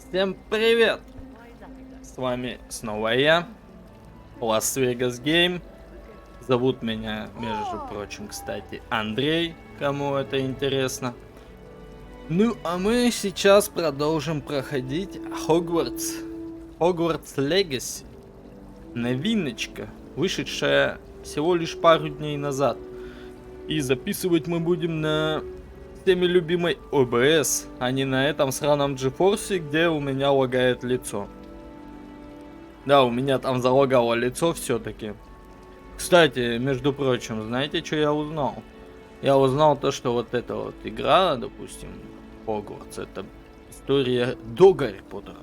Всем привет! С вами снова я, Лас-Вегас Гейм. Зовут меня, между прочим, кстати, Андрей, кому это интересно. Ну, а мы сейчас продолжим проходить Хогвартс Legacy. Новиночка, вышедшая всего лишь пару дней назад. И записывать мы будем на всеми любимой ОБС, а не на этом сраном GeForce, где у меня лагает лицо. Да, у меня там залагало лицо все-таки. Кстати, между прочим, знаете, что я узнал? Я узнал то, что вот эта вот игра, допустим, Хогвартс, это история до Гарри Поттера.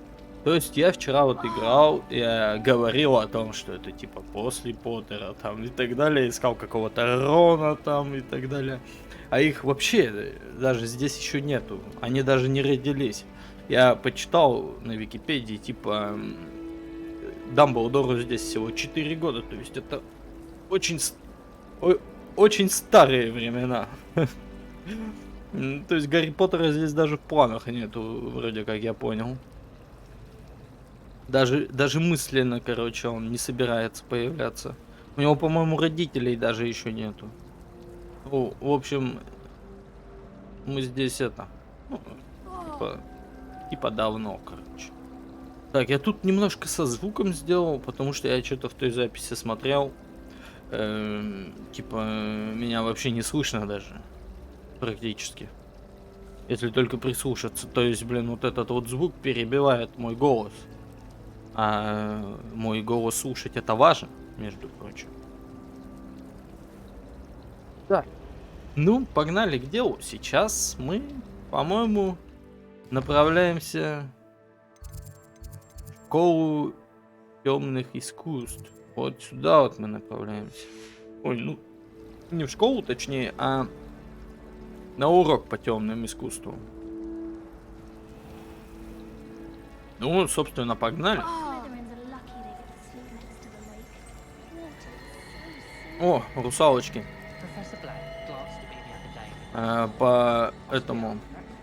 То есть я вчера вот играл, я говорил о том, что это типа после Поттера там и так далее, искал какого-то Рона там и так далее. А их вообще даже здесь еще нету, они даже не родились. Я почитал на Википедии, типа Дамблдору здесь всего 4 года, то есть это очень старые времена. То есть Гарри Поттера здесь даже в планах нету, вроде как я понял. Даже мысленно, короче, он не собирается появляться. У него, по-моему, родителей даже еще нету. Ну, в общем, мы здесь это, ну, типа давно, короче. Так, я тут немножко со звуком сделал, потому что я что-то в той записи смотрел. Типа, меня вообще не слышно даже. Практически. Если только прислушаться. То есть, блин, вот этот вот звук перебивает мой голос. А мой голос слушать это важно, между прочим. Да. Ну, погнали к делу. Сейчас мы, по-моему, направляемся в школу темных искусств. Вот сюда вот мы направляемся. Ой, ну, не в школу, точнее, а на урок по темным искусствам. Ну, собственно, погнали. О, русалочки. По этому,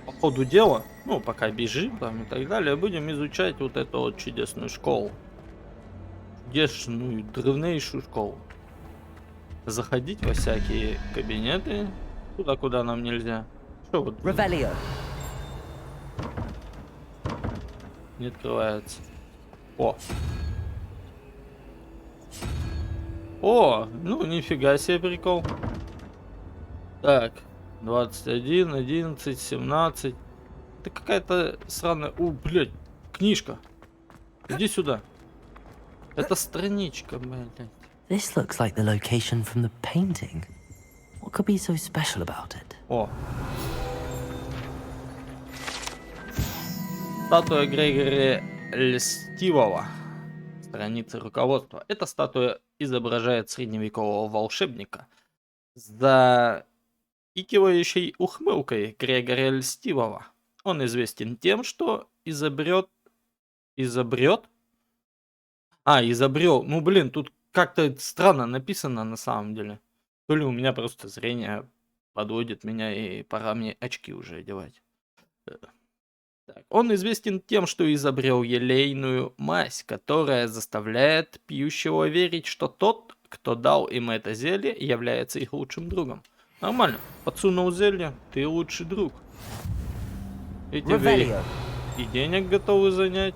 по ходу дела, ну, пока бежим там и так далее, будем изучать вот эту вот чудесную школу. Чудесную, древнейшую школу. Заходить во всякие кабинеты, туда, куда нам нельзя. Что вот? Не открывается. О, ну нифига себе прикол. Так, 21, 11, 17. Это какая-то сраная... О, блядь, книжка. Иди сюда. Это страничка, блядь. This looks like the location from the painting. What could be so special about it? О. Статуя Грегори Льстивого. Страница руководства. Эта статуя изображает средневекового волшебника с заикивающей ухмылкой Грегори Льстивого. Он известен тем, что изобрел. Ну блин, тут как-то странно написано на самом деле. То ли у меня просто зрение подводит меня и пора мне очки уже одевать. Так. Он известен тем, что изобрел елейную мазь, которая заставляет пьющего верить, что тот, кто дал им это зелье, является их лучшим другом. Нормально. Подсунул зелье, ты лучший друг. И тебе и денег готовы занять.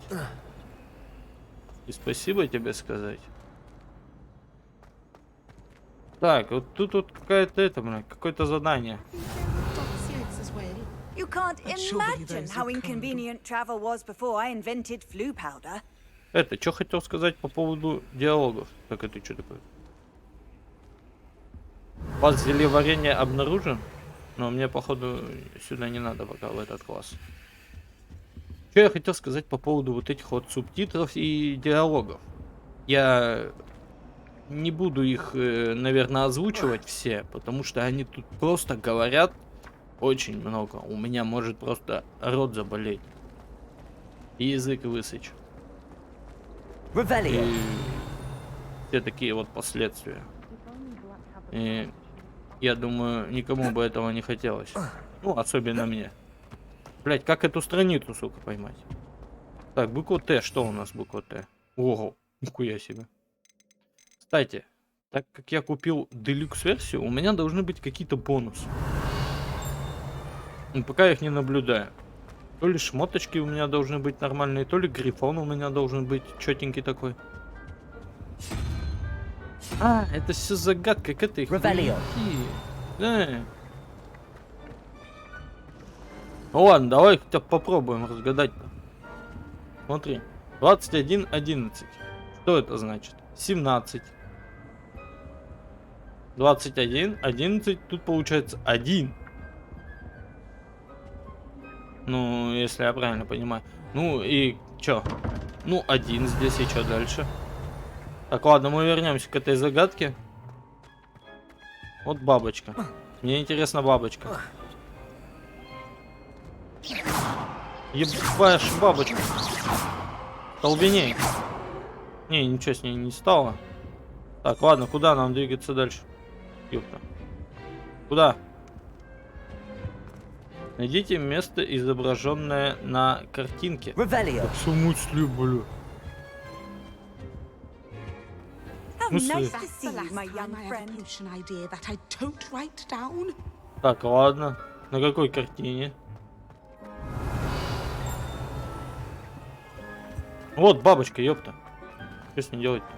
И спасибо тебе сказать. Так, вот тут вот какая-то какое-то задание. You can't imagine how inconvenient travel was before I invented flu powder. Это, что хотел сказать по поводу диалогов? Так это что такое? Класс зельеварения обнаружен? Но мне, походу, сюда не надо пока, в этот класс. Что я хотел сказать по поводу вот этих вот субтитров и диалогов? Я не буду их, наверное, озвучивать все, потому что они тут просто говорят очень много. У меня может просто рот заболеть. И язык высечь. И все такие вот последствия. И я думаю, никому бы этого не хотелось. Ну, особенно мне. Блять, как эту страницу, сука, поймать? Так, буква Т. Что у нас буква Т? Ого, нихуя себе. Кстати, так как я купил делюкс-версию, у меня должны быть какие-то бонусы. Но пока я их не наблюдаю. То ли шмоточки у меня должны быть нормальные, то ли грифон у меня должен быть четенький такой. А, это все загадка к этой хуйне. Да. Ну ладно, давай хотя бы попробуем разгадать-то. Смотри. 21:11. Что это значит? 17. 21, 11. Тут получается 1. Ну, если я правильно понимаю. Ну и чё? Ну, 1 здесь и чё дальше? Так, ладно, мы вернемся к этой загадке. Вот бабочка. Мне интересна бабочка. Ебашь бабочку. Толбеней. Не, ничего с ней не стало. Так, ладно, куда нам двигаться дальше? Ёпта. Куда? Найдите место, изображенное на картинке. Так, в смысле, бля? How Смысле? nice to see you, my young friend. Так, ладно. На какой картине? Вот бабочка, ёпта. Что с ней делать-то?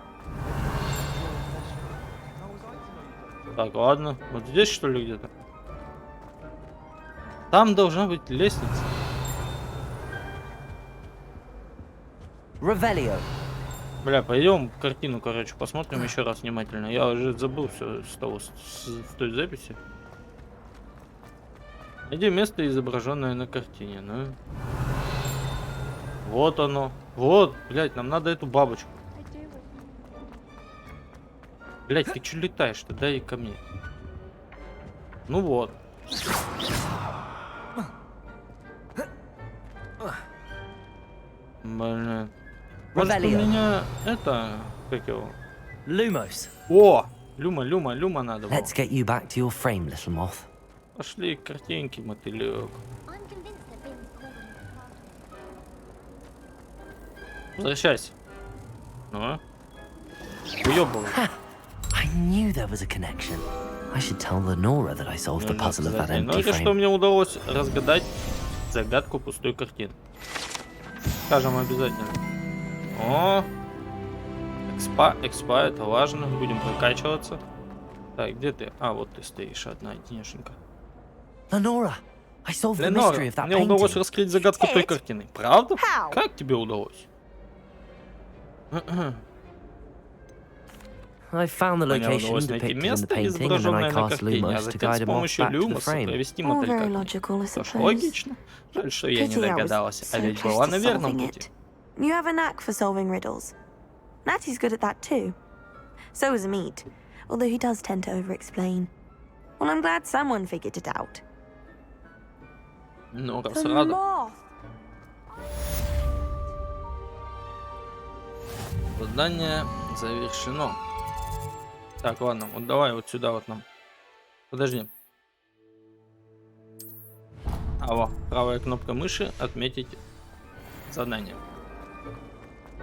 Так, ладно. Вот здесь, что ли, где-то? Там должна быть лестница. Бля, пойдем картину, короче, посмотрим еще раз внимательно. Я уже забыл все с той записи. Найди место, изображенное на картине, ну. Вот оно. Вот, блядь, нам надо эту бабочку. Блядь, ты че летаешь-то? Дай ко мне. Ну вот. Блин. Может, у меня это... Как его? Lumos. О! Люма надо было. Let's get you back to your frame, little moth. Пошли картинки, мотылек. Возвращайся. Ну? Уёбывай. I knew there was a connection. I should tell Lenora that I solved the puzzle of that Ну, empty это что frame. мне удалось разгадать загадку пустой картины. Скажем обязательно. О! Экспа, это важно. Будем прокачиваться. Так, где ты? А, вот ты стоишь, одна единешенька. Lenora, I solved the Ленора, mystery of that мне удалось painting. раскрыть загадку той картины. Правда? How? Как тебе удалось? I found the Мне location удалось найти depicted in the место, painting, and then I изображенное на cast картине, а Lumos to затем guide с him off помощью back to the люмуса frame. провести All мотылька. very logical, I Что ж, suppose. логично. Жаль, что я не Pity I was догадалась, а so ведь close была to на верном solving пути. it. You have a knack for solving riddles. Natty's good at that too. So is Meat, although he does tend to over-explain. Well, I'm glad someone figured it out. Ну, раз The рада. moth. Задание завершено. Так, ладно, вот давай вот сюда вот нам. Подожди. А, во, правая кнопка мыши, отметить задание.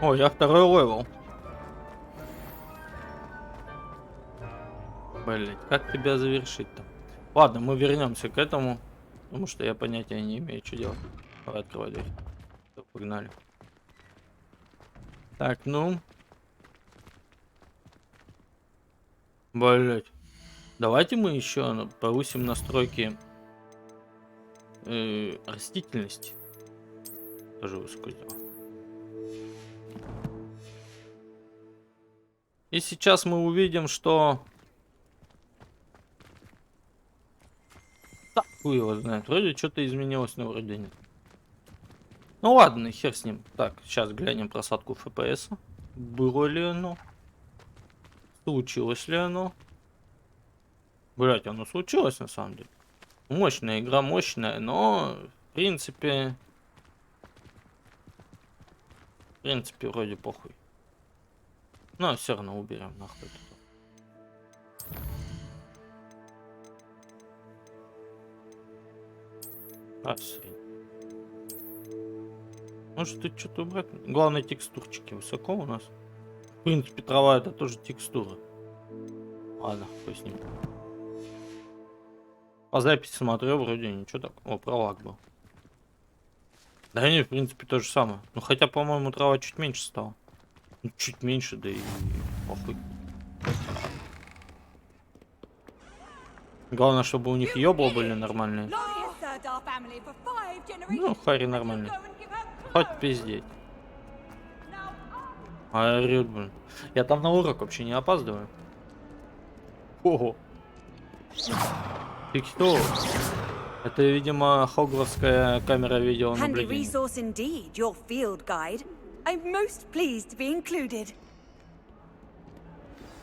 О, я второй левел. Блять, как тебя завершить-то? Ладно, мы вернемся к этому, потому что я понятия не имею, что делать. Давай, открывай дверь. Так, погнали. Так, ну. Блять. Давайте мы еще повысим настройки растительности. Тоже высокое дело. И сейчас мы увидим, что... Так, хуй его знает. Вроде что-то изменилось, но вроде нет. Ну ладно, хер с ним. Так, сейчас глянем просадку FPS. Было ли оно? Случилось ли оно? Блять, оно случилось на самом деле. Мощная игра, мощная, но в принципе вроде похуй. Но все равно уберем нахуй это. Может тут что-то убрать? Главное, текстурчики высоко у нас. В принципе, трава это тоже текстура. Ладно, пусть с ним. По записи смотрю, вроде ничего так. О, пролаг был. Да не, в принципе, то же самое. Ну хотя, по-моему, трава чуть меньше стала. Ну, чуть меньше, да и похуй. Главное, чтобы у них ёбла были нормальные. Ну, Харри нормальный. Хоть пиздеть. Орёт, блин. Я там на урок вообще не опаздываю. Ого. Ты кто? Это, видимо, хогвартская камера видеонаблюдения.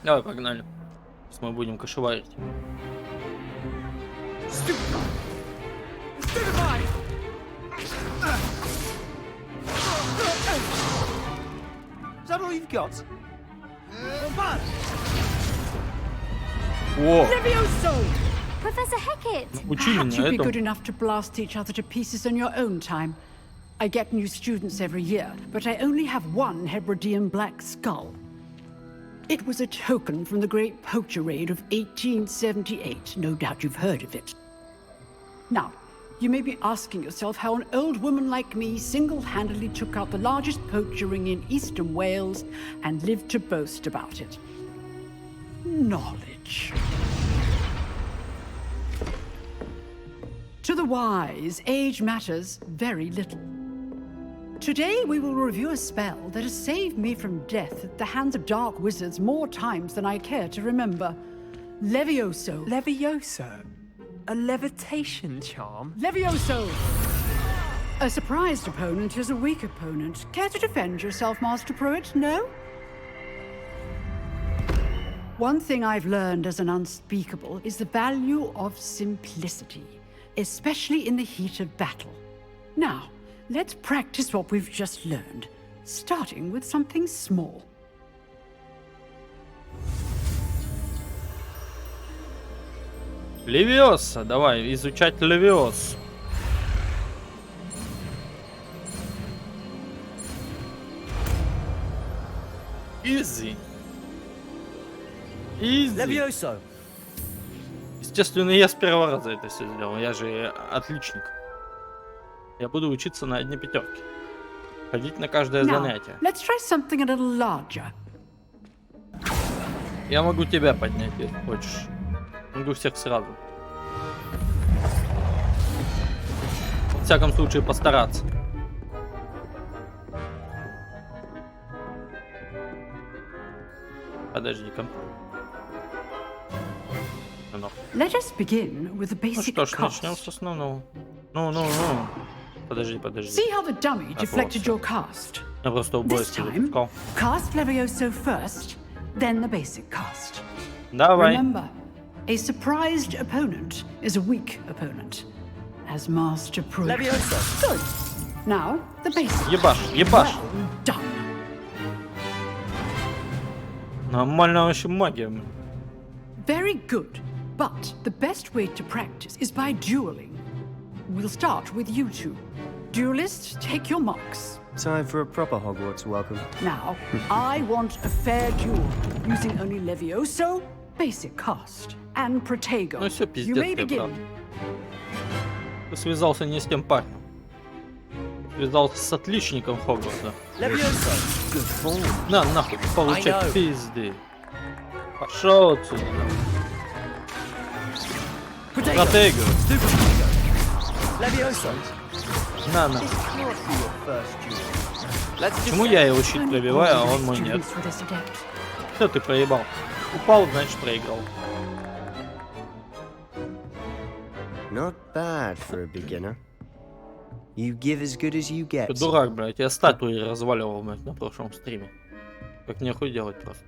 Давай, погнали. Сейчас мы будем кошеварить. Is that all you've got? О! Professor Hecat! Учили Perhaps на you'd be этом. good enough to blast each other to pieces in your own time. I get new students every year, but I only have one Hebridean black skull. It was a token from the Great Poacher Raid of 1878. No doubt you've heard of it. Now, you may be asking yourself how an old woman like me single-handedly took out the largest poacher ring in eastern Wales and lived to boast about it. Knowledge. To the wise, age matters very little. Today we will review a spell that has saved me from death at the hands of dark wizards more times than I care to remember. Levioso. Levioso? A levitation charm? Levioso! A surprised opponent is a weak opponent. Care to defend yourself, Master Pruitt? No? One thing I've learned as an unspeakable is the value of simplicity, especially in the heat of battle. Now, let's practice what we've just learned, starting with something small. Левиоса, давай изучать Левиос. Изи. Изи. Levioso. Естественно, я с первого раза это все сделал. Я же отличник. Я буду учиться на одни пятерки. Ходить на каждое Now, занятие. let's try something a little larger. Я могу тебя поднять, если хочешь. Могу всех сразу. В всяком случае, постараться. Подожди-ка. Ну. Let us begin with the Ну basic что ж, начнем cast. с основного. Ну. Подожди. See how the dummy deflected your cast. Я просто This убойски time, запускал. cast Levioso first, then the basic cast. Давай. Remember, a surprised opponent is a weak opponent. As Master Pruitt. Levioso. Good. Now, the basic. Ебаш. Well done. Нормально вообще магия. Very good. But the best way to practice is by dueling. We'll start with you two. Duelists, take your marks. Time for a proper Hogwarts welcome. Now, I want a fair duel, using only Levioso, basic cast, and Protego. Ну все, You пиздец may ты, брат. begin. Ты связался не с тем парнем. Связался с отличником Хогвартса. Levioso. Good form. На, нахуй, I получай know. пизды. Пошел отсюда. Protego. Протего. Super Protego. Levioso. На. This can't be your first duel. Let's just Почему say- я его щит Only пробиваю, а one он мой нет? victories for this adept. Что ты проебал? Упал, значит проиграл. Not bad for a beginner. You give as good as you get. Ты дурак, блядь. Я статуи разваливал, блядь, на прошлом стриме. Как нехуй делать просто.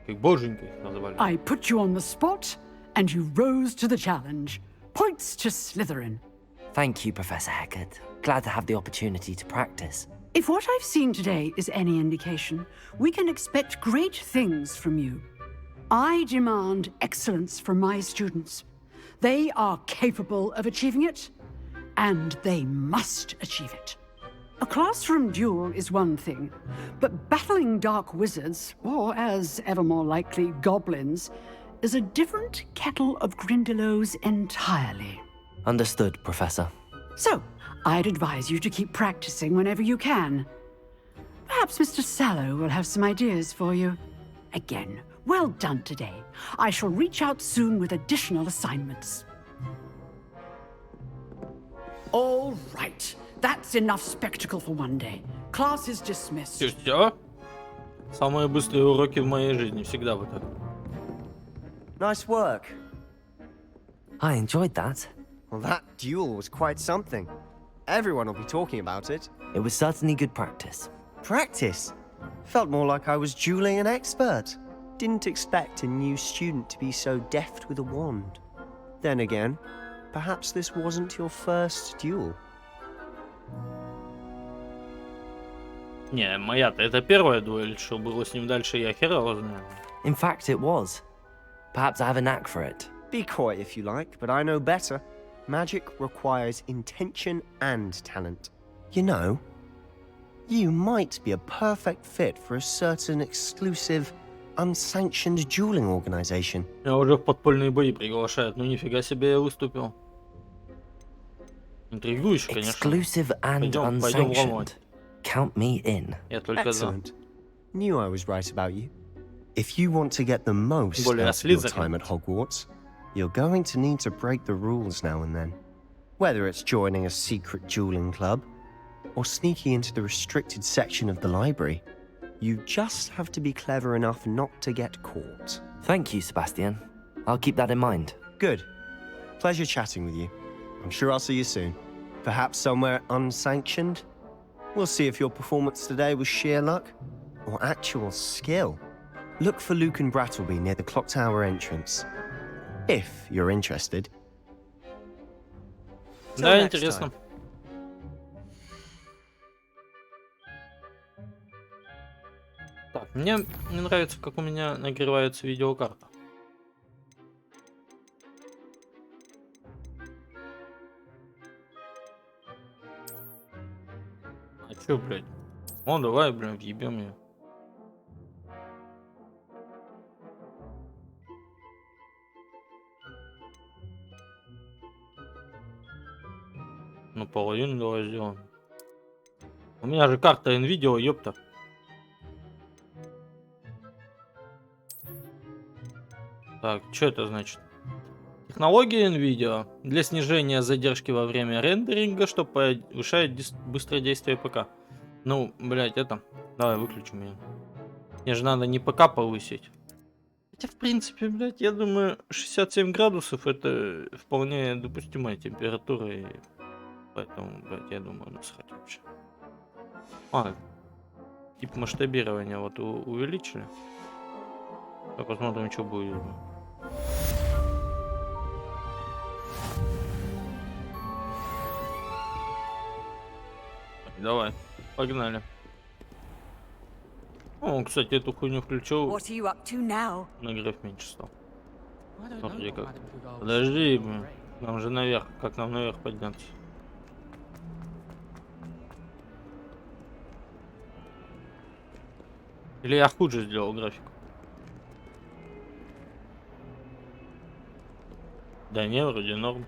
Как боженька их назвали. I put you on the spot, and you rose to the challenge. Points to Slytherin. Thank you, Professor Hecat. Glad to have the opportunity to practice. If what I've seen today is any indication, we can expect great things from you. I demand excellence from my students. They are capable of achieving it. and they must achieve it. A classroom duel is one thing, but battling dark wizards, or as ever more likely, goblins, is a different kettle of grindylows entirely. Understood, Professor. So, I'd advise you to keep practicing whenever you can. Perhaps Mr. Sallow will have some ideas for you. Again, well done today. I shall reach out soon with additional assignments. All right. That's enough spectacle for one day. Class is dismissed. Все. Самые быстрые уроки в моей жизни. Всегда вот так. Nice work. I enjoyed that. Well, that duel was quite something. Everyone will be talking about it. It was certainly good practice. Practice? Felt more like I was dueling an expert. Didn't expect a new student to be so deft with a wand. Then again, perhaps this wasn't your first duel. Не, моя-то это первая дуэль, что было с ним дальше, я хер его знаю. In fact, it was. Perhaps I have a knack for it. Be coy if you like, but I know better. Magic requires intention and talent. You know, you might be a perfect fit for a certain exclusive, unsanctioned dueling organization. Меня уже в подпольные бои приглашают, ну нифига себе я выступил. Интригующе, конечно. Exclusive and Пойдем unsanctioned. ломать. Count me in. Я только за. Excellent. Knew I was right about you. If you want to get the most Более out of your Слизерин. time at Hogwarts, you're going to need to break the rules now and then. Whether it's joining a secret dueling club or sneaking into the restricted section of the library, you just have to be clever enough not to get caught. Thank you, Sebastian. I'll keep that in mind. Good. Pleasure chatting with you. I'm sure I'll see you soon. Perhaps somewhere unsanctioned? We'll see if your performance today was sheer luck or actual skill. Look for Luke and Brattleby near the clock tower entrance. If you're interested. Till Да, next интересно. time. Так, мне не нравится, как у меня нагревается видеокарта. А чё, блядь? О, давай, блин, въебем ее. Ну, половину давай сделаем. У меня же карта NVIDIA, ёпта. Так, что это значит? Технология NVIDIA для снижения задержки во время рендеринга, что повышает быстродействие ПК. Ну, блять, это... Давай выключим ее. Мне же надо не ПК повысить. Хотя, в принципе, блять, я думаю, 67 градусов это вполне допустимая температура. И поэтому, блять, я думаю, насрать вообще. А, тип масштабирования вот увеличили. Так, посмотрим, что будет. Давай, погнали. О, кстати, эту хуйню включил. What are you up to now? Нагрев меньше стал. Вроде как. Подожди, блин. Нам же наверх. Как нам наверх подняться? Или я хуже сделал график? Да не, вроде норм.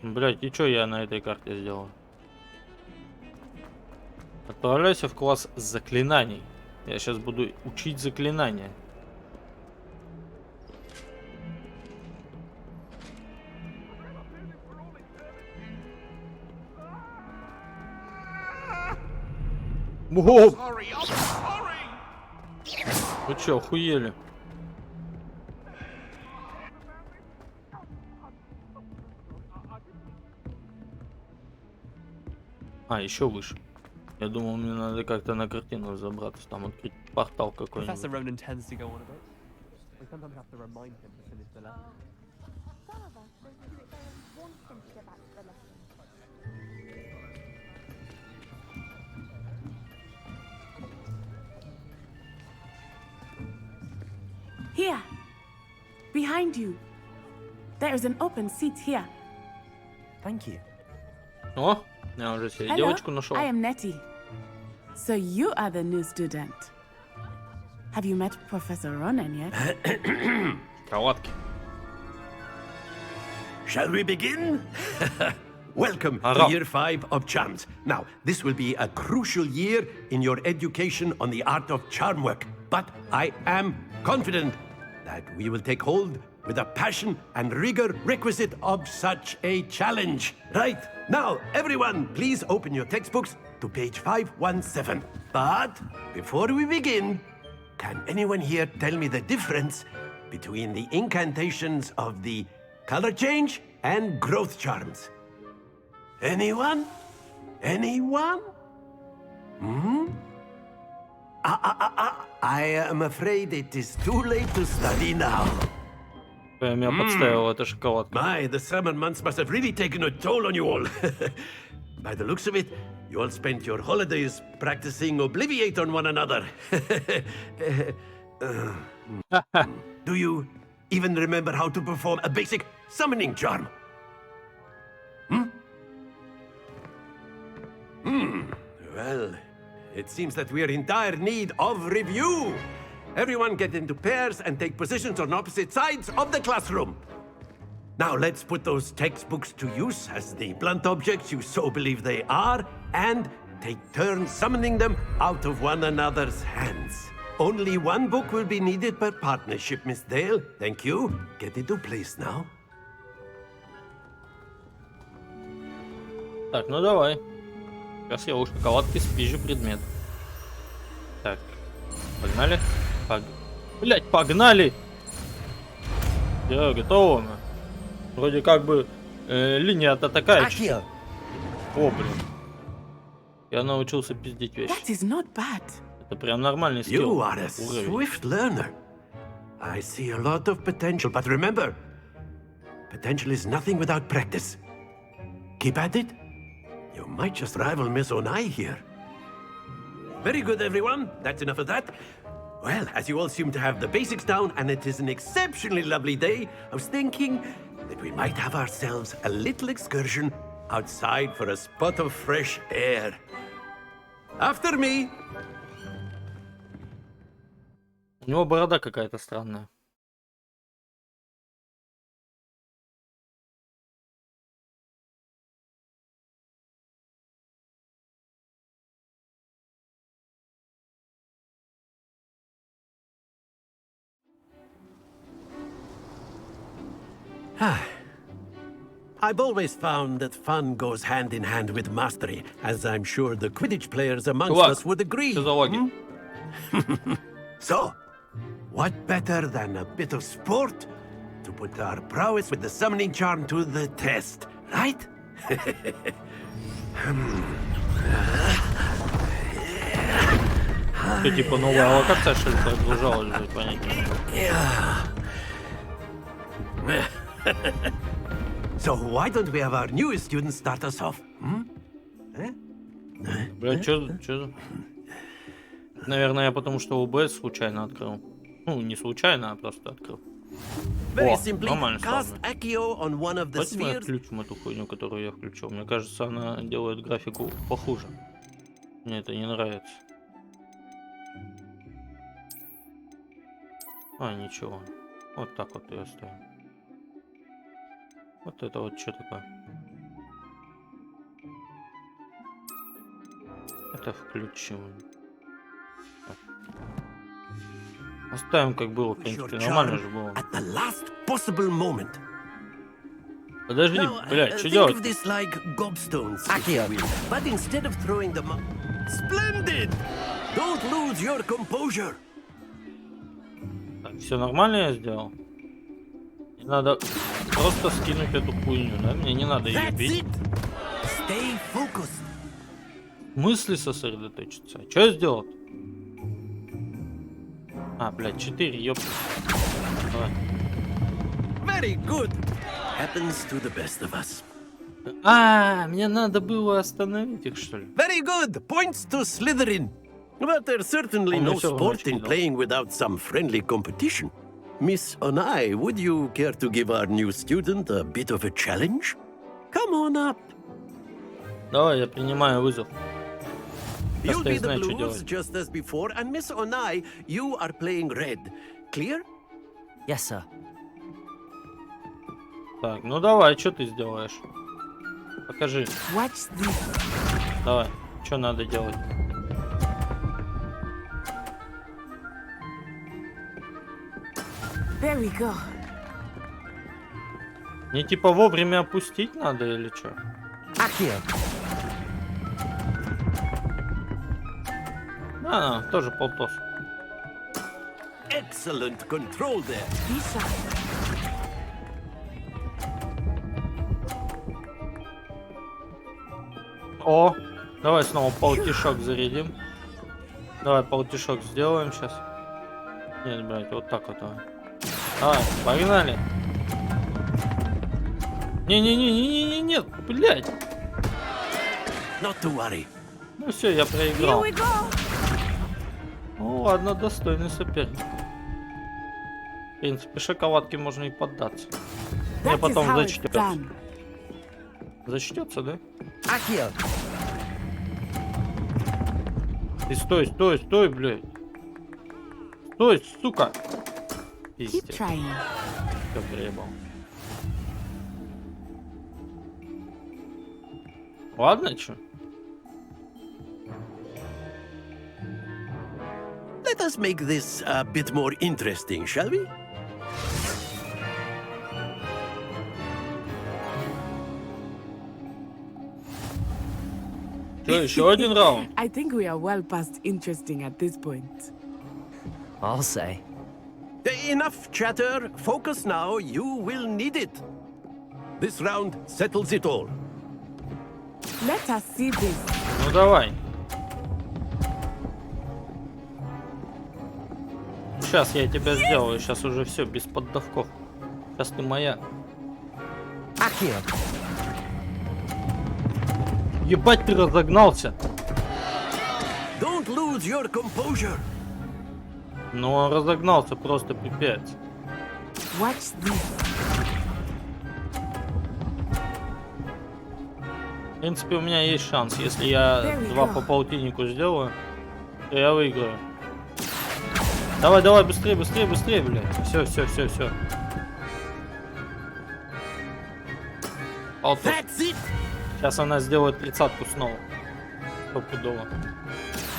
Блять, и чё я на этой карте сделал? Отправляйся в класс заклинаний. Я сейчас буду учить заклинания. Воу! Вы чё, охуели? А, еще выше. Я думал, мне надо как-то на картину забраться, там открыть портал какой-нибудь. Here, behind you. There is an open seat here. Thank you. О, я уже себе девочку нашел. I am Nettie. So you are the new student. Have you met Professor Ronan yet? Кроватки. Shall we begin? Welcome to Hello. year 5 of charms. Now, this will be a crucial year in your education on the art of charm work. But I am confident that we will take hold with the passion and rigor requisite of such a challenge. Right, now, everyone, please open your textbooks to page 517. But before we begin, can anyone here tell me the difference between the incantations of the color change and growth charms? Anyone? Anyone? I am afraid it is too late to study now. Я меня подставил, это шоколадка. My, the summer months must have really taken a toll on you all. By the looks of it, you all spent your holidays practicing Obliviate on one another. Do you even remember how to perform a basic summoning charm? Well, it seems that we are in dire need of review. Everyone get into pairs and take positions on opposite sides of the classroom. Now let's put those textbooks to use as the blunt objects you so believe they are, and take turns summoning them out of one another's hands. Only one book will be needed per partnership, Miss Dale. Thank you. Get into place now. Так, ну давай. Сейчас я у шоколадки спизжу предмет. Так, погнали. Блять, погнали! Я готова. Вроде как бы линия-то такая. О, блин. Я научился пиздить вещи. That is not bad. Это прям нормальный скилл. You are a swift learner. I see a lot of potential, but remember, potential is nothing without practice. Keep at it. You might just rival Miss Onai here. Very good, everyone. That's enough of that. Well, as you all seem to have the basics down, and it is an exceptionally lovely day, I was thinking that we might have ourselves a little excursion outside for a spot of fresh air. After me. У него борода какая-то странная. I've always found that fun goes hand in hand with mastery, as I'm sure the Quidditch players amongst us would agree. So, what better than a bit of sport to put our prowess with the summoning charm to the test, right? Что, типа новая локация, что ли, прогружалась, уже понять не могу. So why don't we have our newest student start us off? Бля, чё? Наверное, я потому что ОБС случайно открыл. Ну, не случайно, а просто открыл. О, нормально стало. Давайте мы отключим эту хуйню, которую я включил. Мне кажется, она делает графику похуже. Мне это не нравится. А, ничего. Вот так вот ее оставим. Вот это вот что такое? Это включим. Так. Оставим как было, в принципе, нормально же было. Подожди, блядь, что делать? Так, все нормально я сделал? Не надо просто скинуть эту хуйню, да? Мне не надо ее бить. Мысли сосредоточиться. А что я сделал? А, блядь, 4, ёп. Давай. А, мне надо было остановить их, что ли? Very good. Points to Slytherin. But there's certainly no sport in playing without some friendly competition. Miss Onai, would you care to give our new student a bit of a challenge? Come on up. Давай, я принимаю вызов. You'll Просто be я the знаю, что blues делать. just as before, and Miss Onai, you are playing red. Clear? Yes, sir. Так, ну давай, что ты сделаешь? Покажи. Watch this. Давай, что надо делать? There we go. Не типа вовремя опустить надо или что? Accio. Тоже полтос. Excellent control there. Be sharp. О, давай снова полтишок зарядим. Давай полтишок сделаем сейчас. Нет, блядь, вот так вот. Давай, погнали. Не, нет, блядь. Not to worry. Ну все, я проиграл. Here we go. Ну ладно, достойный соперник. В принципе, шоколадке можно и поддаться. Мне That is потом how it's зачтется. done. Зачтется, да? Accio. Ты стой, блядь. Стой, сука. Keep Пиздец, trying. всё проебал. Ладно, чё? Let us make this a bit more interesting, shall we? Чё, еще один раунд? I think we are well past interesting at this point. I'll say. Enough chatter. Focus now. You will need it. This round settles it all. Let us see this. Ну давай. Сейчас я тебя сделаю. Сейчас уже все, без поддавков. Сейчас ты моя. Accio. Ебать, ты разогнался. Don't lose your composure. Ну он разогнался просто пипец. Watch this. В принципе, у меня есть шанс. Если я два по полтиннику сделаю, то я выиграю. Давай, быстрее, блядь. Все. That's it. Сейчас она сделает 30-ку снова. Стопудово.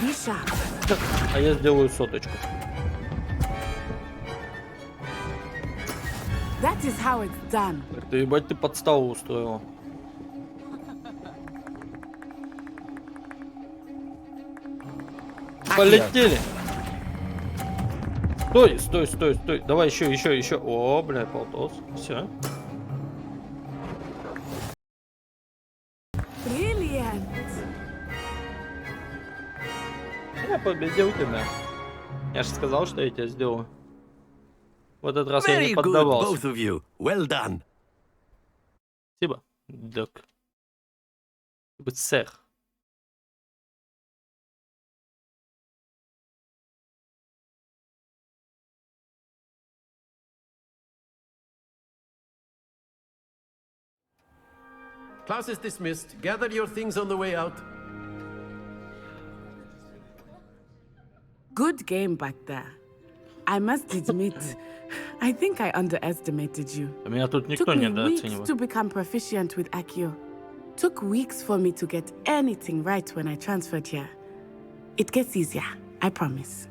Be sharp. А я сделаю 100-очку. That is how it's done. Да ебать, ты подставу устроила. Полетели. Стой. Давай еще. О, бля, полтос. Все. Brilliant. Я победил тебя. Я же сказал, что я тебя сделаю. В этот раз я Very не good, поддавался. both of you. Well done. Спасибо, док. Спасибо, сэр. Class is dismissed. Gather your things on the way out. Good game back there. I must admit, I think I underestimated you. Меня тут никто Took не me weeks недооценивает. to become proficient with Accio. Took weeks for me to get anything right when I transferred here. It gets easier, I promise.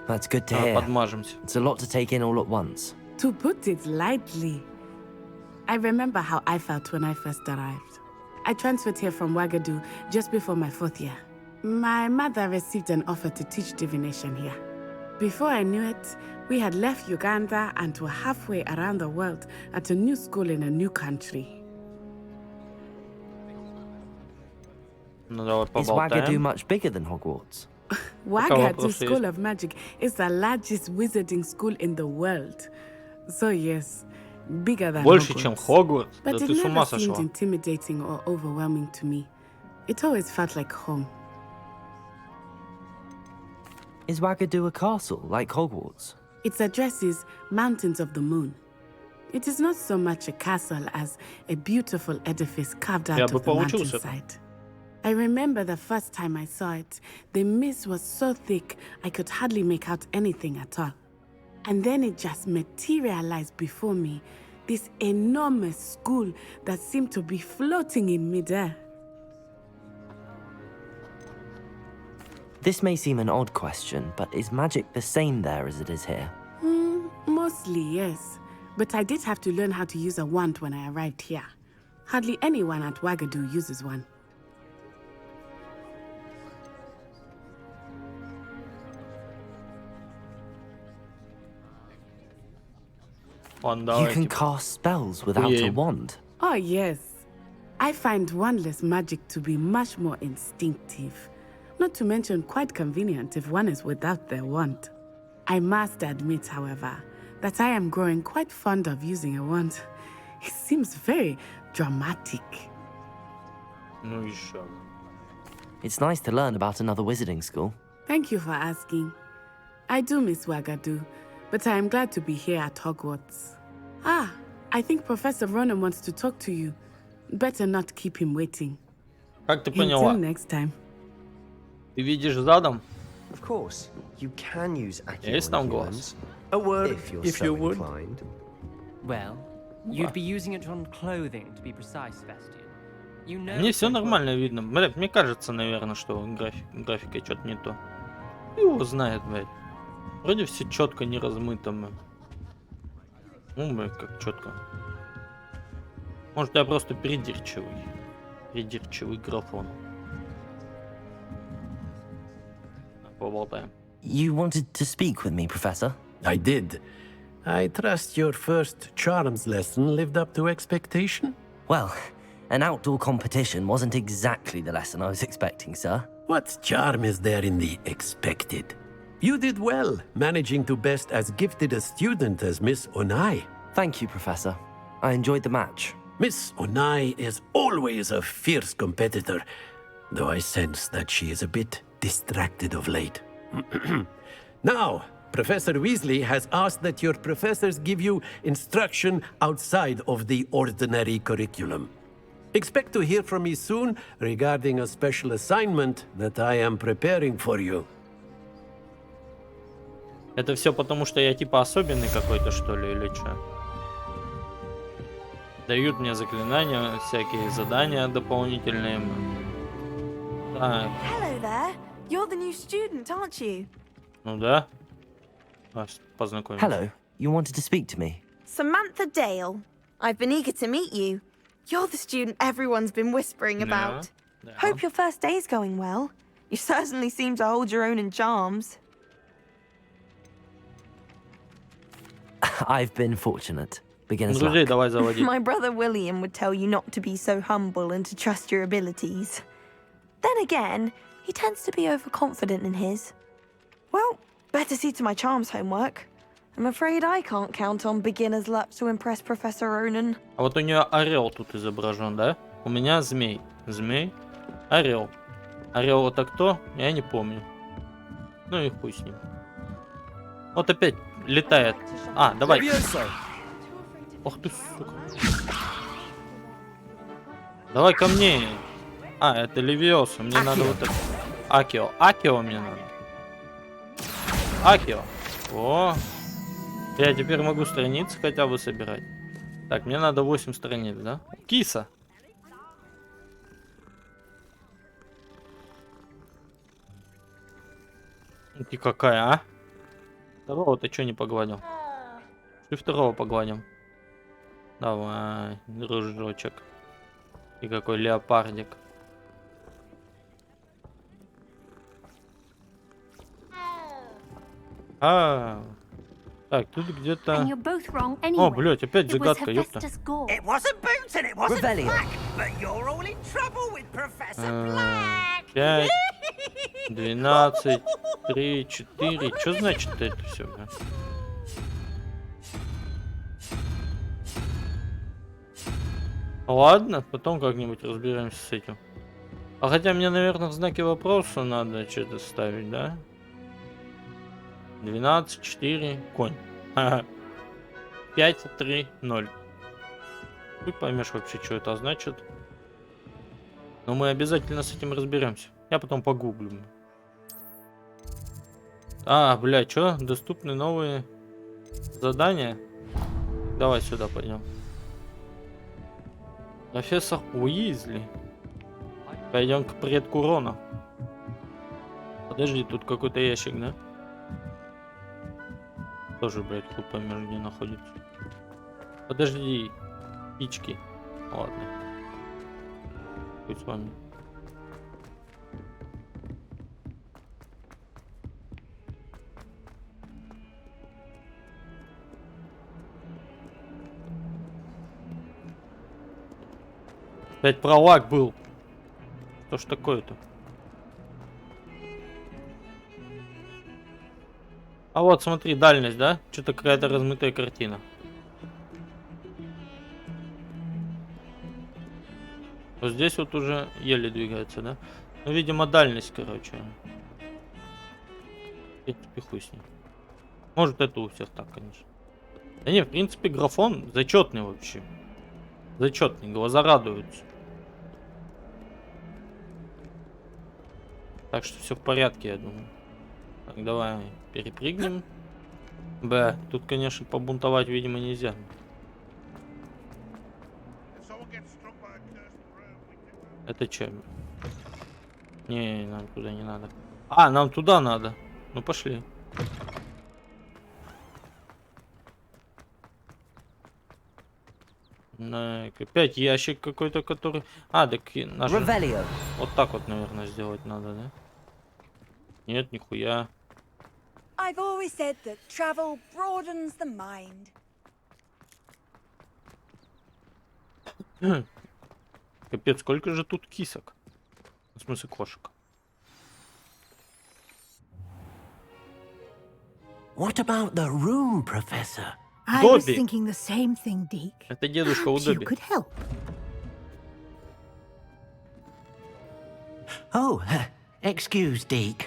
That's good to hear. Подмажемся. It's a lot to take in all at once. To put it lightly, I remember how I felt when I first arrived. I transferred here from Wagadu just before my 4th year. My mother received an offer to teach divination here. Before I knew it, we had left Uganda and were halfway around the world at a new school in a new country. Ну давай Is Wagadu поболтаем. much bigger than Hogwarts? Wagadu вопросы School есть? of Magic is the largest wizarding school in the world. So yes, bigger than Больше, Hogwarts. чем Хогвартс? Да But it ты с never ума seemed сошла. intimidating or overwhelming to me. It always felt like home. Is Wagadu a castle, like Hogwarts? Its address is Mountains of the Moon. It is not so much a castle as a beautiful edifice carved out of the mountainside. I remember the first time I saw it, the mist was so thick I could hardly make out anything at all. And then it just materialized before me, this enormous school that seemed to be floating in midair. This may seem an odd question, but is magic the same there as it is here? Mostly, yes. But I did have to learn how to use a wand when I arrived here. Hardly anyone at Wagadu uses one. You can cast spells without a wand. Oh, yes. I find wandless magic to be much more instinctive. Not to mention quite convenient if one is without their wand. I must admit, however, that I am growing quite fond of using a wand. It seems very dramatic. Ну еще. It's nice to learn about another wizarding school. Thank you for asking. I do miss Wagadu, but I am glad to be here at Hogwarts. Ah, I think Professor Ronan wants to talk to you. Better not keep him waiting. Как ты поняла? Until next time. Ты видишь задом? Of course, you can use Есть там глаз? a word if you would. inclined. Well, you'd be using it on clothing, to be precise, Sebastian. You know. Мне все нормально видно. Блядь, мне кажется, наверное, что графикой что-то не то. Его знает, блядь. Вроде все четко, не размыто. Ну, блядь, как четко. Может, я просто придирчивый. Придирчивый графон. Поболтаем. You wanted to speak with me, Professor? I did. I trust your first charms lesson lived up to expectation? Well, an outdoor competition wasn't exactly the lesson I was expecting, sir. What charm is there in the expected? You did well, managing to best as gifted a student as Miss Onai. Thank you, Professor. I enjoyed the match. Miss Onai is always a fierce competitor, though I sense that she is a bit distracted of late. Now, Professor Weasley has asked that your professors give you instruction outside of the ordinary curriculum. Expect to hear from me soon regarding a special assignment that I am preparing for you. Это все потому, что я типа особенный какой-то, что ли, или что? Дают мне заклинания, всякие задания дополнительные. Так. Hello there. You're the new student, aren't you? Ну да. Познакомимся. Hello. You wanted to speak to me? Samantha Dale. I've been eager to meet you. You're the student everyone's been whispering about. Yeah. Hope your first day's going well. You certainly seem to hold your own in charms. I've been fortunate. Beginner's Друзей luck. давай заводить. My brother William would tell you not to be so humble and to trust your abilities. Then again, he tends to be overconfident in his. Well, better see to my charms homework. I'm afraid I can't count on beginner's luck to impress Professor Ronan. А вот у нее орел тут изображен, да? У меня змей. Змей. Орел. Орел это кто? Я не помню. Ну и хуй с ним. Вот опять летает. А, давай. Ох ты, сука. Давай ко мне. А, это Левиоса. Мне надо вот это. Акио. Акио мне надо. Акио. О. Я теперь могу страницы хотя бы собирать. Так, мне надо 8 страниц, да? Киса. Ты какая, а? Второго ты что не погладил? И второго погладим. Давай, дружочек. И какой леопардик. А, так, тут где-то... О, блядь, опять загадка, ёпта. It wasn't Boots and it wasn't Black, but you're all in trouble with Professor Black. 5, 12, 3, 4. Что значит это все, бля? Ладно, потом как-нибудь разберемся с этим. А хотя мне, наверное, в знаке вопроса надо что-то ставить, да? 12, 4, конь. 5, 3, 0. Ты поймешь вообще, что это значит. Но мы обязательно с этим разберемся. Я потом погуглю. А, бля, что? Доступны новые задания? Давай сюда пойдем. Профессор Уизли. Пойдем к предку Рона. Подожди, тут какой-то ящик, да? Тоже, блядь, хуй поймешь, где находится. Подожди, птички. Ладно. Будь с вами. Опять пролаг был. Что ж такое-то? А вот смотри, дальность, да? Что-то какая-то размытая картина. Вот здесь вот уже еле двигается, да? Ну, видимо, дальность, короче. Я тебе хуй с ним. Может, это у всех так, конечно. Да не, в принципе, графон зачетный вообще. Зачетный, глаза радуются. Так что все в порядке, я думаю. Так, давай перепрыгнем. Б, тут, конечно, побунтовать, видимо, нельзя. Это че? Не, нам туда не надо. А, нам туда надо. Ну, пошли. Опять ящик какой-то, который... А, так наш... Вот так вот, наверное, сделать надо, да? Нет, нихуя. I've always said that travel broadens the mind. Капец, сколько же тут кисок? В смысле, кошек. What about the room, Professor? I was thinking the same thing, Deke. Это дедушка у You Добби. could help. Oh, excuse, Deke.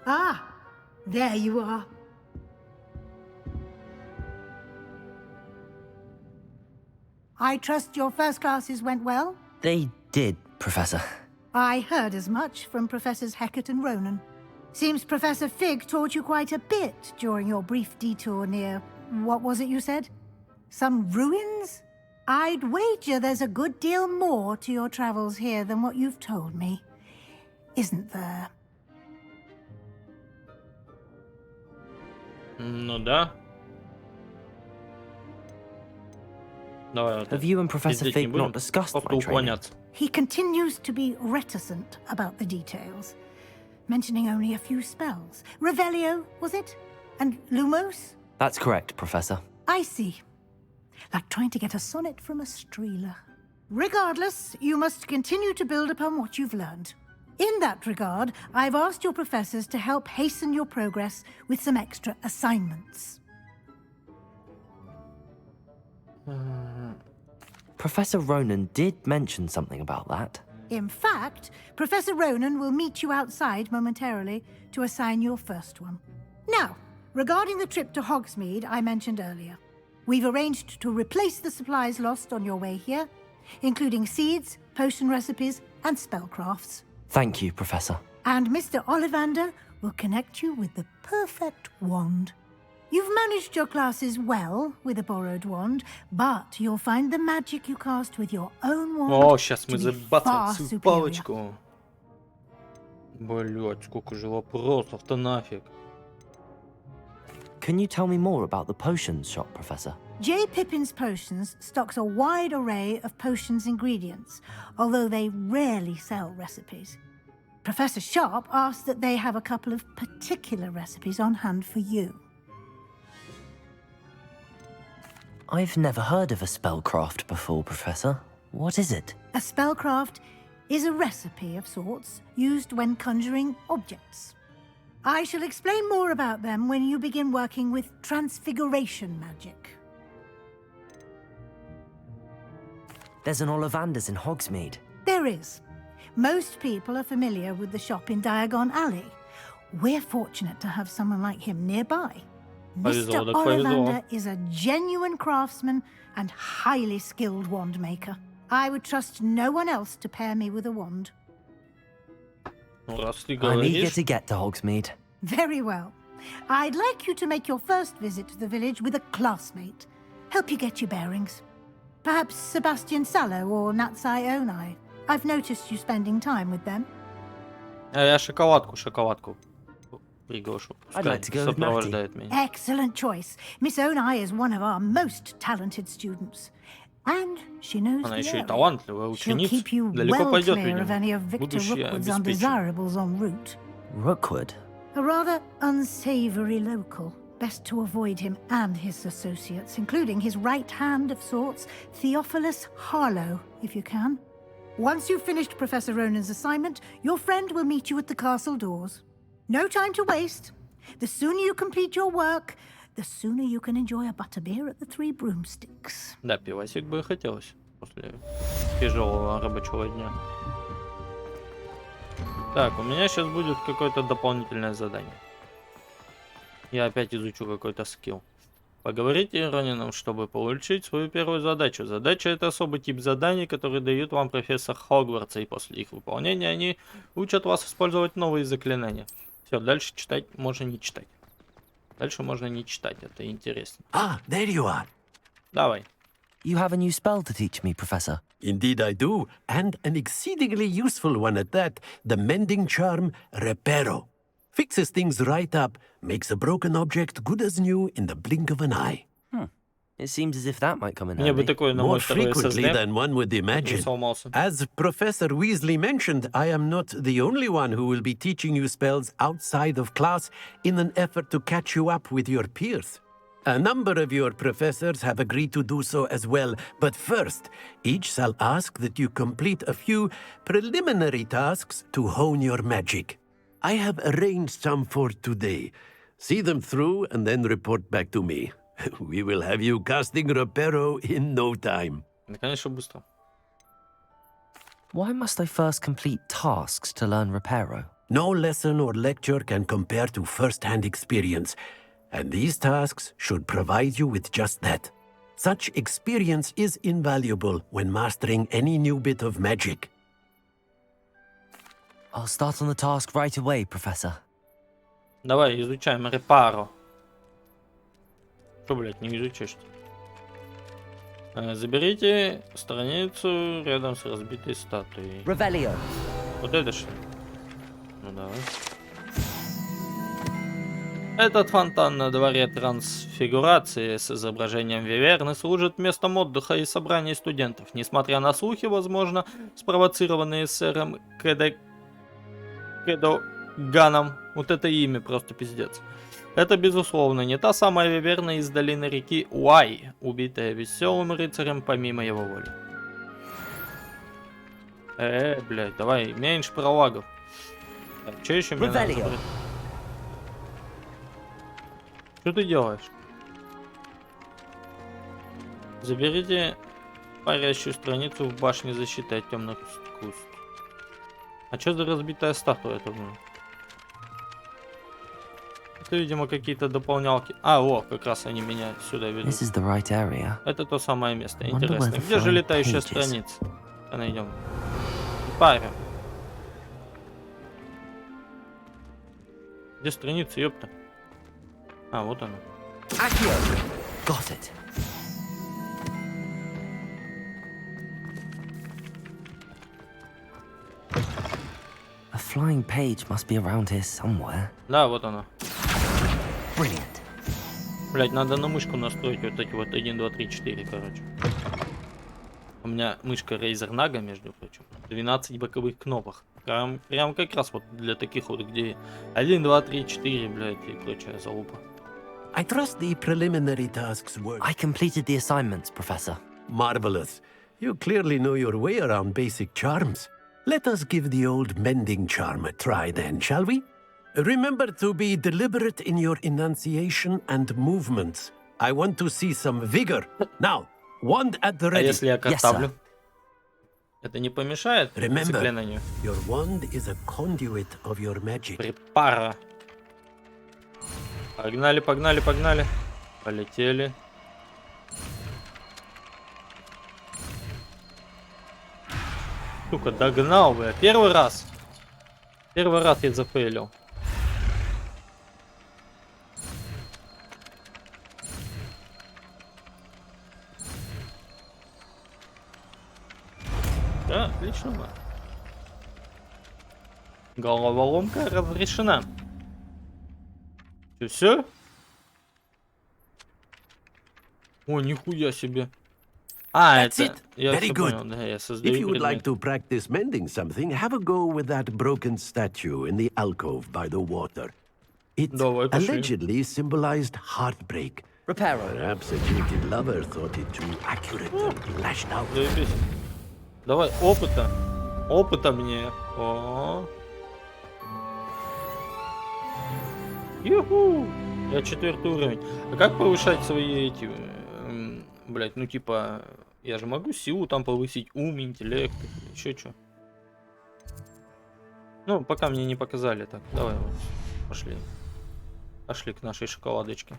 Ah, there you are. I trust your first classes went well? They did, Professor. I heard as much from Professors Hecat and Ronan. Seems Professor Fig taught you quite a bit during your brief detour near... What was it you said? Some ruins? I'd wager there's a good deal more to your travels here than what you've told me. Isn't there? Ну да. Давай вот. Have you and Professor Fig not discussed my training? He continues to be reticent about the details, mentioning only a few spells. Revelio, was it? And Lumos? That's correct, Professor. I see. Like trying to get a sonnet from a streeler. Regardless, you must continue to build upon what you've learned. In that regard, I've asked your professors to help hasten your progress with some extra assignments. Professor Ronan did mention something about that. In fact, Professor Ronan will meet you outside momentarily to assign your first one. Now, regarding the trip to Hogsmeade I mentioned earlier, we've arranged to replace the supplies lost on your way here, including seeds, potion recipes, and spellcrafts. Thank you, Professor. And Mr. Ollivander will connect you with the perfect wand. You've managed your classes well with a borrowed wand, but you'll find the magic you cast with your own wand О, сейчас мы to be забацаем far свою superior. палочку. Блять, сколько же вопросов-то нафиг. Can you tell me more about the potions shop, Professor? J. Pippin's Potions stocks a wide array of potions ingredients, although they rarely sell recipes. Professor Sharp asked that they have a couple of particular recipes on hand for you. I've never heard of a spellcraft before, Professor. What is it? A spellcraft is a recipe of sorts used when conjuring objects. I shall explain more about them when you begin working with transfiguration magic. There's an Ollivander's in Hogsmeade. There is. Most people are familiar with the shop in Diagon Alley. We're fortunate to have someone like him nearby. Повезло, Mr. так повезло. Ollivander is a genuine craftsman and highly skilled wand maker. I would trust no one else to pair me with a wand. Ну, раз ты I'm eager говоришь... to get to Hogsmeade. Very well. I'd like you to make your first visit to the village with a classmate. Help you get your bearings. Perhaps Sebastian Sallow or Natsai Onai. I've noticed you spending time with them. Я шоколадку приглашу. I'd like to go with Сопровождает меня. Excellent choice. Miss Onai is one of our most talented students. And she knows Она the еще и area. талантливая She'll ученица. keep you Далеко well пойдет, clear of any видимо. of Victor Будущее Rookwood's обеспечено. undesirables en route. Rookwood? A rather unsavory local. Best to avoid him and his associates, including his right hand of sorts, Theophilus Harlow, if you can. Once you've finished Professor Ronan's assignment, your friend will meet you at the castle doors. No time to waste. The sooner you complete your work, the sooner you can enjoy a butterbeer at the Three Broomsticks. Да, пивасик бы и хотелось после тяжелого рабочего дня. Так, у меня сейчас будет какое-то дополнительное задание. Я опять изучу какой-то скилл. Поговорите с Ронином, чтобы получить свою первую задачу. Задача — это особый тип заданий, который дает вам профессор Хогвартса, и после их выполнения они учат вас использовать новые заклинания. Все, дальше читать можно не читать. Дальше можно не читать, это интересно. Ah, there you are. Давай. You have a new spell to teach me, Professor. Indeed I do, and an exceedingly useful one at that, the mending charm Reparo. Fixes things right up, makes a broken object good as new in the blink of an eye. It seems as if that might come in Мне бы handy. такое на More мой второй frequently SSD. than one would imagine. Сломался. As Professor Weasley mentioned, I am not the only one who will be teaching you spells outside of class in an effort to catch you up with your peers. A number of your professors have agreed to do so as well, but first, each shall ask that you complete a few preliminary tasks to hone your magic. I have arranged some for today. See them through and then report back to me. We will have you casting Reparo in no time. Да, конечно, быстро. Why must I first complete tasks to learn Reparo? No lesson or lecture can compare to first-hand experience, and these tasks should provide you with just that. Such experience is invaluable when mastering any new bit of magic. I'll start on the task right away, Professor. Давай, изучаем Репаро. Что, блядь, не изучаешь-то? Заберите страницу рядом с разбитой статуей. Revelio. Вот это что? Ну давай. Этот фонтан на дворе трансфигурации с изображением Виверны служит местом отдыха и собраний студентов. Несмотря на слухи, возможно, спровоцированные сэром Кэдоганом. Вот это имя просто пиздец. Это, безусловно, не та самая Виверна из долины реки Уай, убитая веселым рыцарем помимо его воли. Блядь, давай, меньше пролагов. Так, что еще мне надо забрать? Что ты делаешь? Заберите парящую страницу в башне защиты от темных искусств. А что за разбитая статуя это была? Это, видимо, какие-то дополнялки. А, о, как раз они меня сюда ведут. This is the right area. Это то самое место. Wonder Интересно. where the Где же flying летающая pages? страница? Найдем. Паря. Где страница, ёпта? А, вот она. Got it. A flying page must be around here somewhere. Да, вот она. Brilliant. Блять, надо на мышку настроить вот эти вот 1, 2, 3, 4, короче. У меня мышка Razer Naga, между прочим. 12 боковых кнопок. Прям как раз вот для таких вот, где 1, 2, 3, 4, блять, и прочая залупа. I trust the preliminary tasks were... I completed the assignments, Professor. Marvelous. You clearly know your way around basic charms. Let us give the old mending charm a try then, shall we? Remember to be deliberate in your enunciation and movements. I want to see some vigor. Now, wand at the А ready. если я картавлю? Это не помешает Remember, заклинанию? your wand is a conduit of your magic. Препара. Погнали, погнали, погнали. Полетели. Сука, догнал бы. Первый раз. Первый раз я зафейлил. Да, отлично. Головоломка разрешена. Все? О, нихуя себе. А, That's это... it. Я Very всё good. понял, да, я If создаю you would like предмет. to practice mending something, have a go with that broken statue in the alcove by the water. It Давай, пошли. allegedly symbolized heartbreak. Perhaps a jilted lover thought it too accurate and lashed out. Заебись. Давай, опыта. Опыта мне. О. Юху! Я 4-й уровень. А как повышать свои эти... блять, ну типа... Я же могу силу там повысить, ум, интеллект, еще что. Ну, пока мне не показали. Так, давай вот. Пошли. Пошли к нашей шоколадочке.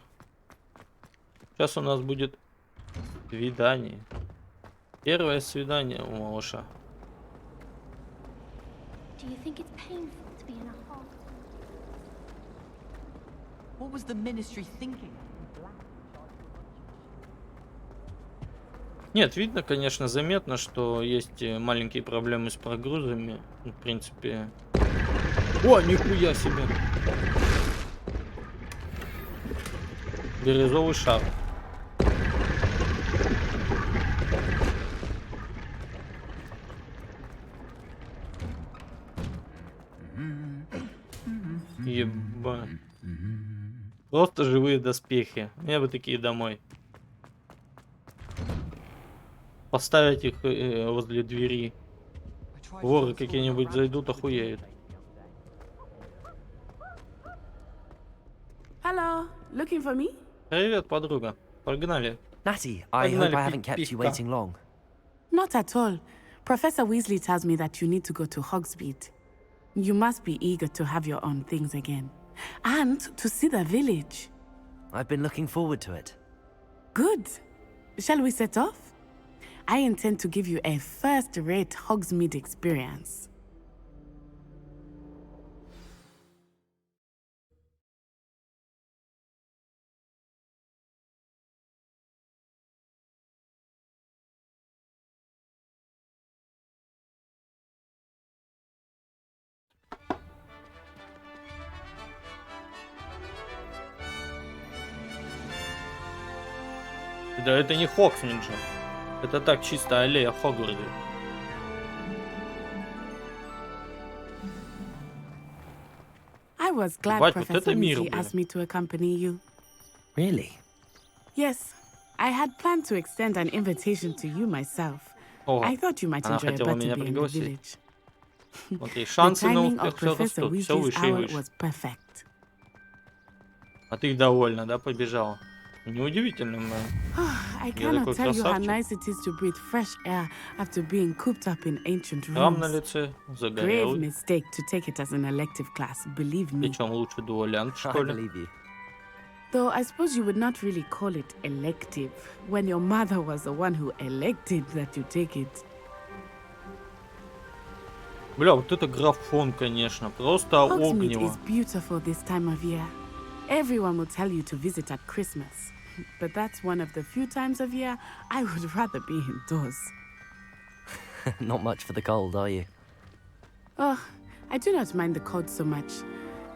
Сейчас у нас будет свидание. Первое свидание у малыша. Do you think it's painful to be in a hog? What was the ministry thinking? Нет, видно, конечно, заметно, что есть маленькие проблемы с прогрузами. В принципе... О, нихуя себе! Бирюзовый шар. Ебать. Просто живые доспехи. Мне бы такие домой. Поставить их возле двери. Воры какие-нибудь зайдут, охуеют. Hello, looking for me? Привет, подруга. Погнали. Natty, I hope I haven't kept you waiting long. Not at all. Professor Weasley tells me that you need to go to Hogsmeade. You must be eager to have your own things again. And to see the village. I've been looking forward to it. Good. Shall we set off? I intend to give you a first-rate Hogsmeade experience. Да это не Хогсмид же. Это так чисто аллея Хогвартса. I was glad Бать, вот Professor это мир, Weasley блин. asked me to accompany you. Really? Yes, I had planned to extend an invitation to you myself. О, I thought you might она enjoy a хотела меня better be in the пригласить. village. Смотри, The шансы на timing успех of все Professor растут, все Weasley's выше и hour выше. was perfect. А ты довольна, да, побежала? Неудивительно, man. I Я cannot такой tell you how красавчик. nice it is to breathe fresh air after being cooped up in ancient Шрам на rooms. лице, Grave загорелый. mistake to take it as an elective class, believe me. Причем лучше дуэлянт, I что ли? believe you. Though I suppose you would not really call it elective when your mother was the one who elected that you take it. Бля, вот это графон, конечно, просто Hogsmeade огнево. is beautiful this time of year. Everyone will tell you to visit at Christmas, but that's one of the few times of year I would rather be indoors. Not much for the cold, are you? Oh, I do not mind the cold so much,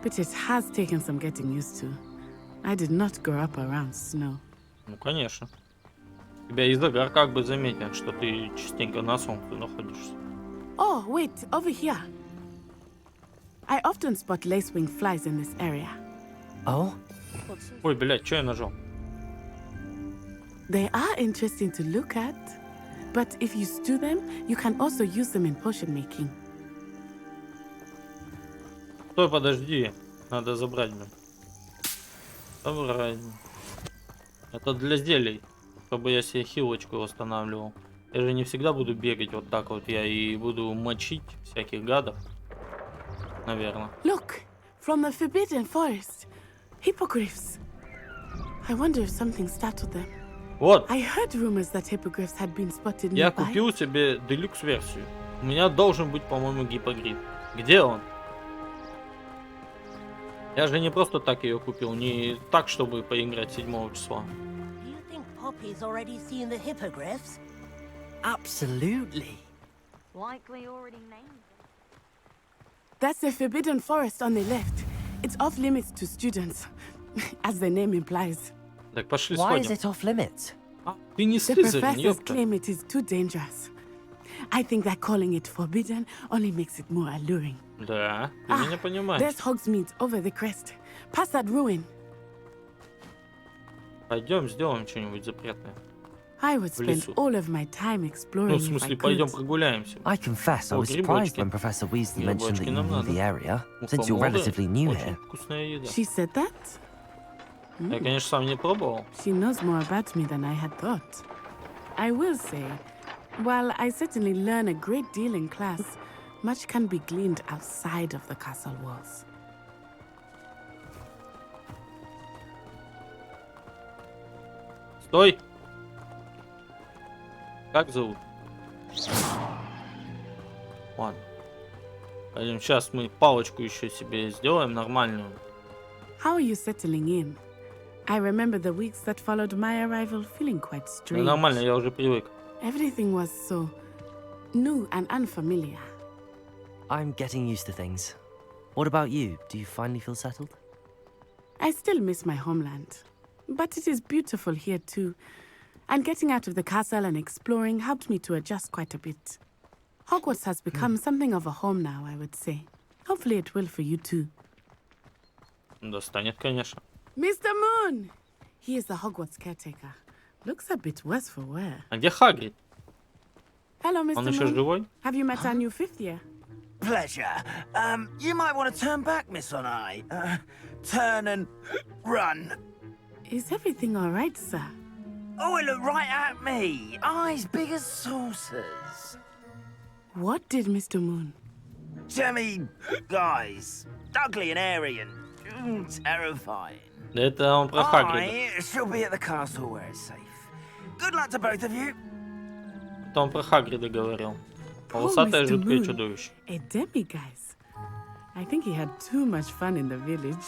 but it has taken some getting used to. I did not grow up around snow. Ну, конечно. Тебя и загар как бы заметен, что ты частенько на солнце находишься. Oh, wait, over here. I often spot lacewing flies in this area. Oh? Ой, блядь, что я нажал? They are interesting to look at, but if you stew them, you can also use them in potion making. Стой, подожди. Надо забрать, блин. Забрать. Это для зелий. Чтобы я себе хилочку восстанавливал. Я же не всегда буду бегать вот так вот. Я и буду мочить всяких гадов. Наверное. Look, from the Forbidden Forest. Hippogriffs. I wonder if something startled them. Вот. I heard rumors that hippogriffs had been spotted Я nearby. купил себе делюкс-версию. У меня должен быть, по-моему, гиппогриф. Где он? Я же не просто так ее купил, не так, чтобы поиграть 7 числа. Do you think Poppy's already seen the hippogriffs? Absolutely. Likely already named. That's the forbidden forest on the left. It's off limits to students, as the name implies. Так, пошли Why is сходим. it off limits? Ты не The Слизерин, professors ёпта. claim it is too dangerous. I think that calling it forbidden only makes it more alluring. Да, ты меня понимаешь. There's Hogsmeade over the crest. Past that ruin. Пойдем сделаем что-нибудь запретное. I would В spend лесу. all of my time Ну, exploring в if I смысле, пойдем could. прогуляемся. I confess I was surprised when Professor Weasley mentioned that you knew the area, since you're relatively new Очень here. вкусная еда. She said that? Я, конечно, сам не пробовал. She knows more about me than I had thought. I will say, while I certainly learn a great deal in class, much can be gleaned outside of the castle walls. Стой! Как зовут? Ладно. Пойдем, сейчас мы палочку еще себе сделаем нормальную. How are you settling in? I remember the weeks that followed my arrival feeling quite Ну, strange. нормально, я уже привык. Everything was so new and unfamiliar. I'm getting used to things. What about you? Do you finally feel settled? I still miss my homeland, but it is beautiful here too. And getting out of the castle and exploring helped me to adjust quite a bit. Hogwarts has become something of a home now, I would say. Hopefully it will for you too. Да, станет, конечно. Mr. Moon! He is the Hogwarts caretaker. Looks a bit worse for wear. А где Хагрид? Hello, Mr. Он еще Moon. живой? Have you met our new fifth year? Pleasure. You might want to turn back, Miss On-Eye. Turn and run. Is everything all right, sir? Oh, it looked right at me. Eyes big as saucers. What did Mr. Moon? Jemmy guys. Ugly and airy and terrifying. Это он про Хагрида. I shall be at the castle where it's safe. Good luck to both of you. Это он про Хагрида говорил. Полосатое Mr. жуткое Moon, чудовище. A demiguise. I think he had too much fun in the village.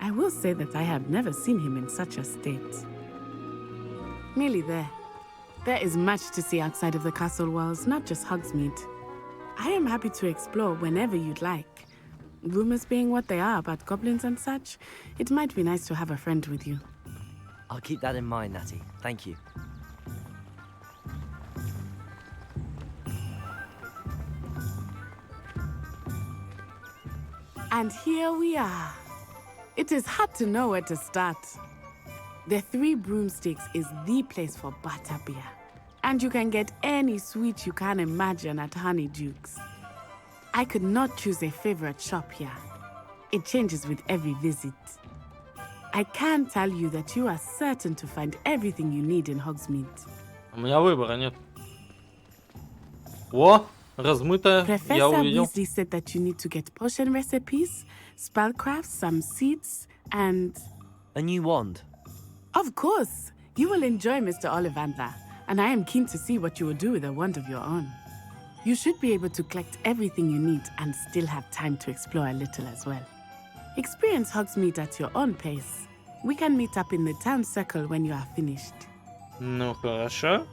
I will say that I have never seen him in such a state. Nearly there. There is much to see outside of the castle walls, not just Hogsmeade. I am happy to explore whenever you'd like. Rumors being what they are about goblins and such, it might be nice to have a friend with you. I'll keep that in mind, Natty. Thank you. And here we are. It is hard to know where to start. The Three Broomsticks is the place for butterbeer. And you can get any sweet you can imagine at Honeydukes. I could not choose a favorite shop here. It changes with every visit. I can tell you that you are certain to find everything you need in Hogsmeade. У меня выбора нет. О, размытое, я Professor увидел. Weasley said that you need to get potion recipes, spellcrafts, some seeds, and... A new wand. Of course! You will enjoy Mr. Ollivander, and I am keen to see what you will do with a wand of your own. You should be able to collect everything you need and still have time to explore a little as well. Experience Hogsmeade at your own pace. We can meet up in the town circle when you are finished. Ну, хорошо.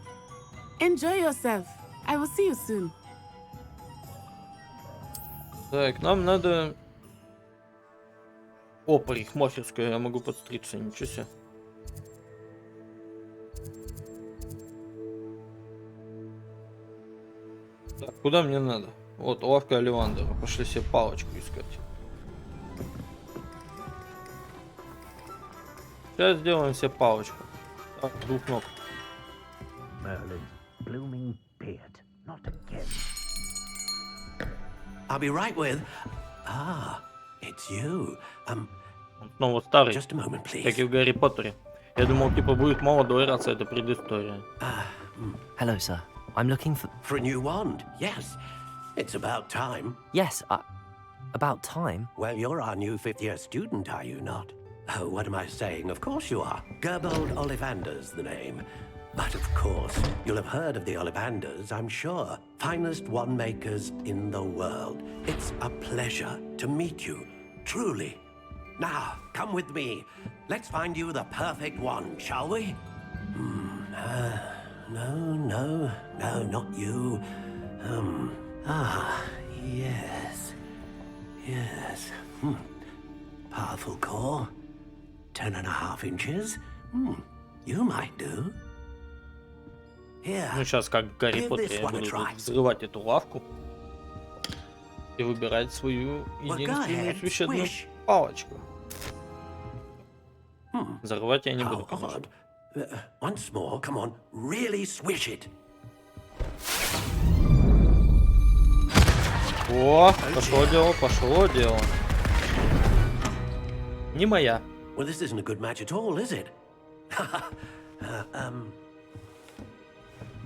Enjoy yourself. I will see you soon. Так, нам надо... О, парикмахерская, я могу подстричься, ничего себе. Так, куда мне надо? Вот, лавка Оливандера. Пошли себе палочку искать. Сейчас сделаем себе палочку. Так, двух ног. Merlin's blooming beard. Not again. I'll be right with... Ah, it's you. Снова старый, Just a moment, please. как и в Гарри Поттере. Я думал, типа, будет молодой, раз это предыстория. Hello, sir. I'm looking for... For a new wand, yes. It's about time. Yes, about time? Well, you're our new fifth-year student, are you not? Oh, what am I saying? Of course you are. Gerbold Ollivander's the name. But of course, you'll have heard of the Ollivanders, I'm sure. Finest wand makers in the world. It's a pleasure to meet you, truly. Now, come with me. Let's find you the perfect wand, shall we? No, not you. Yes. Powerful core. 10.5 inches. You might do. Here. Ну, сейчас, как в Гарри Поттере, я буду взрывать эту лавку и выбирать свою единственную священную палочку. Взрывать я не буду, конечно. Once more, come on, really swish it. О, пошло дело. Не моя. Well, this isn't a good match at all, is it?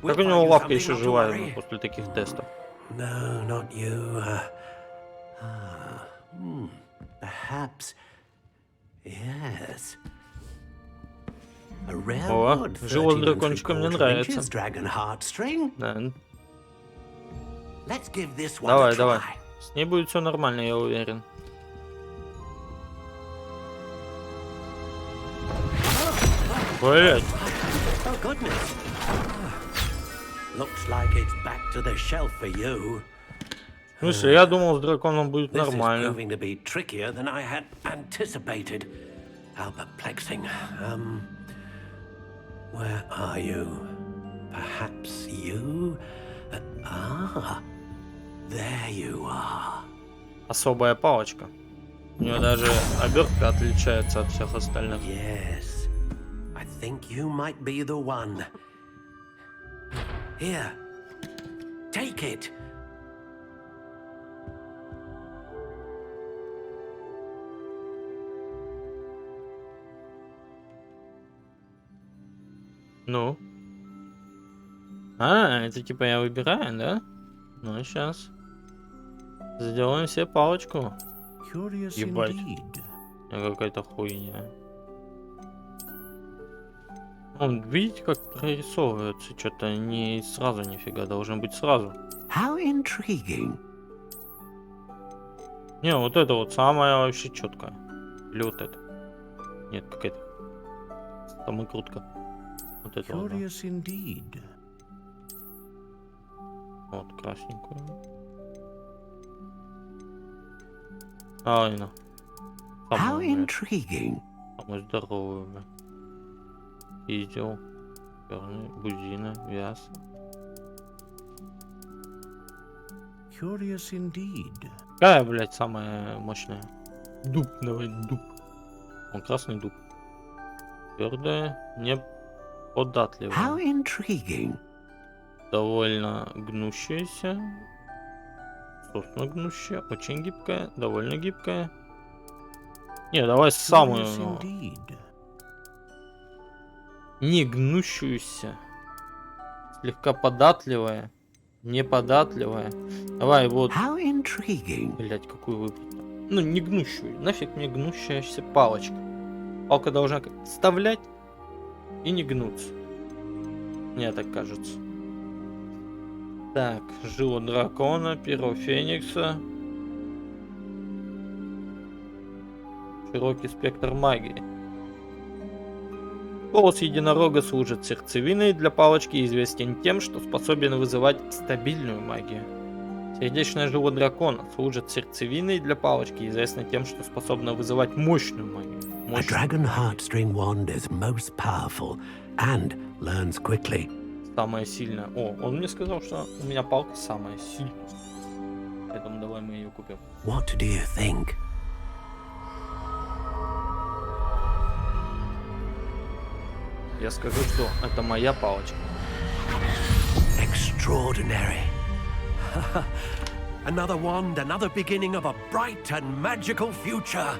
Как у него лавка еще живая после таких тестов? No, not you. Perhaps. Yes. О, живот дракончика мне нравится. Да. Давай. С ней будет все нормально, я уверен. Блять. Слушай, я думал, с драконом будет нормально. Where are you? Perhaps you? There you are. Особая палочка. У нее даже обертка отличается от всех остальных. Yes. I think you might be the one. Here. Take it. Ну? Это типа я выбираю, да? Ну, сейчас. Сделаем себе палочку. Ебать. Какая-то хуйня. Он, видите, как прорисовывается? Что-то не сразу нифига, должно быть сразу. How intriguing. Не, вот это вот самое вообще четкое. Или вот это. Нет, какая-то самокрутка. Вот это вот. Вот, красненькую. Правильно. How intriguing. Самую здоровую, бля. Идел. Черный, бузина, вяз. Curious indeed. Какая, блядь, самая мощная? Дуб, давай, дуб. Он красный дуб. Твердая, не податливая. How intriguing. Довольно гнущаяся. Собственно, гнущая. Очень гибкая. Довольно гибкая. Не, давай самую. Не гнущуюся. Слегка податливая. Не податливая. Давай вот. Блять, какую выбрать? Ну, не гнущую. Нафиг мне гнущаяся палочка. Палка должна вставлять и не гнуться. Мне так кажется. Так, жило дракона, перо феникса. Широкий спектр магии. Голос единорога служит сердцевиной для палочки и известен тем, что способен вызывать стабильную магию. Сердечное жило дракона служит сердцевиной для палочки и известно тем, что способно вызывать мощную магию. A dragon heartstring wand is most powerful and learns quickly. Самая сильная. О, он мне сказал, что у меня палка самая сильная. Поэтому давай мы ее купим. What do you think? Я скажу, что это моя палочка. Extraordinary. Another wand, another beginning of a bright and magical future.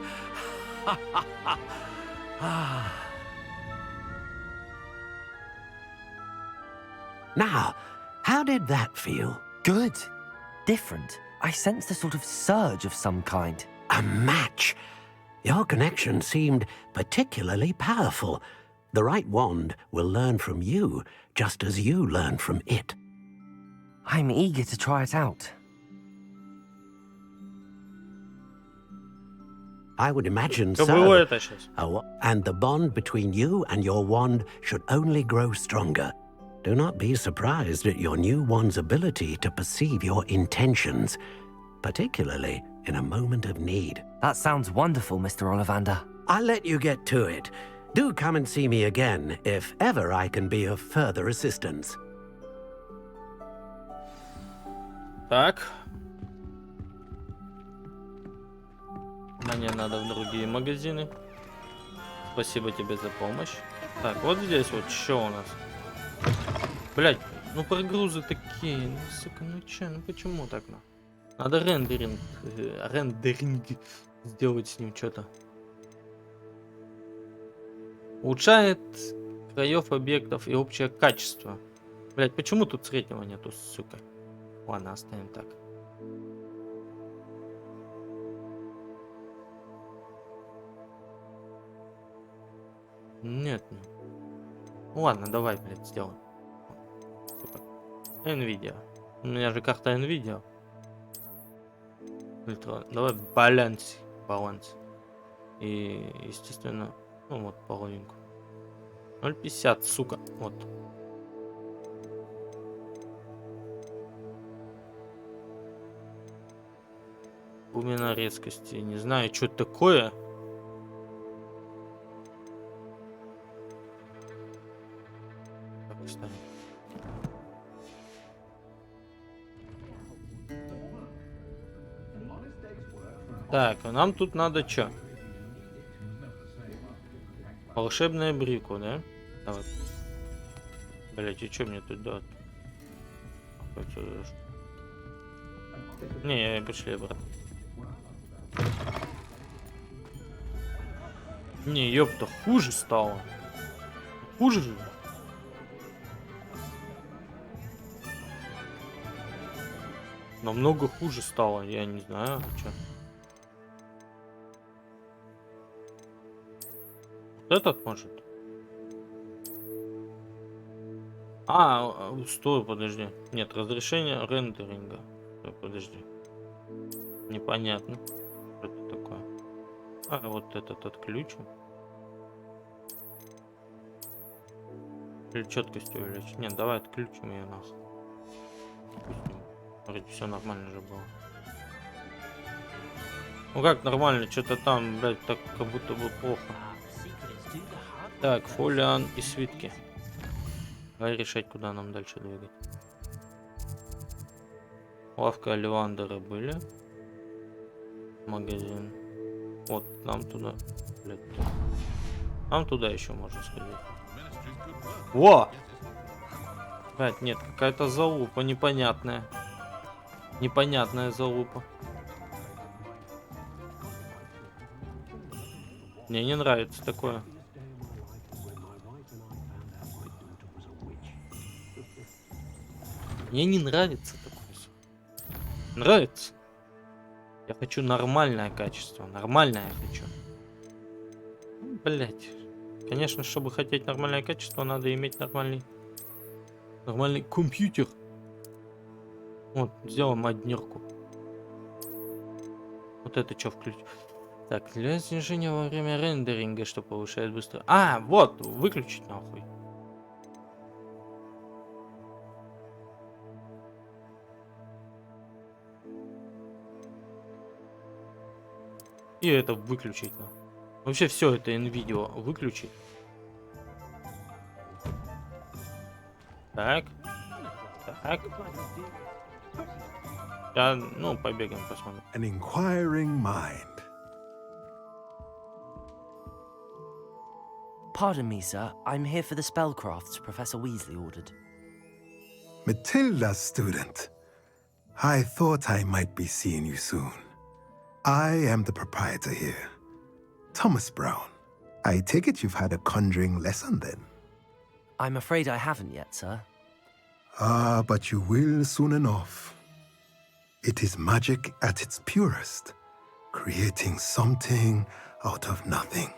Now, how did that feel? Good. Different. I sensed a sort of surge of some kind. A match. Your connection seemed particularly powerful. The right wand will learn from you, just as you learn from it. I'm eager to try it out. I would imagine Что so. было это сейчас? And the bond between you and your wand should only grow stronger. Do not be surprised at your new wand's ability to perceive your intentions, particularly in a moment of need. That sounds wonderful, Mr. Ollivander. I'll let you get to it. Do come and see me again if ever I can be of further assistance. Так. Мне надо в другие магазины. Спасибо тебе за помощь. Так, вот здесь вот что у нас? Блять, ну прогрузы такие. Ну, сука, ну че, ну почему так? Надо рендеринг сделать с ним что-то. Улучшает краев объектов и общее качество. Блять, почему тут среднего нету, сука? Ладно, оставим так. Нет, нет. Ладно, давай, блядь, сделаем. Супер. Nvidia. У меня же карта Nvidia. Давай баланс. И, естественно, ну вот, половинку. 0,50, сука. Вот. Глубина резкости. Не знаю, что это такое. Так, а нам тут надо что? Волшебная брику, да? Давай. Блять, и что мне тут дать? Не, пошли обратно. Не, ёпта, хуже стало. Хуже же. Намного хуже стало, я не знаю, что. Этот может? А, стой, подожди. Нет, разрешение рендеринга. Стой, подожди. Непонятно. Что это такое? А, вот этот отключим. Или четкость увеличить? Нет, давай отключим ее нахуй. Вроде все нормально же было. Ну как нормально? Что-то там, блядь, так как будто бы плохо. Так, фолиан и свитки. Давай решать, куда нам дальше двигать. Лавка Олливандера были. Магазин. Вот, нам туда. Блядь. Нам туда еще можно сходить. Во! Блядь, нет, какая-то залупа непонятная. Непонятная залупа. Мне не нравится такое. Мне не нравится такое. Нравится. Я хочу нормальное качество. Нормальное я хочу. Блять. Конечно, чтобы хотеть нормальное качество, надо иметь нормальный компьютер. Вот, сделаем однерку. Вот это что включить? Так, для снижения во время рендеринга, что повышает быстро. А, вот, выключить нахуй. И это выключить. Вообще все это NVIDIA выключить. Так. Так. Я, ну, побегаем, посмотрим. An inquiring mind. Pardon me, sir. I'm here for the spellcrafts Professor Weasley ordered. Matilda's student. I thought I might be seeing you soon. I am the proprietor here, Thomas Brown. I take it you've had a conjuring lesson then? I'm afraid I haven't yet, sir. Ah, but you will soon enough. It is magic at its purest, creating something out of nothing.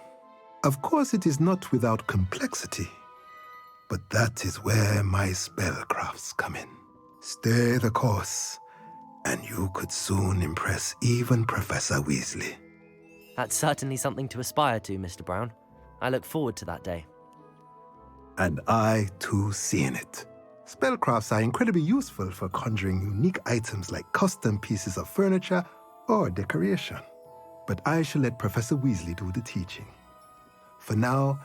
Of course, it is not without complexity, but that is where my spellcrafts come in. Stay the course, and you could soon impress even Professor Weasley. That's certainly something to aspire to, Mr. Brown. I look forward to that day. And I, too, see in it. Spellcrafts are incredibly useful for conjuring unique items like custom pieces of furniture or decoration. But I shall let Professor Weasley do the teaching. For now,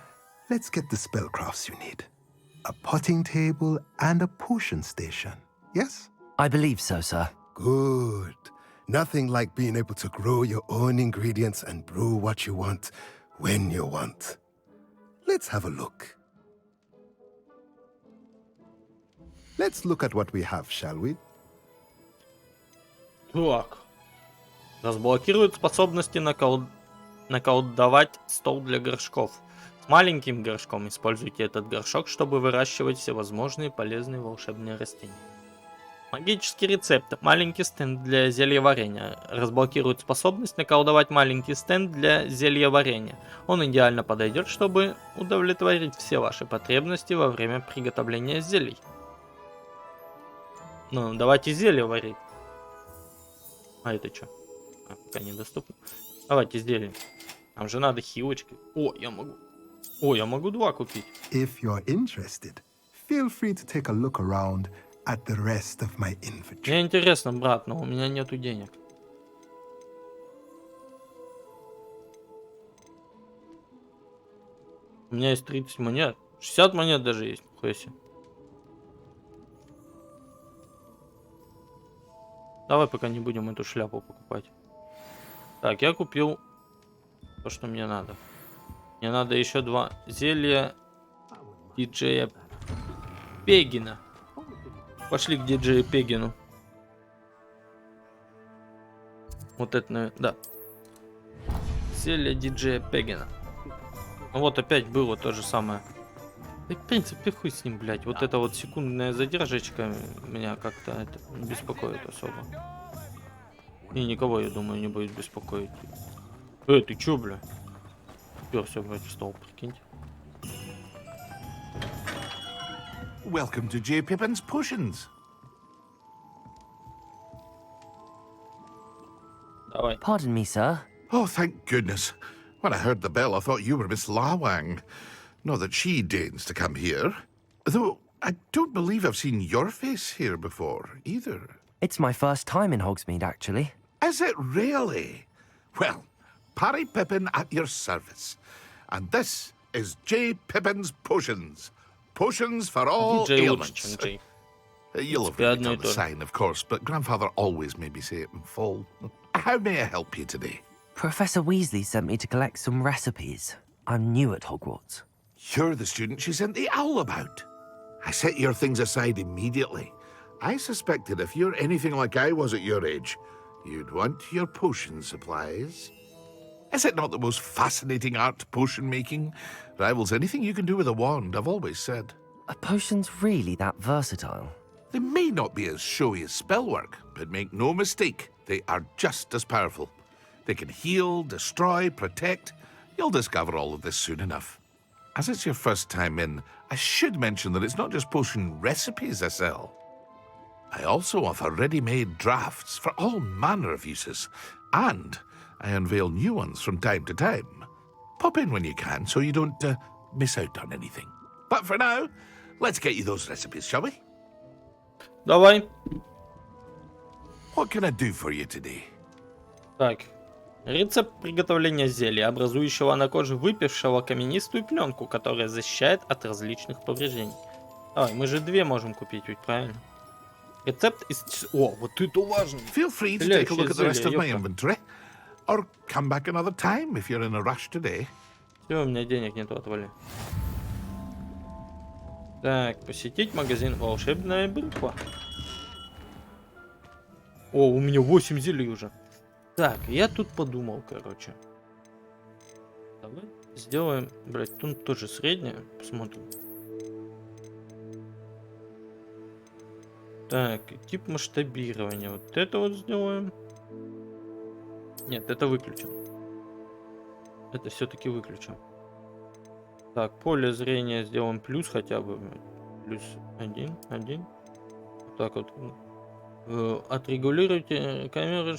let's get the spellcrafts you need. A potting table and a potion station, yes? I believe so, sir. Good. Nothing like being able to grow your own ingredients and brew what you want when you want. Let's have a look. Let's look at what we have, shall we? Так. Разблокирует способности наколдовать стол для горшков. С маленьким горшком используйте этот горшок, чтобы выращивать всевозможные полезные волшебные растения. Магический рецепт. Маленький стенд для зельеварения. Разблокирует способность наколдовать маленький стенд для зельеварения. Он идеально подойдет, чтобы удовлетворить все ваши потребности во время приготовления зелий. Ну, давайте зелье варить. А это что? Пока недоступно. Давайте зелье. Нам же надо хилочки. О, я могу 2 купить. If you're interested, feel free to take a look around at the rest of my inventory. Мне интересно, брат, но у меня нету денег. У меня есть 30 монет. 60 монет даже есть. Нихуя себе. Давай пока не будем эту шляпу покупать. Так, я купил то, что мне надо. Мне надо еще 2 зелья диджея Пегина. Пошли к диджею Пегину. Вот это, да. Зелье диджея Пегина. Ну вот опять было то же самое. Да, в принципе, хуй с ним, блядь. Вот эта вот секундная задержечка меня как-то беспокоит особо. И никого, я думаю, не будет беспокоить. Ты чё, бля? Уперся, блядь, в стол, прикиньте. Welcome to J. Pippin's Potions. Давай. Pardon me, sir. Oh, thank goodness. When I heard the bell, I thought you were Miss Lawang. Not that she deigns to come here. Though, I don't believe I've seen your face here before, either. It's my first time in Hogsmeade, actually. Is it really? Well, Parry Pippin at your service. And this is J. Pippin's Potions. Potions for all ailments. You'll have read it on the sign, of course, but Grandfather always made me say it in full. How may I help you today? Professor Weasley sent me to collect some recipes. I'm new at Hogwarts. You're the student she sent the owl about. I set your things aside immediately. I suspected if you're anything like I was at your age, you'd want your potion supplies. Is it not the most fascinating art, potion making? Rivals anything you can do with a wand, I've always said. Are potions really that versatile? They may not be as showy as spellwork, but make no mistake, they are just as powerful. They can heal, destroy, protect. You'll discover all of this soon enough. As it's your first time in, I should mention that it's not just potion recipes I sell. I also offer ready-made drafts for all manner of uses, and I unveil new ones from time to time. Pop in when you can so you don't miss out on anything. But for now, let's get you those recipes, shall we? Давай. What can I do for you today? Так. Рецепт приготовления зелья, образующего на коже выпившего каменистую пленку, которая защищает от различных повреждений. Давай, мы же 2 можем купить, ведь правильно? Рецепт из... О, вот это важно. Feel free to take a look at the rest of my inventory. Or come back another time if you're in a rush today. Все, у меня денег нету, отвали. Так, посетить магазин волшебная бритва. О, у меня 8 зелий уже. Так, я тут подумал, короче. Давай сделаем, блять, тут тоже среднее. Посмотрим. Так, тип масштабирования. Вот это вот сделаем. Нет, это выключим. это все-таки выключим. Так, поле зрения сделаем плюс хотя бы. Плюс 1. Вот так вот. Отрегулируйте камеру.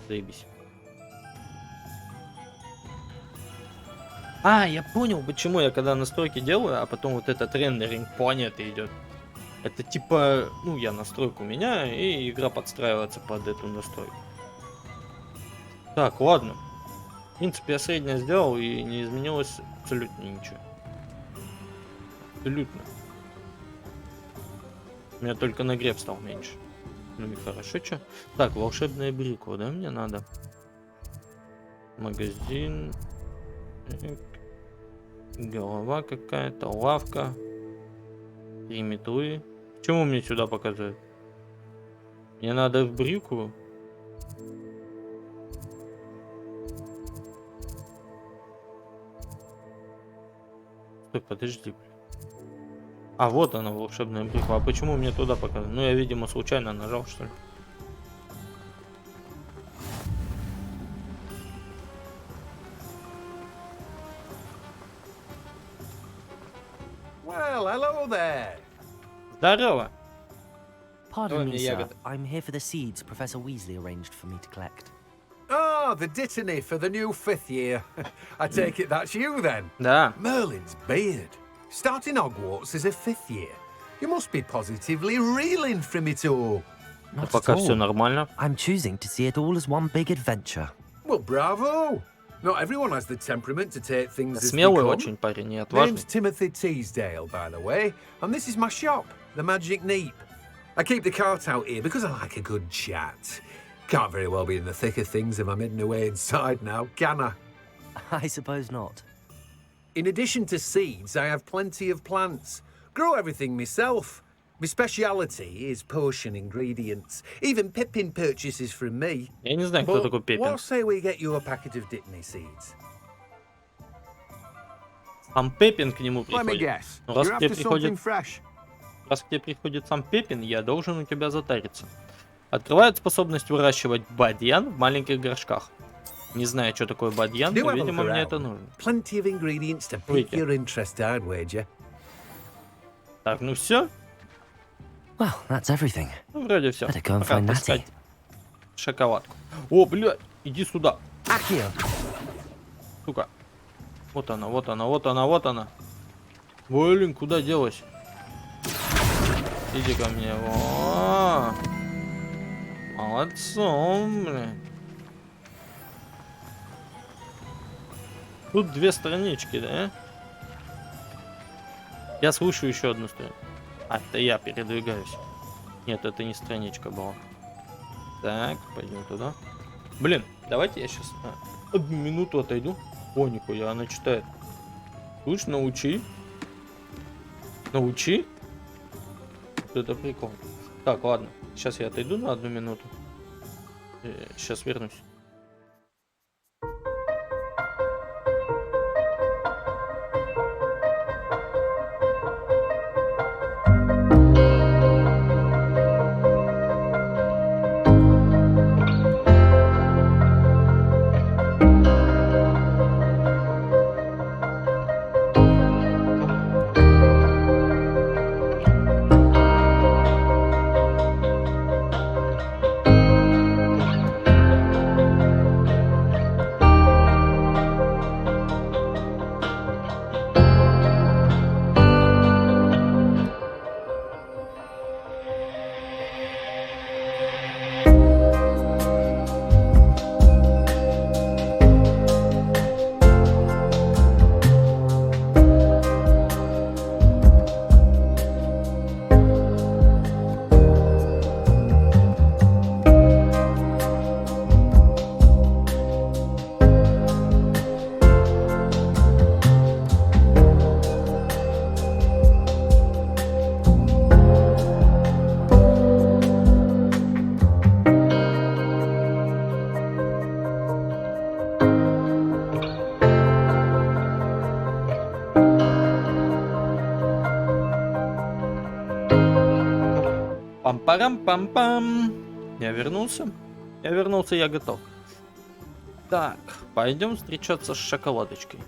Заебись. А, я понял, почему я когда настройки делаю, а потом вот этот рендеринг планеты идет. Это типа, ну, я настройку меняю, и игра подстраивается под эту настройку. Так, ладно. В принципе, я среднее сделал, и не изменилось абсолютно ничего. Абсолютно. У меня только нагрев стал меньше. Ну и хорошо, что? Так, волшебное брико, да, мне надо? Магазин. Голова какая-то, лавка. 3 метлы. Почему мне сюда показывают? Мне надо в брику. Стой, подожди. А вот она, волшебная бриква. А почему мне туда показывают? Ну, я, видимо, случайно нажал, что ли. Well, hello there. Здорово. Pardon me, sir. I'm here for the seeds Professor Weasley arranged for me to collect. Oh, the dittany for the new 5th year. I take it that's you then. Да. Merlin's beard. Starting Hogwarts as a 5th year. You must be positively reeling from it all. Not Пока at все all. нормально. I'm choosing to see it all as one big adventure. Well, bravo. Not everyone has the temperament to take things as they Смелый come. очень парень, не отважный. Name's Timothy Teasdale, by the way, and this is my shop, the Magic Neep. I keep the cart out here because I like a good chat. Can't very well be in the thick of things if I'm hidden away inside now, can I? I suppose not. In addition to seeds, I have plenty of plants. Grow everything myself. My speciality is potion ingredients. Even Pippin purchases from me. Я не знаю, кто такой Пеппин. What say we get you a packet of Dittany seeds? Сам Пеппин к нему Let me приходит. guess. Ну, раз You're к тебе after приходит, something fresh. раз к тебе приходит сам Пеппин, я должен у тебя затариться. Открывает способность выращивать бадьян в маленьких горшках. Не знаю, что такое бадьян, но, видимо, мне это нужно. Plenty of ingredients to pique your interest, I'd wager. Так, ну все. Well, that's everything. Ну, вроде все. Better go and Пока find отыскать Natty. шоколадку. О, блядь, иди сюда. Accio. Сука. Вот она, вот она, вот она, вот она. Блин, куда делась? Иди ко мне. О, молодцом, блин. Тут 2 странички, да? Я слушаю еще одну страничку. А, это я передвигаюсь. Нет, это не страничка была. Так, пойдем туда. Блин, давайте я сейчас 1 минуту отойду. О, нихуя, она читает. Слышь, научи. Научи. Вот это прикол. Так, ладно. Сейчас я отойду на 1 минуту. Сейчас вернусь. Парам-пам-пам. Я вернулся. Я готов. Так, пойдем встречаться с шоколадочкой.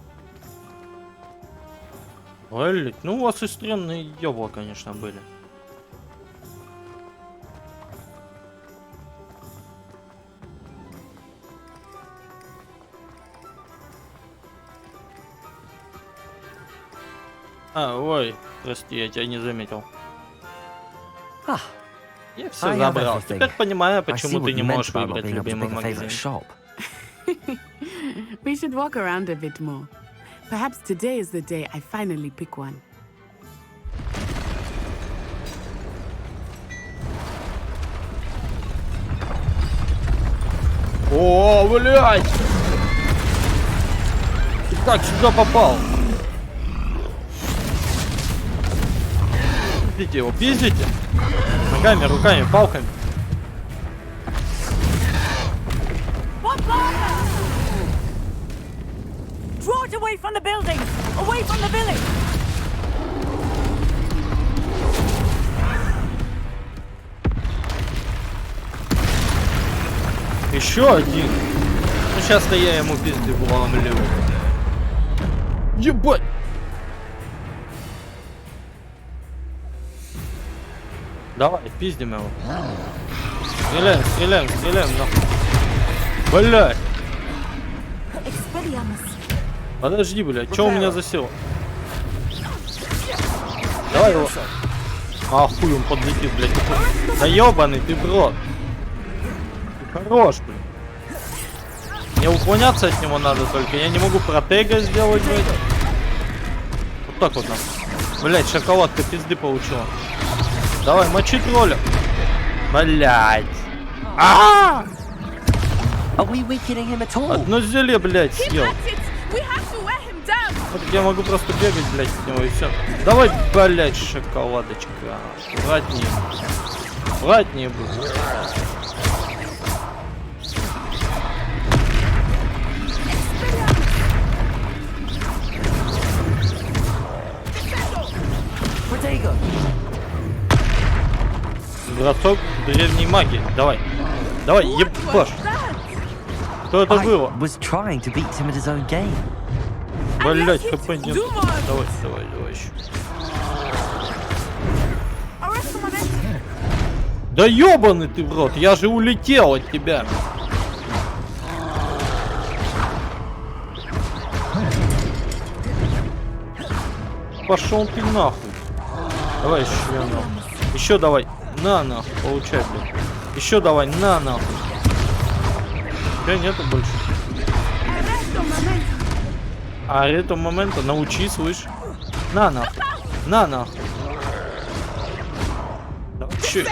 Ой, ну у вас и стрёмные ёбла, конечно, были. Ой, прости, я тебя не заметил. Я все забрал. Теперь понимаю, почему ты не можешь выбрать любимый магазин. We should walk around a bit more. Perhaps today is the day I finally pick one. О, блядь! Ты как сюда попал? Пиздите его, пиздите! Ногами, руками, палками. Draw it away from the building! Away from the village! Еще один. Ну сейчас-то я ему пизды вломлю. Ебать! Давай, пиздим его. Стреляем, нахуй. Блядь! Подожди, блядь, что у меня засело? Давай его. А, хуй он подлетит, блядь. Да ебаный ты, бро. Хорош, блядь. Мне уклоняться от него надо только. Я не могу протега сделать, блядь. Вот так вот нам. Блядь, шоколадка пизды получила. Давай, мочи тролля. Блядь. Одно зелье, блядь, съел. Вот я могу просто бегать, блядь, с него и все. Давай, блядь, шоколадочка. Врать не буду. Бросок древней магии. Давай, ебаш. Что это было? Блять, хп нет. Давай еще. Да ёбаный ты в рот, я же улетел от тебя. Пошел ты нахуй. Давай еще нахуй. Еще давай. На нахуй, получай, блядь. Еще давай, на нахуй. Тебя нету больше. А этого момента научи, слышь. На нахуй. На нахуй. Давай, еще.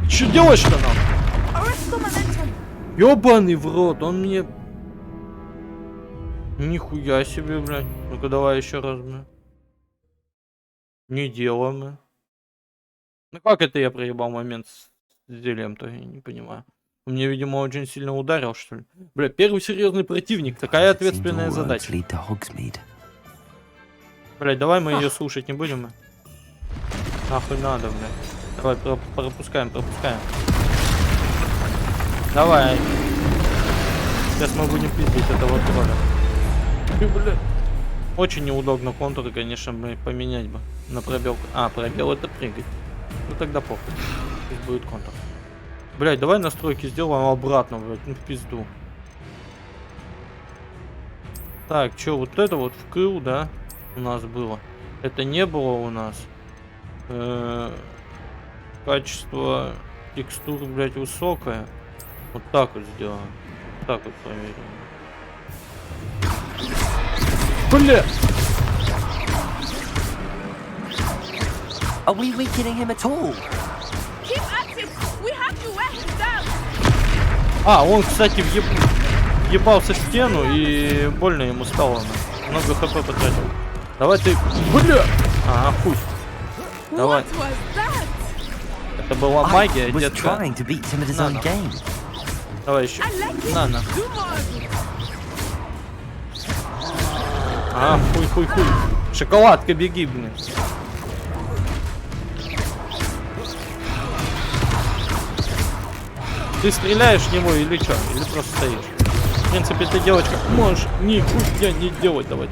Что делаешь-то нам? Ёбаный в рот, он мне... Нихуя себе, блядь. Ну-ка давай еще раз, блядь. Не делаем. Ну как это я проебал момент с зельем-то? Я не понимаю. Он мне, видимо, очень сильно ударил, что ли. Бля, первый серьезный противник. Такая ответственная задача. Блядь, давай мы ее слушать не будем. Нахуй надо, блядь. Давай, пропускаем. Давай. Сейчас мы будем пиздить этого тролля. Блядь. Очень неудобно контуры, конечно, поменять бы на пробел. А, пробел это прыгать. Ну тогда похуй. Пусть будет контур. Блядь, давай настройки сделаем обратно, блядь, ну в пизду. Так, что, вот это вот вкрыл, да, у нас было. Это не было у нас. Качество текстур, блядь, высокое. Вот так вот сделаем. Так вот проверим. Бля! Are we weakening him at all? А, он, кстати, въебался в стену и больно ему стало. Много хп потратил. Давай ты... Бля! Ага, хуй. Давай. Это была магия, детка. Давай еще. На. А, хуй. Шоколадка, беги, блин. Ты стреляешь в него или что? Или просто стоишь? В принципе, ты, девочка, можешь нихуя не делать. Давай.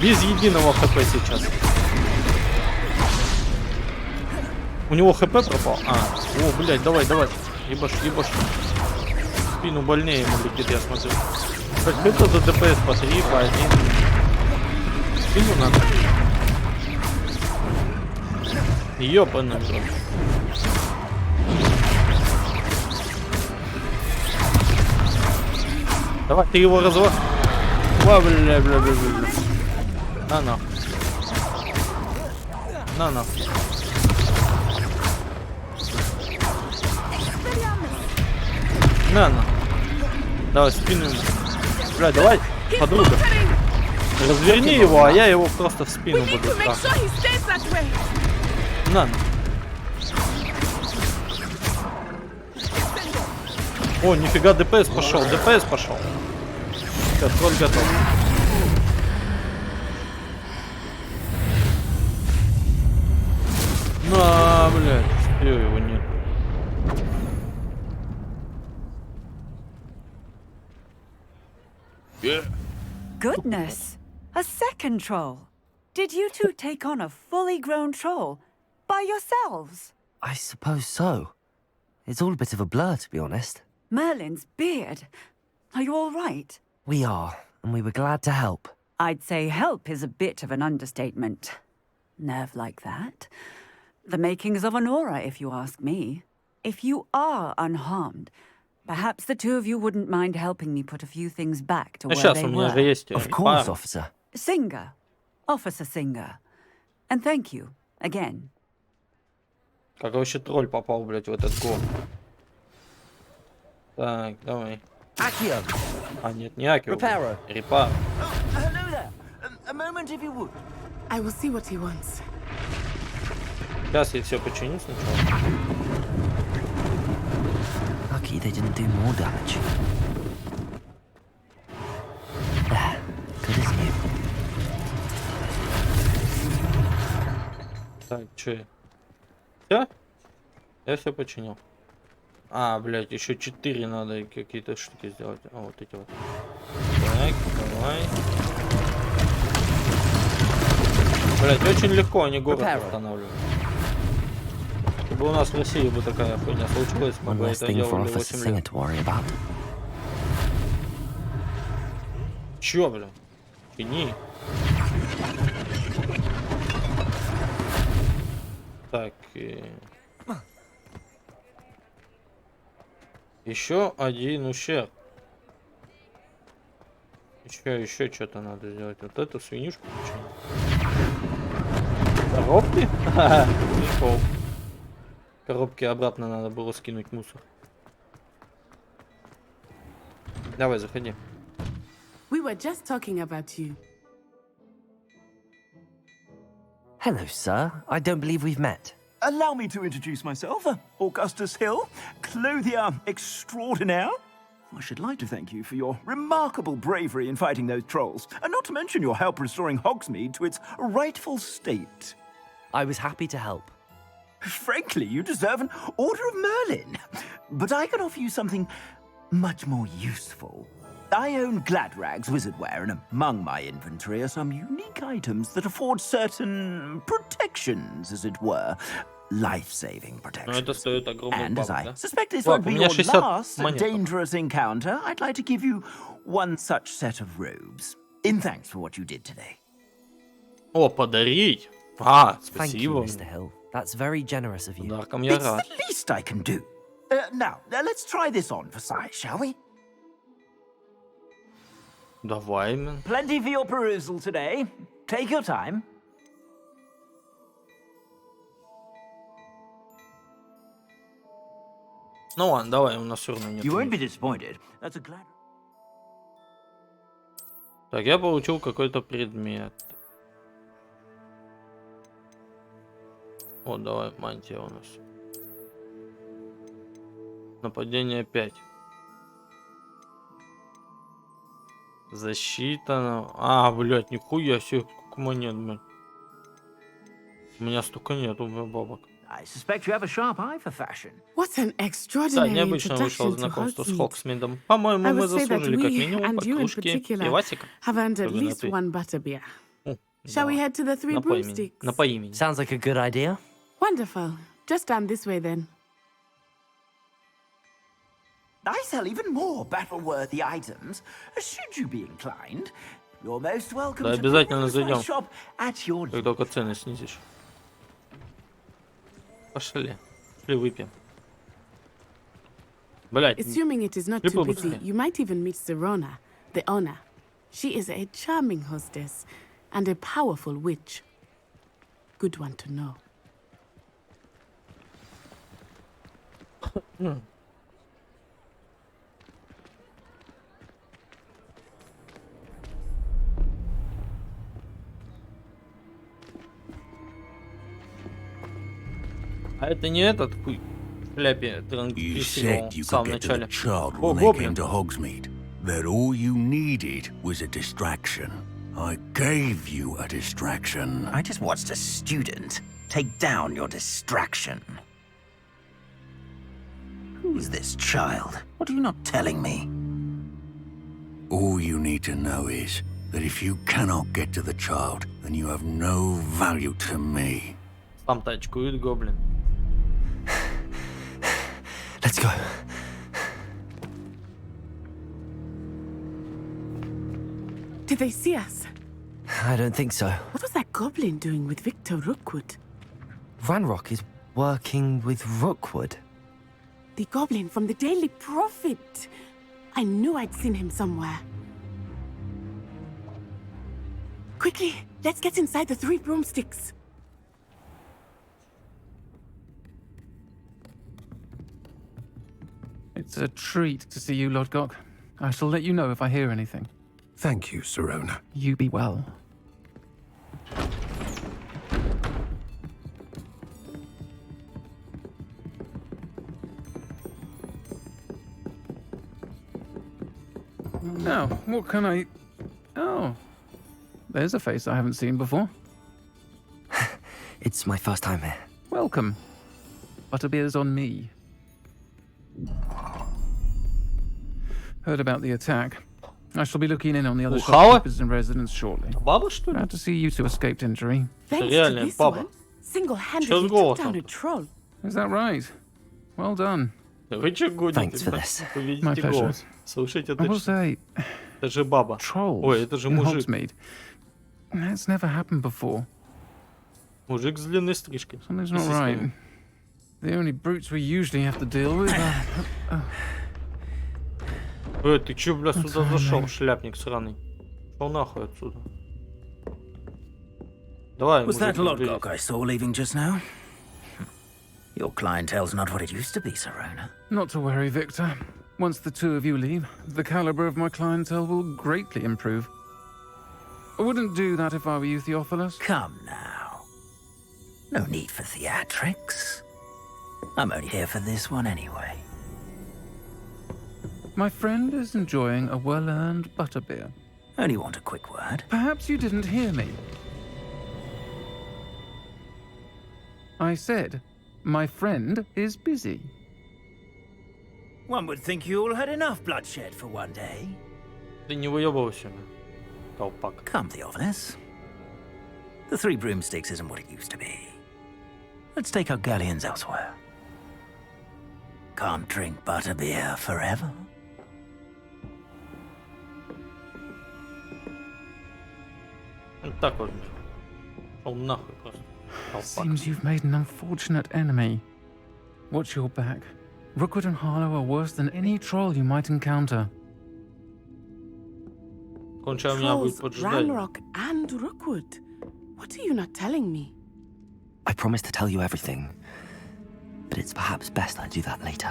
Без единого хп сейчас. У него хп пропал? О, блядь, давай. Ебашь. В спину больнее ему летит, я смотрю. Как это за ДПС по 3, по 1. В спину надо. Ёпаный в рот. Давай, ты его разва... Бля. На. На. Давай, спину ему. Бля, давай, подруга. Разверни его, а я его просто в спину буду. На. О, нифига, ДПС пошел. Все, тролль готов. На, блядь, все, его нет. Goodness, a second troll. Did you two take on a fully grown troll by yourselves? I suppose so. It's all a bit of a blur, to be honest. Merlin's beard. Are you all right? We are, and we were glad to help. I'd say help is a bit of an understatement. Nerve like that. The makings of an aura, if you ask me. If you are unharmed, perhaps the two of you wouldn't mind helping me put a few things back to where they were. Of course, officer. Singer. Officer Singer. And thank you, again. Как вообще тролль попал, блядь, в этот гор? Так, давай. Accio. А, нет, не Акио. Reparo. Репаро. Hello there. A moment if you would. I will see what he wants. Сейчас я все починю сначала. Lucky they didn't do more damage. There, good as new. Так, че? Все? Я все починил. А, блядь, еще 4 надо какие-то штуки сделать. А, вот эти вот. Так, давай. Блядь, очень легко они город восстанавливают. Чтобы у нас в России бы такая хуйня случилась, мы бы это делали 8 лет. Чё, блядь? Чини. Так, еще один ущерб. Еще что-то надо сделать. Вот эту свинюшку починить. Коробки? Прикол. Коробки обратно надо было скинуть мусор. Давай, заходи. We were just talking about you. Hello, sir. I don't believe we've met. Allow me to introduce myself, Augustus Hill, clothier extraordinaire. I should like to thank you for your remarkable bravery in fighting those trolls, and not to mention your help restoring Hogsmeade to its rightful state. I was happy to help. Frankly, you deserve an Order of Merlin. But I can offer you something much more useful. I own Gladrag's wizardware, and among my inventory are some unique items that afford certain protections, as it were. Life-saving protections. And as I suspect this won't be your last dangerous encounter, I'd like to give you one such set of robes. In thanks for what you did today. О, подарить! А, Thank you, спасибо. Mr. Hill. That's very generous of you. Подарком я It's рад. the least I can do. Now, let's try this on for size, shall we? Давай, man. Plenty for your perusal today. Take your time. Ну ладно, давай, у нас все равно нет. You won't be disappointed. That's a glad. Так, я получил какой-то предмет. Вот, давай, мантия у нас. Нападение 5. Защита. А, блядь, нихуя себе, как монет, блядь. У меня столько нету бабок. I suspect you have a sharp eye for fashion. What an Да, extraordinary необычно вышло introduction to знакомство с Hogsmeade. Хогсмидом. По-моему, I мы would say that заслужили как we, минимум по and you in кружке particular, пивасика. have earned at Особенно least ты. one butterbeer. О, Shall we давай. head to the Three Напой меня. Broomsticks? Напои меня. Sounds like a good idea. Wonderful. Just down this way then. I sell even more battle-worthy items. Should you be inclined, you're most welcome Да, to обязательно peruse my зайдем. shop at your Как только цены снизишь. Пошли. Пошли выпьем. Блять. Assuming it is not too busy, you might even meet Sirona, the owner. She is a charming hostess and a powerful witch. Good one to know. А это не этот хуй в шляпе You said you в самом could get to the начале. child О, when they came гоблин. to Hogsmeade. That all you needed was a distraction. I gave you a distraction. I just watched a student take down your distraction. Who's this child? What are you not telling me? All you need to know is that if you cannot get to the child, then you have no value to me. Там тачкует гоблин. Let's go. Did they see us? I don't think so. What was that goblin doing with Victor Rookwood? Ranrock is working with Rookwood. The goblin from the Daily Prophet. I knew I'd seen him somewhere. Quickly, let's get inside the Three Broomsticks. It's a treat to see you, Lodgok. I shall let you know if I hear anything. Thank you, Sirona. You be well. Now, what can I... Oh, there's a face I haven't seen before. It's my first time here. Welcome. Butterbeer's on me. Heard about the attack. I shall be looking in on the other shopkeepers and residents shortly. Glad to see you two escaped injury. Thanks to this one, single-handedly took down a troll. Is that right? Well done. Thanks for this. My pleasure. Слушайте, I will say, это же баба. Trolls Ой, это же in мужик. Hogsmeade. That's never happened before. Мужик с длинной стрижкой. Something's not right. The only brutes we usually have to deal with are... Ты чё, бля, сюда зашел, шляпник сраный? Шел нахуй отсюда. Давай, Was that мужик, Lodgok I saw leaving just now? Your clientele's not what it used to be, Sirona. Not to worry, Victor. Once the two of you leave, the caliber of my clientele will greatly improve. I wouldn't do that if I were you, Theophilus. Come now. No need for theatrics. I'm only here for this one anyway. My friend is enjoying a well-earned butterbeer. Only want a quick word. Perhaps you didn't hear me. I said, my friend is busy. One would think you all had enough bloodshed for one day. Ты не выебывайся, колпак. Come, Theophilus. The Three Broomsticks isn't what it used to be. Let's take our galleons elsewhere. Can't drink butterbeer forever. Вот так вот. Шел нахуй просто. Колпак. Seems you've made an unfortunate enemy. Watch your back. Rookwood and Harlow are worse than any troll you might encounter. Конча меня будет Trolls, поджидать. Ranrock, and Rookwood. What are you not telling me? I promised to tell you everything, but it's perhaps best I do that later.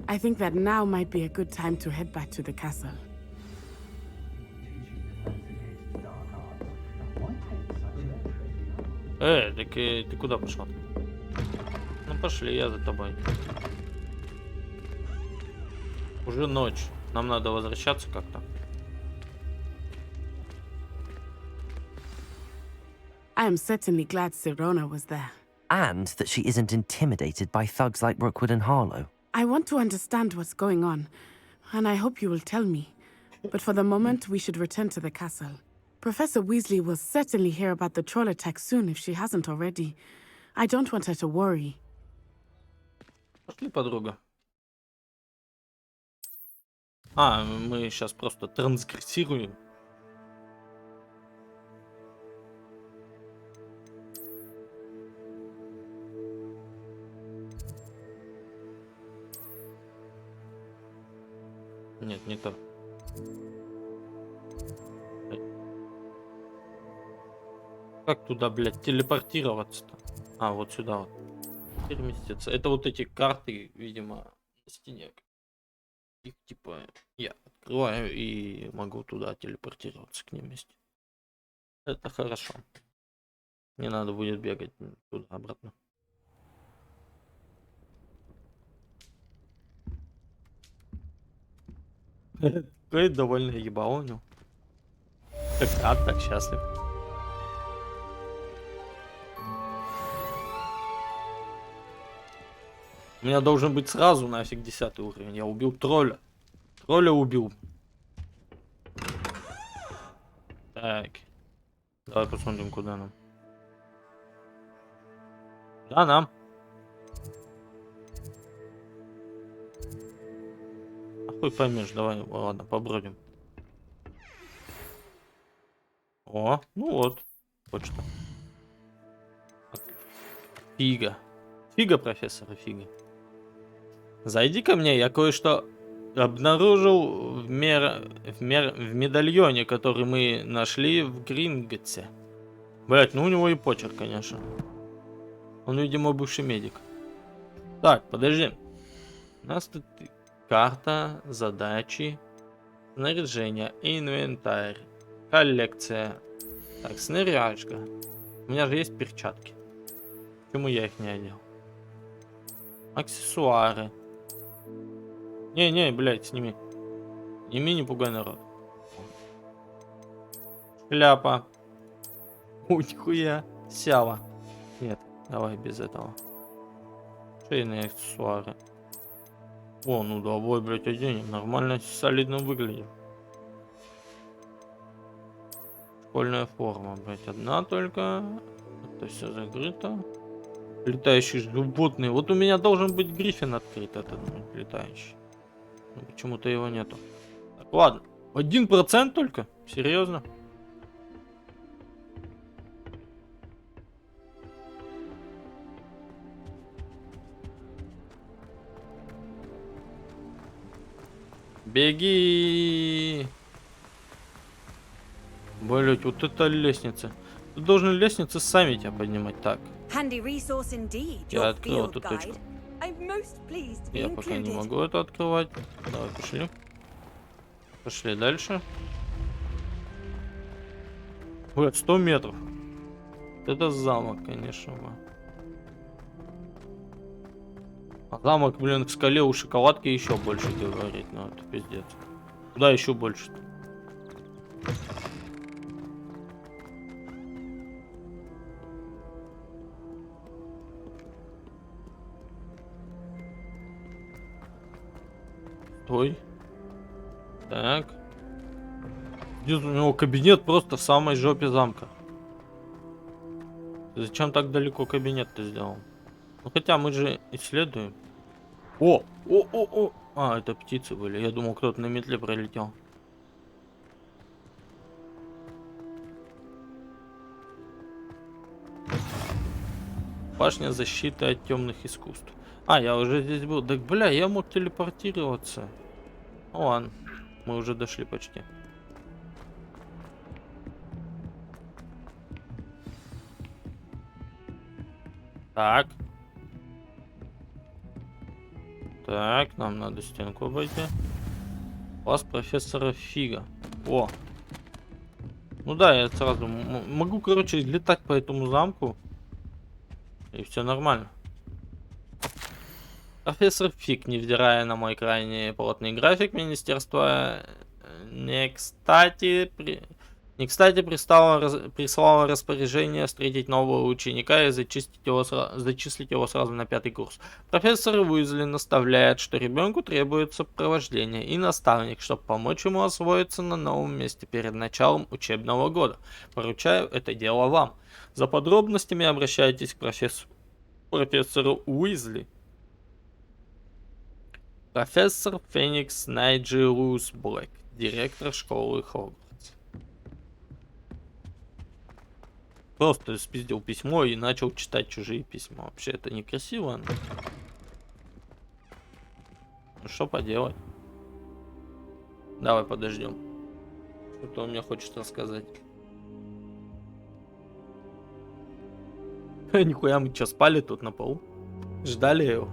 I think that now might be a good time to head back to the castle. Так ты куда пошла? Ну пошли, я за тобой. Уже ночь. Нам надо возвращаться как-то. I am certainly glad Sirona was there. And that she isn't intimidated by thugs like Rookwood and Harlow. I want to understand what's going on, and I hope you will tell me. But for the moment, we should return to the castle. Professor Weasley will certainly hear about the troll attack soon if she hasn't already. I don't want her to worry. Пошли, подруга. А, мы сейчас просто трансгрессируем. Нет, не то. Как туда, блядь, телепортироваться-то? А, вот сюда вот. Переместиться. Это вот эти карты, видимо, на стене. Их типа я открываю и могу туда телепортироваться к ним вместе. Это хорошо. Не надо будет бегать туда-обратно. Какой довольно ебал у него. Как рад, так счастлив. У меня должен быть сразу нафиг 10 уровень. Я убил тролля. Тролля убил. Так. Давай посмотрим, куда нам. Да, нам. А хуй поймешь, давай, ладно, побродим. О, ну вот. Почта. Фига. Фига, профессора, фига. Зайди ко мне, я кое-что обнаружил в медальоне, который мы нашли в Гринготте. Блять, ну у него и почерк, конечно. Он, видимо, бывший медик. Так, подожди. У нас тут карта, задачи, снаряжение, инвентарь, коллекция. Так, снаряжка. У меня же есть перчатки. Почему я их не одел? Аксессуары. Не, блядь, сними. Сними, не пугай народ. Шляпа. О, нихуя. Сява. Нет, давай без этого. Шейные аксессуары. О, ну давай, блядь, оденем. Нормально, солидно выглядит. Школьная форма, блядь, одна только. Это все закрыто. Летающие животные. Вот у меня должен быть Гриффин открыт, этот летающий. Но почему-то его нету. Так, ладно. 1% только? Серьезно? Беги! Блять, вот это лестница. Ты должен лестницы сами тебя поднимать. Так. Я открыл эту точку. Я пока не могу это открывать. Давай, пошли. Пошли дальше. Ой, 100 метров. Это замок, конечно. А замок, блин, в скале у шоколадки еще больше говорить. Ну, это пиздец. Куда еще больше-то? Стой. Так. Где у него кабинет просто в самой жопе замка? Ты зачем так далеко кабинет-то сделал? Ну хотя мы же исследуем. О! А, это птицы были. Я думал, кто-то на метле пролетел. Башня защиты от темных искусств. А, я уже здесь был. Так, бля, я мог телепортироваться. Ну ладно, мы уже дошли почти. Так. Так, нам надо стенку обойти. Класс профессора Фига. О. Ну да, я сразу могу, короче, летать по этому замку. И все нормально. Профессор Фиг, невзирая на мой крайне плотный график, министерство не кстати прислало распоряжение встретить нового ученика и зачислить его сразу на 5-й курс. Профессор Уизли наставляет, что ребенку требуется сопровождение и наставник, чтобы помочь ему освоиться на новом месте перед началом учебного года. Поручаю это дело вам. За подробностями обращайтесь к профессору Уизли. Профессор Феникс Найджелус Блэк, директор школы Хогвартс. Просто спиздил письмо и начал читать чужие письма. Вообще это некрасиво. Ну что поделать? Давай подождем. Что-то он мне хочет рассказать. Нихуя, мы что, спали тут на полу? Ждали его.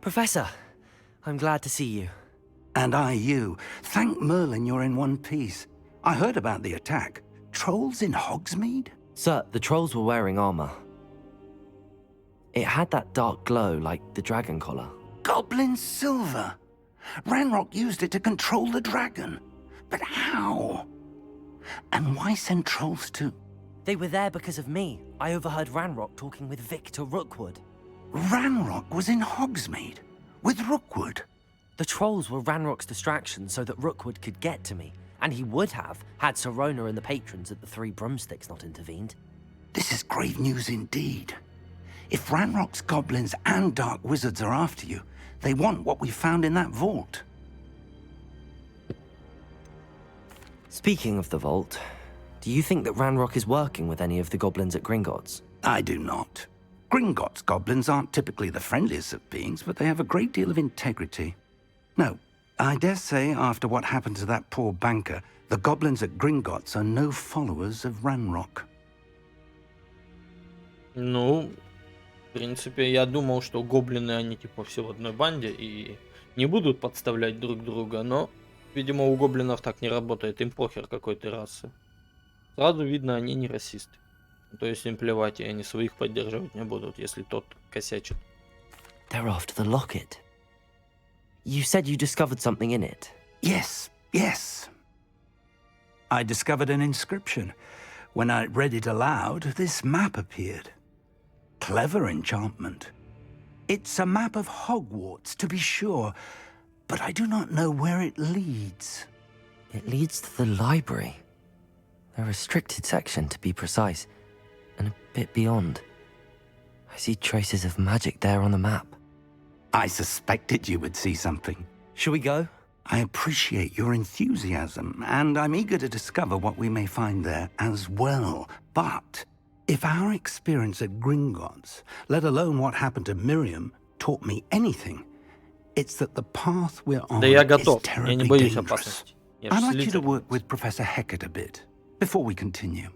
Professor, I'm glad to see you. And I you. Thank Merlin you're in one piece. I heard about the attack. Trolls in Hogsmeade? Sir, the trolls were wearing armor. It had that dark glow like the dragon collar. Goblin silver. Ranrock used it to control the dragon. But how? And why send trolls to... They were there because of me. I overheard Ranrock talking with Victor Rookwood. Ranrock was in Hogsmeade with Rookwood. The trolls were Ranrock's distraction so that Rookwood could get to me, and he would have had Sirona and the patrons at the Three Broomsticks not intervened. This is grave news indeed. If Ranrock's goblins and dark wizards are after you, they want what we found in that vault. Speaking of the vault, do you think that Ranrock is working with any of the goblins at Gringotts? I do not. Gringotts goblins aren't typically the friendliest of beings, but they have a great deal of integrity. No, I dare say after what happened to that poor banker, the goblins at Gringotts are no followers of Ranrock. Ну, в принципе, я думал, что гоблины, они типа все в одной банде и не будут подставлять друг друга, но, видимо, у гоблинов так не работает, им похер какой ты расы. Сразу видно, они не расисты. То есть им плевать, и они своих поддерживать не будут, если тот косячит. They're after the locket. You said you discovered something in it. Yes, yes. I discovered an inscription. When I read it aloud, this map appeared. Clever enchantment. It's a map of Hogwarts, to be sure, but I do not know where it leads. It leads to the library. A restricted section, to be precise, and a bit beyond. I see traces of magic there on the map. I suspected you would see something. Shall we go? I appreciate your enthusiasm, and I'm eager to discover what we may find there as well. But if our experience at Gringotts, let alone what happened to Miriam, taught me anything, it's that the path we're on is terribly dangerous. I'd like you to work with Professor Hecat a bit before we continue.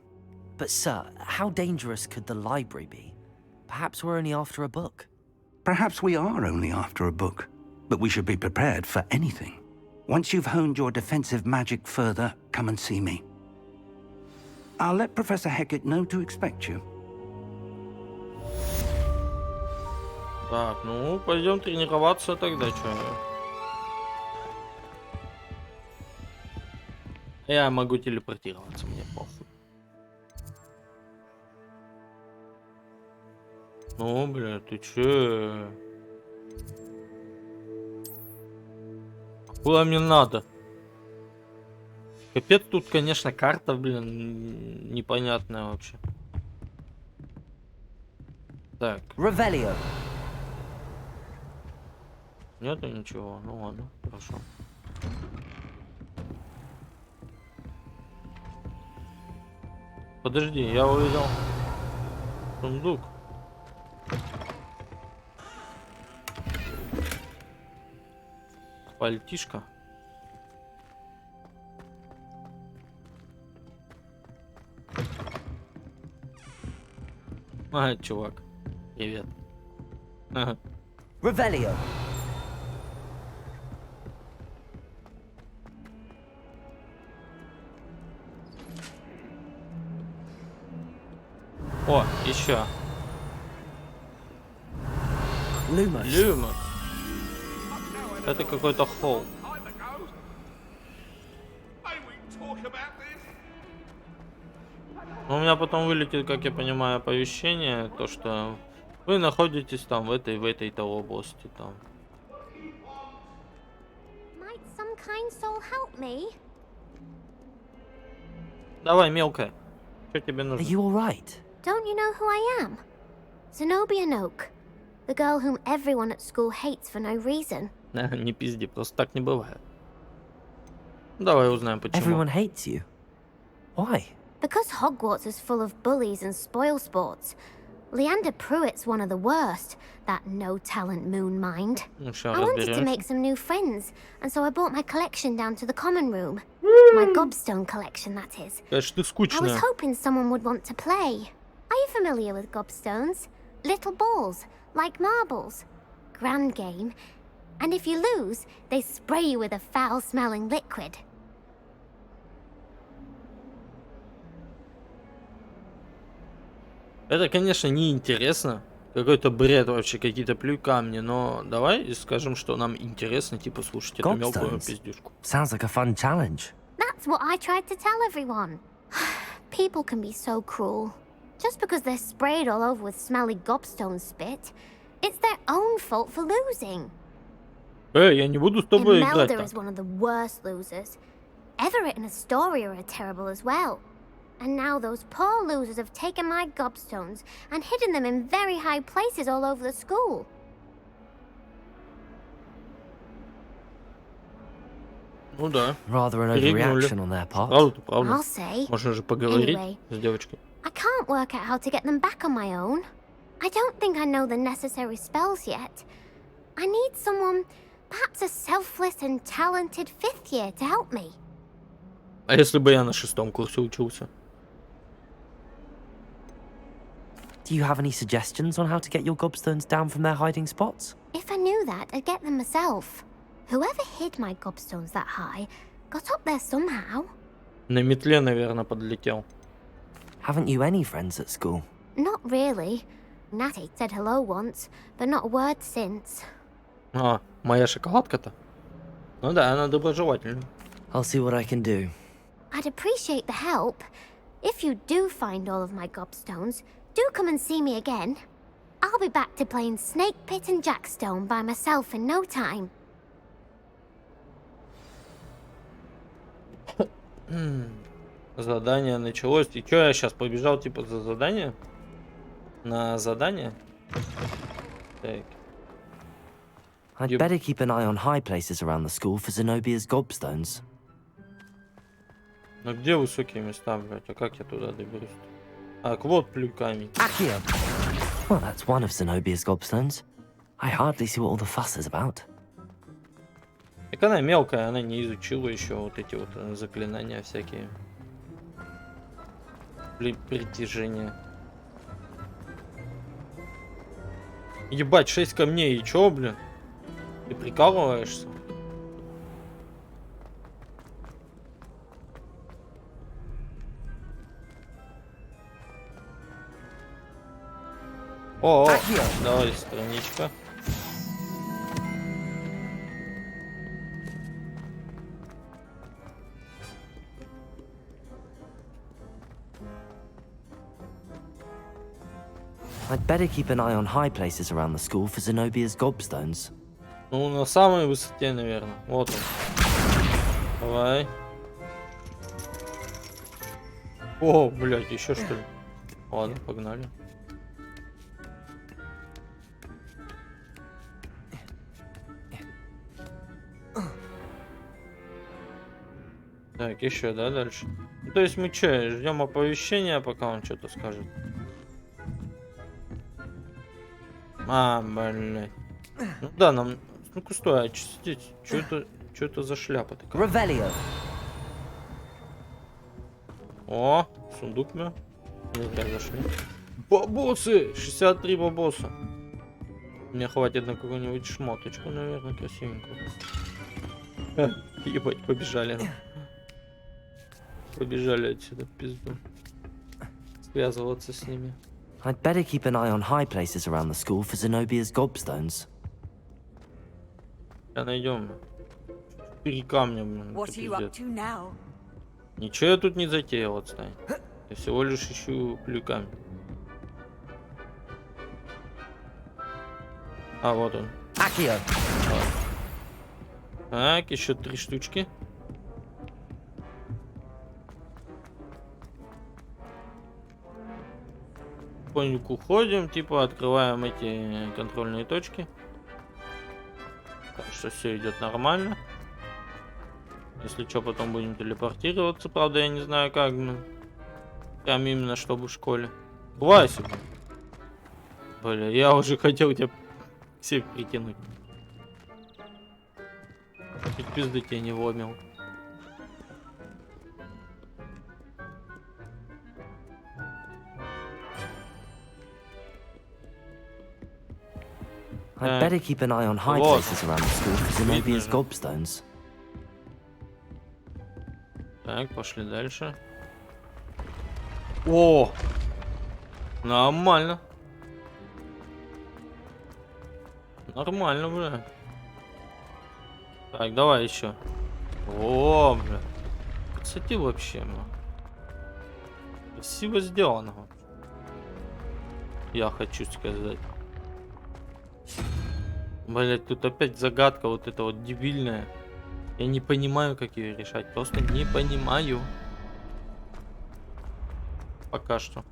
But sir, how dangerous could the library be? Perhaps we're only after a book. Perhaps we are only after a book, but we should be prepared for anything. Once you've honed your defensive magic further, come and see me. I'll let Professor Hecat know to expect you. Так, ну, пойдем тренироваться тогда, что? Я могу телепортироваться, мне похуй. Ну, бля, ты че? Куда мне надо? Капец, тут, конечно, карта, блин, непонятная вообще. Так. Ревелио. Нету ничего, ну ладно, хорошо. Подожди, я увидел сундук. Пальтишка. А, чувак, привет. Ага. Ревелио. О, еще. Lumos. Lumos. Это какой-то холл. У меня потом вылетит, как я понимаю, оповещение, то что вы находитесь там в этой-то области там. Might some kind soul help me? Давай, мелкая. Что тебе нужно? Are you all right? Don't you know who I am? Zenobia Noak, the girl whom everyone at school hates for no reason. Не пизди, просто так не бывает. Давай узнаем почему. Everyone hates you. Why? Because Hogwarts is full of bullies and spoilsports. Leander Pruitt's one of the worst, that no-talent moon mind. I wanted to make some new friends, and so I brought my collection down to the common room. My gobstone collection, that is. Конечно, ты скучная. I was hoping someone would want to play. Are you familiar with gobstones? Little balls, like marbles. Grand game. And if you lose, they spray you with a foul-smelling liquid. Это, конечно, неинтересно. Какой-то бред вообще, какие-то плюй камни. Но давай скажем, что нам интересно, типа, слушать эту мелкую пиздюшку. Sounds like a fun challenge. That's what I tried to tell everyone. People can be so cruel. Just because they're sprayed all over with smelly gobstone spit, it's their own fault for losing. Я не буду с тобой играть. Imelda is one of the worst losers. Everett and Astoria are terrible as well. And now those poor losers have taken my gobstones and hidden them in very high places all over the school. Ну да. Rather an overreaction on their part. Правда, правда. I'll say. Можно же поговорить Anyway, с девочкой. I can't work out how to get them back on my own. I don't think I know the necessary spells yet. I need someone, perhaps a selfless and talented fifth year to help me. А если бы я на 6-м курсе учился? Do you have any suggestions on how to get your gobstones down from their hiding spots? If I knew that, I'd get them myself. Whoever hid my gobstones that high got up there somehow. На метле, наверное, подлетел. Haven't you any friends at school? Not really. Natty said hello once, but not a word since. А, моя шоколадка-то? Ну да, она доброжелательная. I'll see what I can do. I'd appreciate the help. If you do find all of my gobstones, do come and see me again. I'll be back to playing Snake Pit and Jackstone by myself in no time. Задание началось. И чё, я сейчас побежал типа за задание? На задание? Так. I'd better keep an eye on high places around the school for Zenobia's gobstones. Ну где высокие места, блядь? А как я туда доберусь? Так, вот плюй камень. Accio! Well, that's one of Zenobia's gobstones. I hardly see what all the fuss is about. Так она мелкая, она не изучила еще вот эти вот заклинания всякие. Притяжение. Ебать, 6 камней, и чё, блин? Ты прикалываешься? О, давай, страничка. I'd better keep an eye on high places around the school for Zenobia's gobstones. Ну, на самой высоте, наверное. Вот он. Давай. О, блядь, еще что ли? Ладно, погнали. Так, еще, да, дальше? Ну, то есть мы что, ждем оповещения, пока он что-то скажет? А, блядь. Ну да, нам... Ну-ка, стой, очистить. Что это за шляпа такая? Revelio. О, сундук мы. Не зря зашли. Бабосы! 63 бабоса. Мне хватит на какую-нибудь шмоточку, наверное, красивенькую. Ебать, побежали. Побежали отсюда, в пизду. Связываться с ними. I'd better keep an eye on high places around the school for Zenobia's gobstones. Найдем 4 камня, блин. What are you up to now? Ничего я тут не затеял, отстань. Я всего лишь ищу камень. А, вот он. Так, еще 3 штучки. Потихоньку ходим, типа открываем эти контрольные точки. Так что все идет нормально. Если что, потом будем телепортироваться. Правда, я не знаю как. Прям именно чтобы в школе. Вася. Бля, я уже хотел тебя всех притянуть. Чуть пизды тебя не вломил. I'd better keep an eye on high places around the school for Zenobia's gobstones. Так, пошли дальше. О! Нормально. Нормально, бля. Так, давай еще. О, бля. Кстати, вообще, бля. Красиво сделано. Я хочу сказать. Блять, тут опять загадка вот эта вот дебильная. Я не понимаю, как ее решать. Просто не понимаю. Пока что.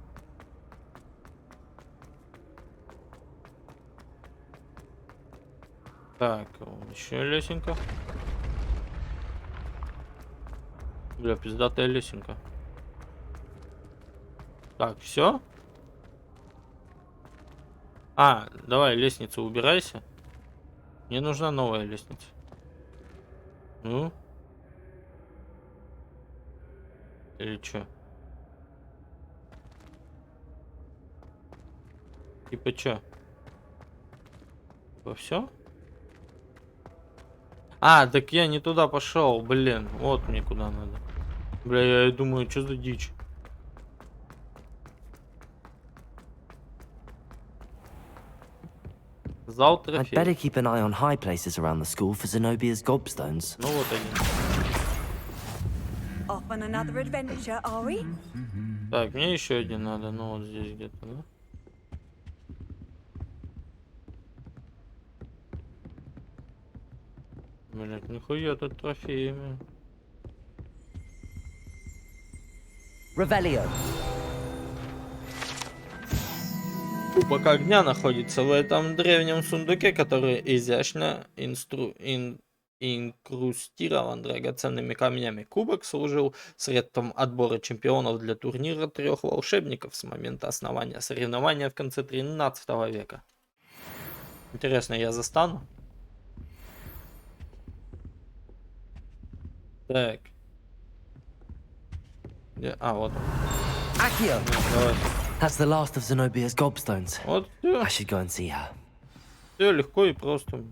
Так, еще лесенка. Бля, пиздатая лесенка. Так, все? А, давай, лестницу убирайся. Мне нужна новая лестница. Ну? Или чё? Типа чё? Типа все? А, так я не туда пошел, блин. Вот мне куда надо. Бля, я думаю, что за дичь? Зал трофеев. I'd better keep an eye on high places around the school for Zenobia's gobstones. Ну вот они. Off on another adventure, are we? Так, мне еще один надо, ну вот здесь где-то, да? Блять, нихуя тут трофеями. Ревелио. Кубок огня находится в этом древнем сундуке, который изящно инкрустирован драгоценными камнями. Кубок служил средством отбора чемпионов для турнира 3 волшебников с момента основания соревнования в конце 13 века. Интересно, я застану? Так. А, вот. Давай. That's the last of Zenobia's gobstones. Вот, I should go and see her. Все легко и просто.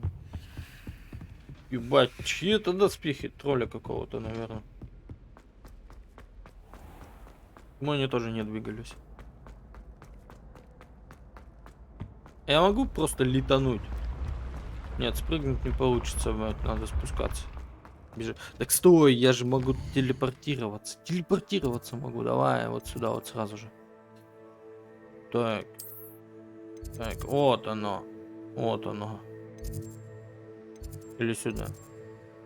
Ебать, чьи это доспехи? Тролля какого-то, наверное. Мы они тоже не двигались. Я могу просто летануть? Нет, спрыгнуть не получится, блядь, надо спускаться. Бежи. Так стой, я же могу телепортироваться. Телепортироваться могу, давай, вот сюда вот сразу же. Так. Так, вот оно. Вот оно. Или сюда.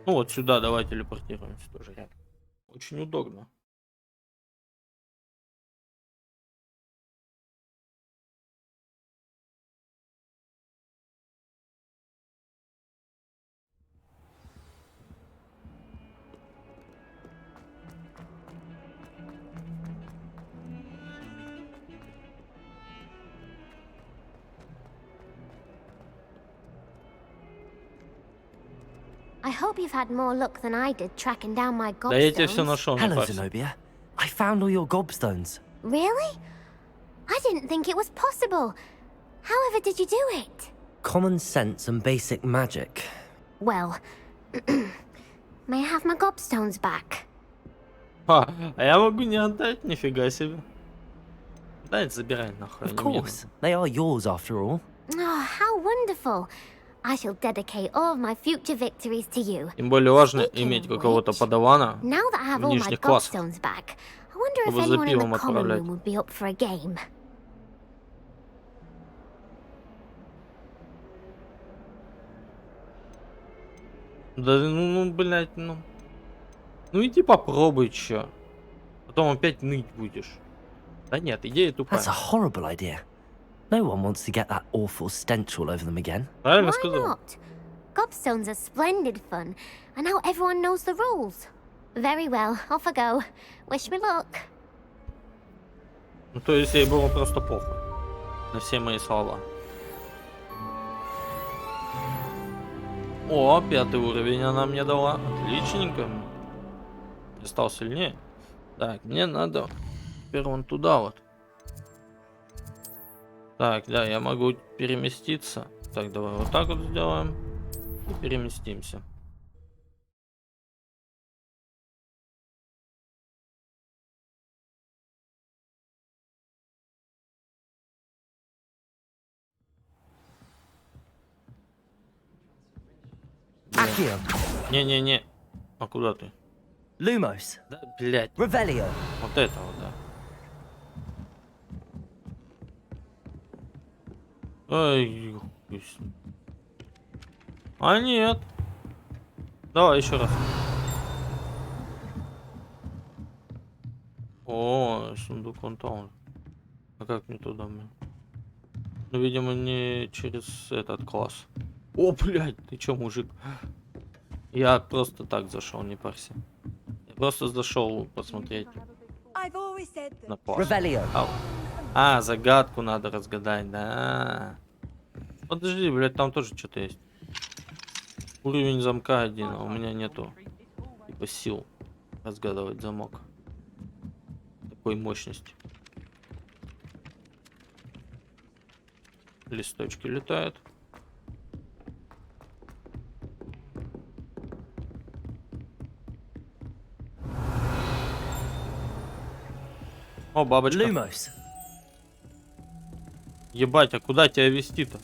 Ну вот сюда давай телепортируемся тоже рядом. Очень удобно. I hope you've had more luck than I did tracking down my Да я тебе все gobstones. нашел. Hello, Zenobia. I found all your gobstones. Really? I didn't think it was possible. However did you do it? Common sense and basic magic. Well, may I have my gobstones back? А я могу не отдать, нифига себе. Да, забирай нахуй. Of course, they are yours after all. Oh, how wonderful. I shall dedicate all of my future victories to you. Тем более важно иметь какого-то подавана Now that I have в all my нижних классах, gobstones back, I wonder if чтобы за anyone in the пивом common отправлять. room would be up for a game. Да ну, блядь, ну. Ну иди попробуй чё. Потом опять ныть будешь. Да нет, идея тупая. That's a horrible idea. No one wants to get that awful stench all over them again. Правильно Why сказал? not? Gobstones are splendid fun, and now everyone knows the rules. Very well, off I go. Wish me luck. Ну то есть ей было просто похуй на все мои слова. О, 5-й уровень она мне дала. Отличненько. Я стал сильнее. Так, мне надо теперь вон туда вот. Так, да, я могу переместиться. Так, давай вот так вот сделаем. И переместимся. Не-не-не. А куда ты? Lumos. Да, блядь. Revelio. Вот это вот, да. Ай, а нет. Давай еще раз. О, сундук он там. А как мне туда, блин? Ну, видимо, не через этот класс. О, блядь, ты чё, мужик? Я просто так зашел, не парься. Я просто зашел посмотреть на класс. А, загадку надо разгадать, да. Подожди, блядь, там тоже что-то есть. Уровень замка 1, а у меня нету типа сил разгадывать замок такой мощности. Листочки летают. О, бабочка. Lumos. Ебать, а куда тебя вести-то?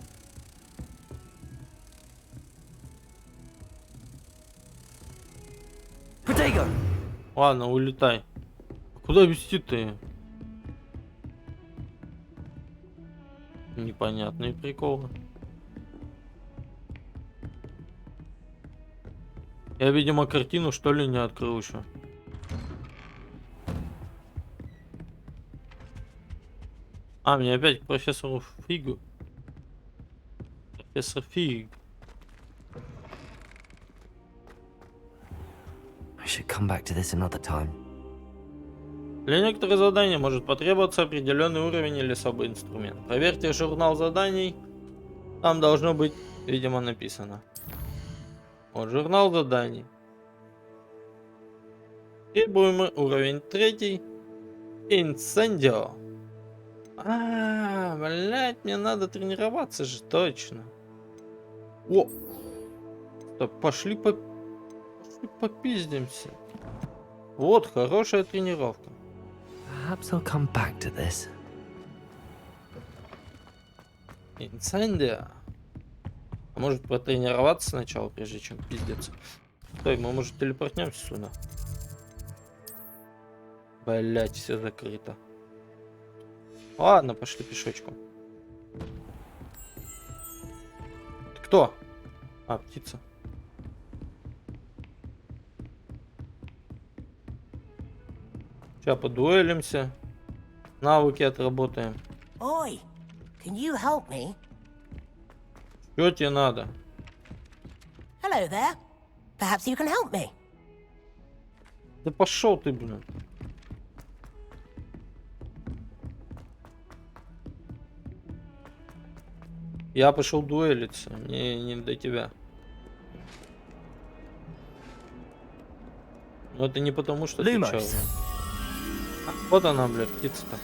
Ладно, улетай. А куда вести-то? Непонятные приколы. Я, видимо, картину, что ли, не открыл еще. А, мне опять к профессору Фигу. Профессор Фиг. I should come back to this another time. Для некоторых заданий может потребоваться определенный уровень или особый инструмент. Проверьте журнал заданий. Там должно быть, видимо, написано. Вот, журнал заданий. Требуемый уровень 3. Инцендио. А, блять, мне надо тренироваться же, точно. О! Так, пошли попиздимся. Вот, хорошая тренировка. Perhaps I'll come back to this. Инцендио. А может потренироваться сначала, прежде чем пиздиться? Стой, мы, может, телепортнемся сюда? Блять, все закрыто. Ладно, пошли пешочком. Ты кто? А, птица. Сейчас подуэлимся. Навыки отработаем. Oi, can you help me? Что тебе надо? Hello there. Perhaps you can help me. Да пошел ты, блин. Я пошел дуэлиться, мне не до тебя. Но это не потому, что ты чё. Вот она, блядь, птица-то.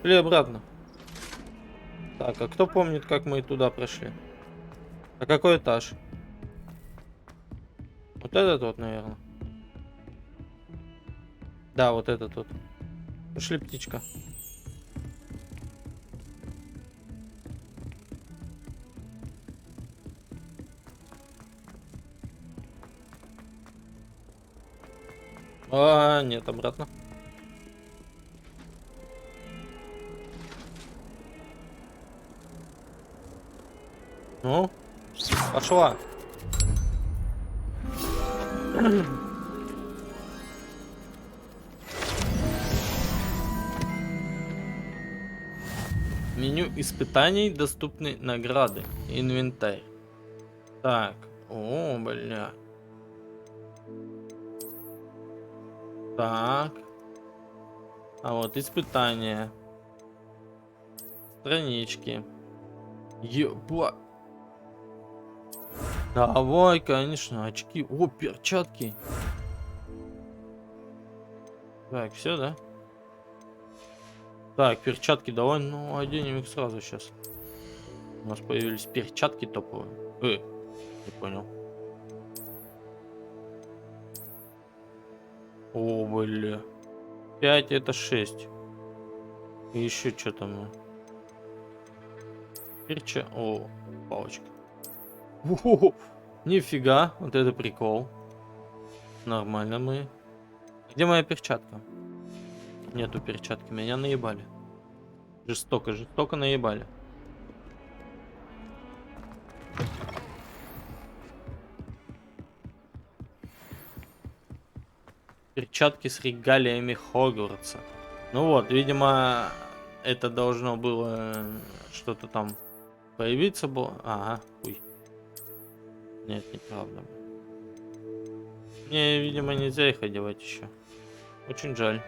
Шли обратно. Так, а кто помнит, как мы туда прошли? А какой этаж? Вот этот вот, наверное. Да, вот этот вот. Пошли, птичка. А, нет, обратно. Ну, пошла. Меню испытаний, доступны награды, инвентарь. Так, о, бля. Так. А вот испытания. Странички. Ебать. Давай, конечно, очки. О, перчатки. Так, все, да? Так, перчатки давай, ну, оденем их сразу сейчас. У нас появились перчатки топовые. Не понял. О, бля. 5 это 6. И еще что там? О, палочка. О, нифига, вот это прикол. Нормально мы. Где моя перчатка? Нету перчатки, меня наебали. Жестоко наебали. Перчатки с регалиями Хогвартса. Ну вот, видимо, это должно было что-то там появиться было. Ага, ой. Нет, неправда. Мне, видимо, нельзя их одевать еще. Очень жаль.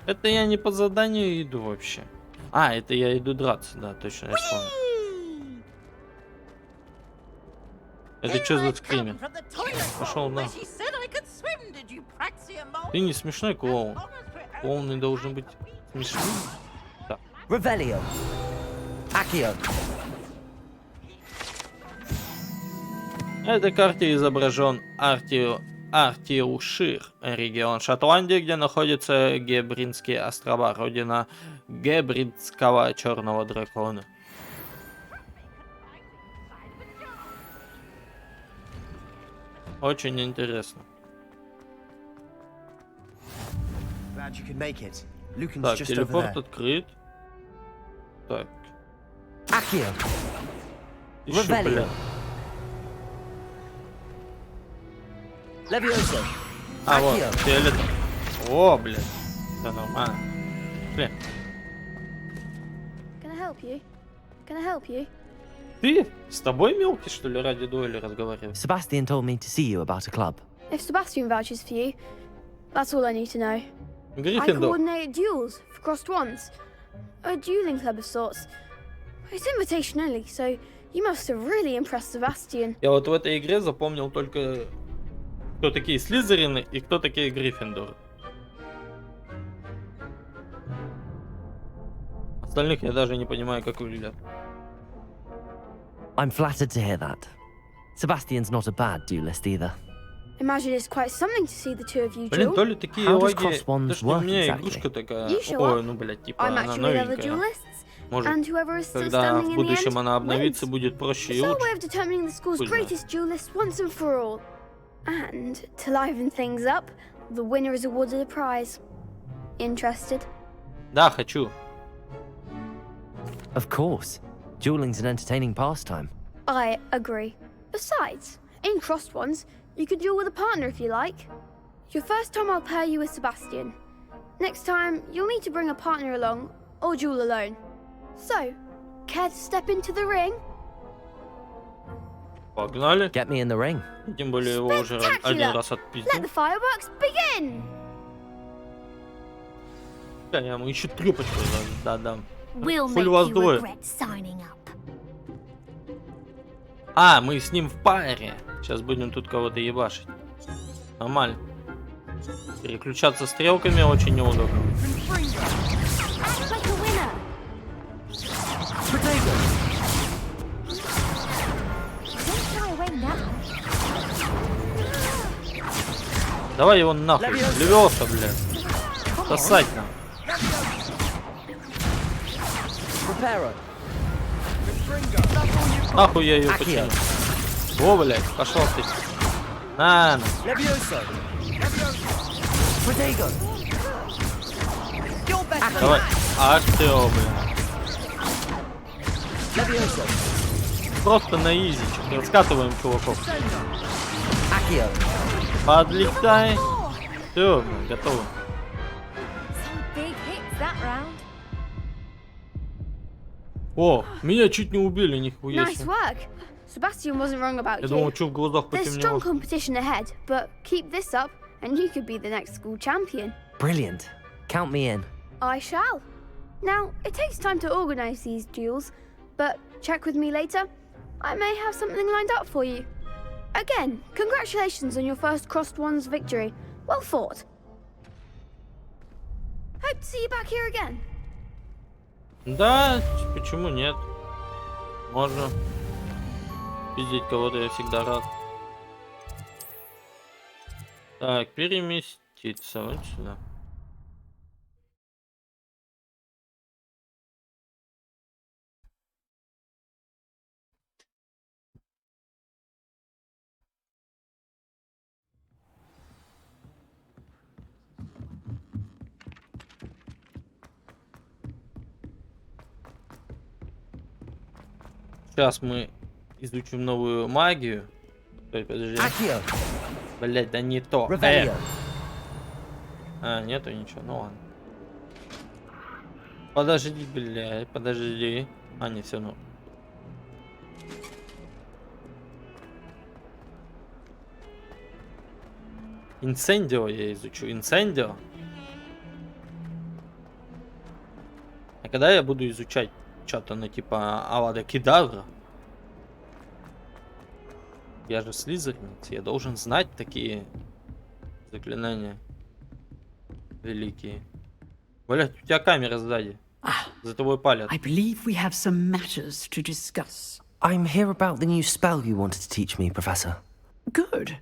Это я не по заданию иду вообще. А, это я иду драться, да, точно, я вспомнил. Это что за скример? Пошел на. Ты не смешной клоун. Клоуны должны быть смешными. Так. Ревелио. Акио. На этой карте изображен Артиушир, регион Шотландии, где находятся Гебринские острова, родина Гебринского черного дракона. Очень интересно. Так, телепорт открыт. Так. Еще, бля. А, вот, фиолет. О, блин. Да нормально. Блин. Ты с тобой мелкий, что ли, ради дуэли разговариваешь? Sebastian told me to see you about a club. If Sebastian vouches for you, that's all I need to know. I coordinate duels for crossed wands. A dueling club of sorts. It's invitation only, so you must have really impressed Sebastian. Я вот в этой игре запомнил только, кто такие Слизерины и кто такие Гриффиндоры. Остальных я даже не понимаю, как выглядят. I'm flattered to hear that. Sebastian's not a bad duelist either. Imagine it's quite something to see the two of you Блин, duel. то ли такие лаги, то что у меня игрушка такая, ой, ну, блядь, типа она новенькая. Может, когда в будущем она обновится, будет проще и лучше. And to liven things up, the winner is awarded a prize. Interested? Да, хочу. Of course. Dueling's an entertaining pastime. I agree. Besides, in crossed ones, you can duel with a partner if you like. Your first time I'll pair you with Sebastian. Next time, you'll need to bring a partner along, or duel alone. So, care to step into the ring? Погнали. Get me in the ring. Тем более его уже один раз отпиздил. Let the fireworks begin! Да, я ему еще трёпочку дам. We'll Хули вас двое. А, мы с ним в паре. Сейчас будем тут кого-то ебашить. Нормально. Переключаться стрелками очень неудобно. Давай его нахуй. Левёса, блядь. Сосать нам. Нахуй я ее починю. О, блядь, пошел ты. На. Давай. Ах ты, блин. Просто на изи. Раскатываем чуваков. Подлетай. Все, готово. О, меня чуть не убили, нихуя Nice себе. work. Sebastian wasn't wrong about Я думал, что you. в глазах There's strong потемнело. competition ahead, but keep this up and you could be the next school champion. Brilliant. Count me in. I shall. Now, it takes time to organize these duels, but check with me later. I may have something lined up for you. Again, congratulations on your first Crossed Ones victory. Well fought. Hope to see you back here again. Да, почему нет? Можно. Видеть кого-то я всегда рад. Так, переместиться вот сюда. Сейчас мы изучим новую магию. Стой, подожди. Блять, да не то. А, нету ничего, ну ладно. Подожди, блядь, подожди. А, не, все, ну. Инсендио я изучу. Инсендио. А когда я буду изучать что-то на типа Авада Кедавра? Я же слизеринец, я должен знать такие заклинания великие. Блять, у тебя камера сзади. За тобой палят. I believe we have some matters to discuss. I'm here about the new spell you wanted to teach me, Professor. Good.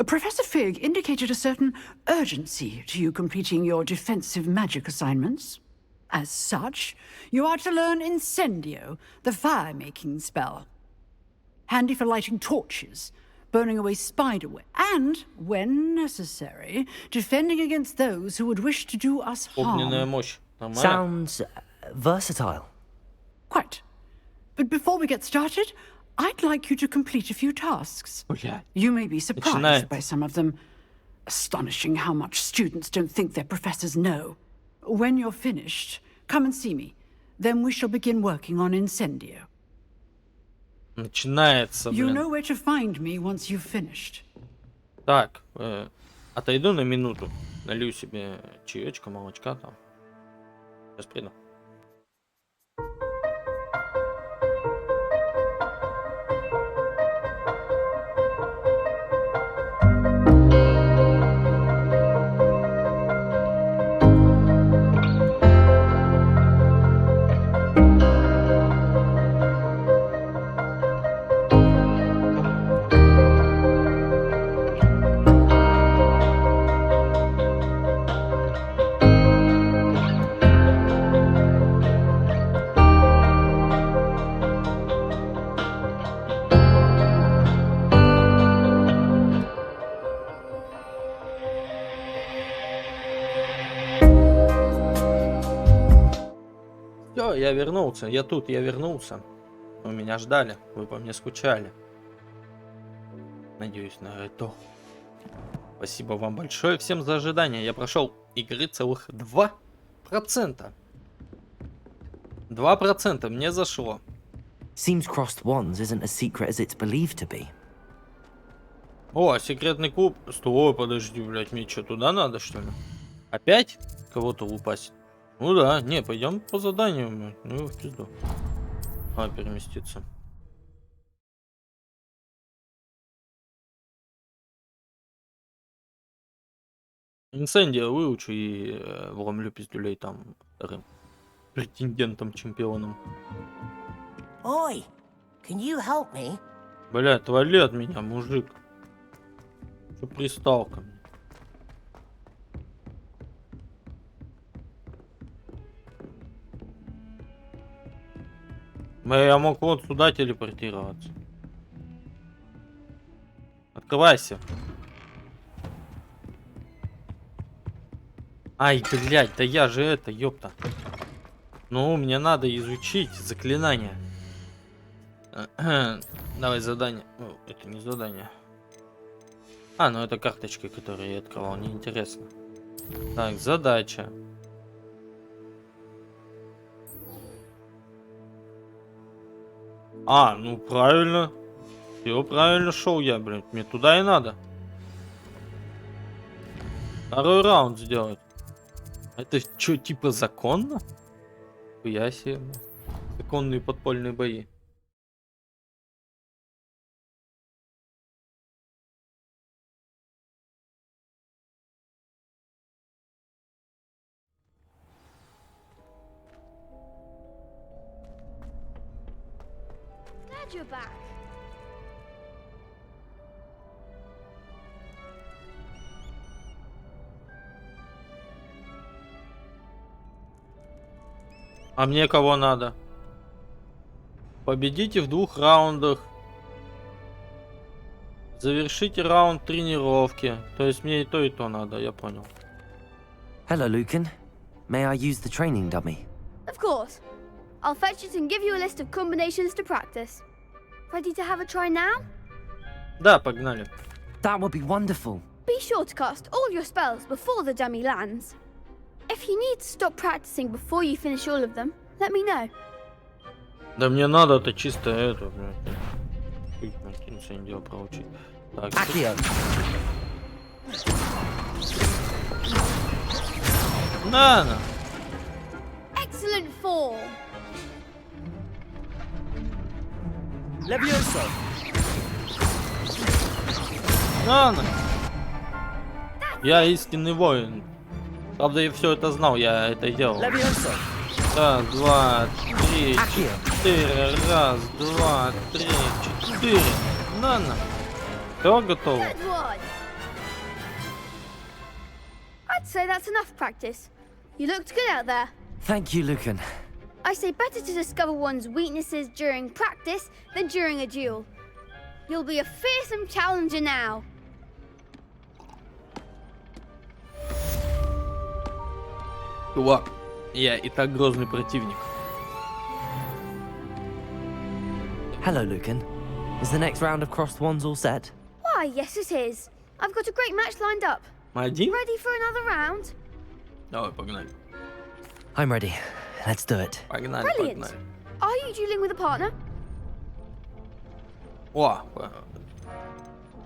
Professor Fig indicated a certain urgency to you completing your defensive magic assignments. As such, you are to learn Incendio, the fire-making spell. Handy for lighting torches, burning away spiderweb, and, when necessary, defending against those who would wish to do us Огненная harm. мощь. Нормально? Sounds versatile. Quite. But before we get started, I'd like you to complete a few tasks. You may be surprised by some of them. Astonishing how much students don't think their professors know. When you're finished, come and see me. Then we shall begin working on Incendio. Начинается, You блин. know where to find me once you've finished. Так, отойду на минуту. Налью себе чаечка, молочка там. Сейчас приду. Все, я вернулся. Я тут, я вернулся. Вы меня ждали. Вы по мне скучали. Надеюсь на это. Спасибо вам большое всем за ожидание. Я прошел игры целых 2%. 2% мне зашло. Seems Crossed Wands isn't as secret as it's believed to be. О, секретный клуб. Стой, подожди, блядь, мне что, туда надо, что ли? Опять кого-то лупасить? Ну да, не, пойдем по заданию. Ну, в пизду. А, переместиться. Инсендио выучу и вломлю пиздюлей там вторым претендентом, чемпионом. Oi, can you help me? Бля, отвали от меня, мужик. Что пристал ко мне? Я мог вот сюда телепортироваться. Открывайся. Ай, блядь, да я же это, ёпта. Ну, мне надо изучить заклинание. Давай задание. О, это не задание. А, ну это карточки, которые я открывал, неинтересно. Так, задача. А, ну правильно. Все правильно шел я, блядь. Мне туда и надо. Второй раунд сделать. Это что, типа законно? Я себе. Законные подпольные бои. Glad you're back. А мне кого надо? Победите в 2 раундах. Завершите раунд тренировки. То есть мне и то надо, я понял. Hello, Lucan. May I use the training dummy? Of course. I'll fetch it and give you a list of combinations to practice. Ready to have a try now? Да, погнали. That would be wonderful. Be sure to cast all your spells before the dummy lands. If you need to stop practicing before you finish all of them, let me know. Да мне надо это чисто это, блядь. Инцендио проучить. Так. На. Excellent form. Levioso. На. Я истинный воин. Правда, я все это знал, я это и делал. Levioso. Раз, два, три, четыре. Раз, два, три, четыре. На. Все готово. Good one. I'd say that's enough practice. You looked good out there. Thank you, Lucan. I say better to discover one's weaknesses during practice than during a duel. You'll be a fearsome challenger now. Чувак, я и так грозный противник. Hello, Lucan. Is the next round of crossed wands all set? Why, yes it is. I've got a great match lined up. Один? Ready for another round? Давай, погнали. I'm ready. Let's do it. Погнали, Brilliant. погнали. Are you dueling with a partner? О,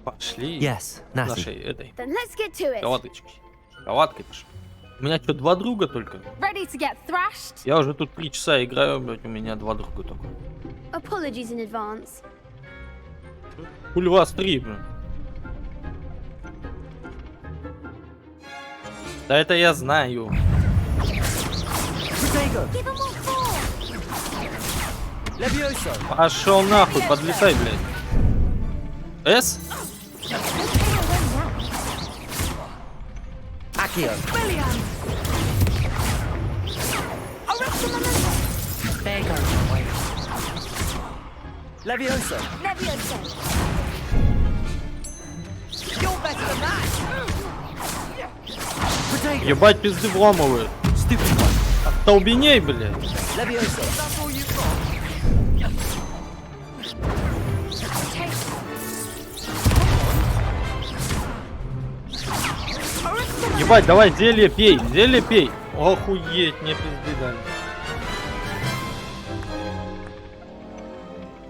пошли. Yes, Natty. Нашей этой Then let's get to it. шоколадкой пошли. У меня что, 2 друга только? Ready to get thrashed? Я уже тут 3 часа играю, блядь, у меня 2 друга только. Apologies in advance. Хули вас 3, блин. Да это я знаю. Пошел нахуй, подлетай, блядь. С? Accio. Levioso. Levioso. You're better than that. Ебать пизды вломывают. Остолбеней, блядь. Levioso. That's all you've got. Ебать, давай зелье пей, зелье пей. Охуеть, мне пизды дали.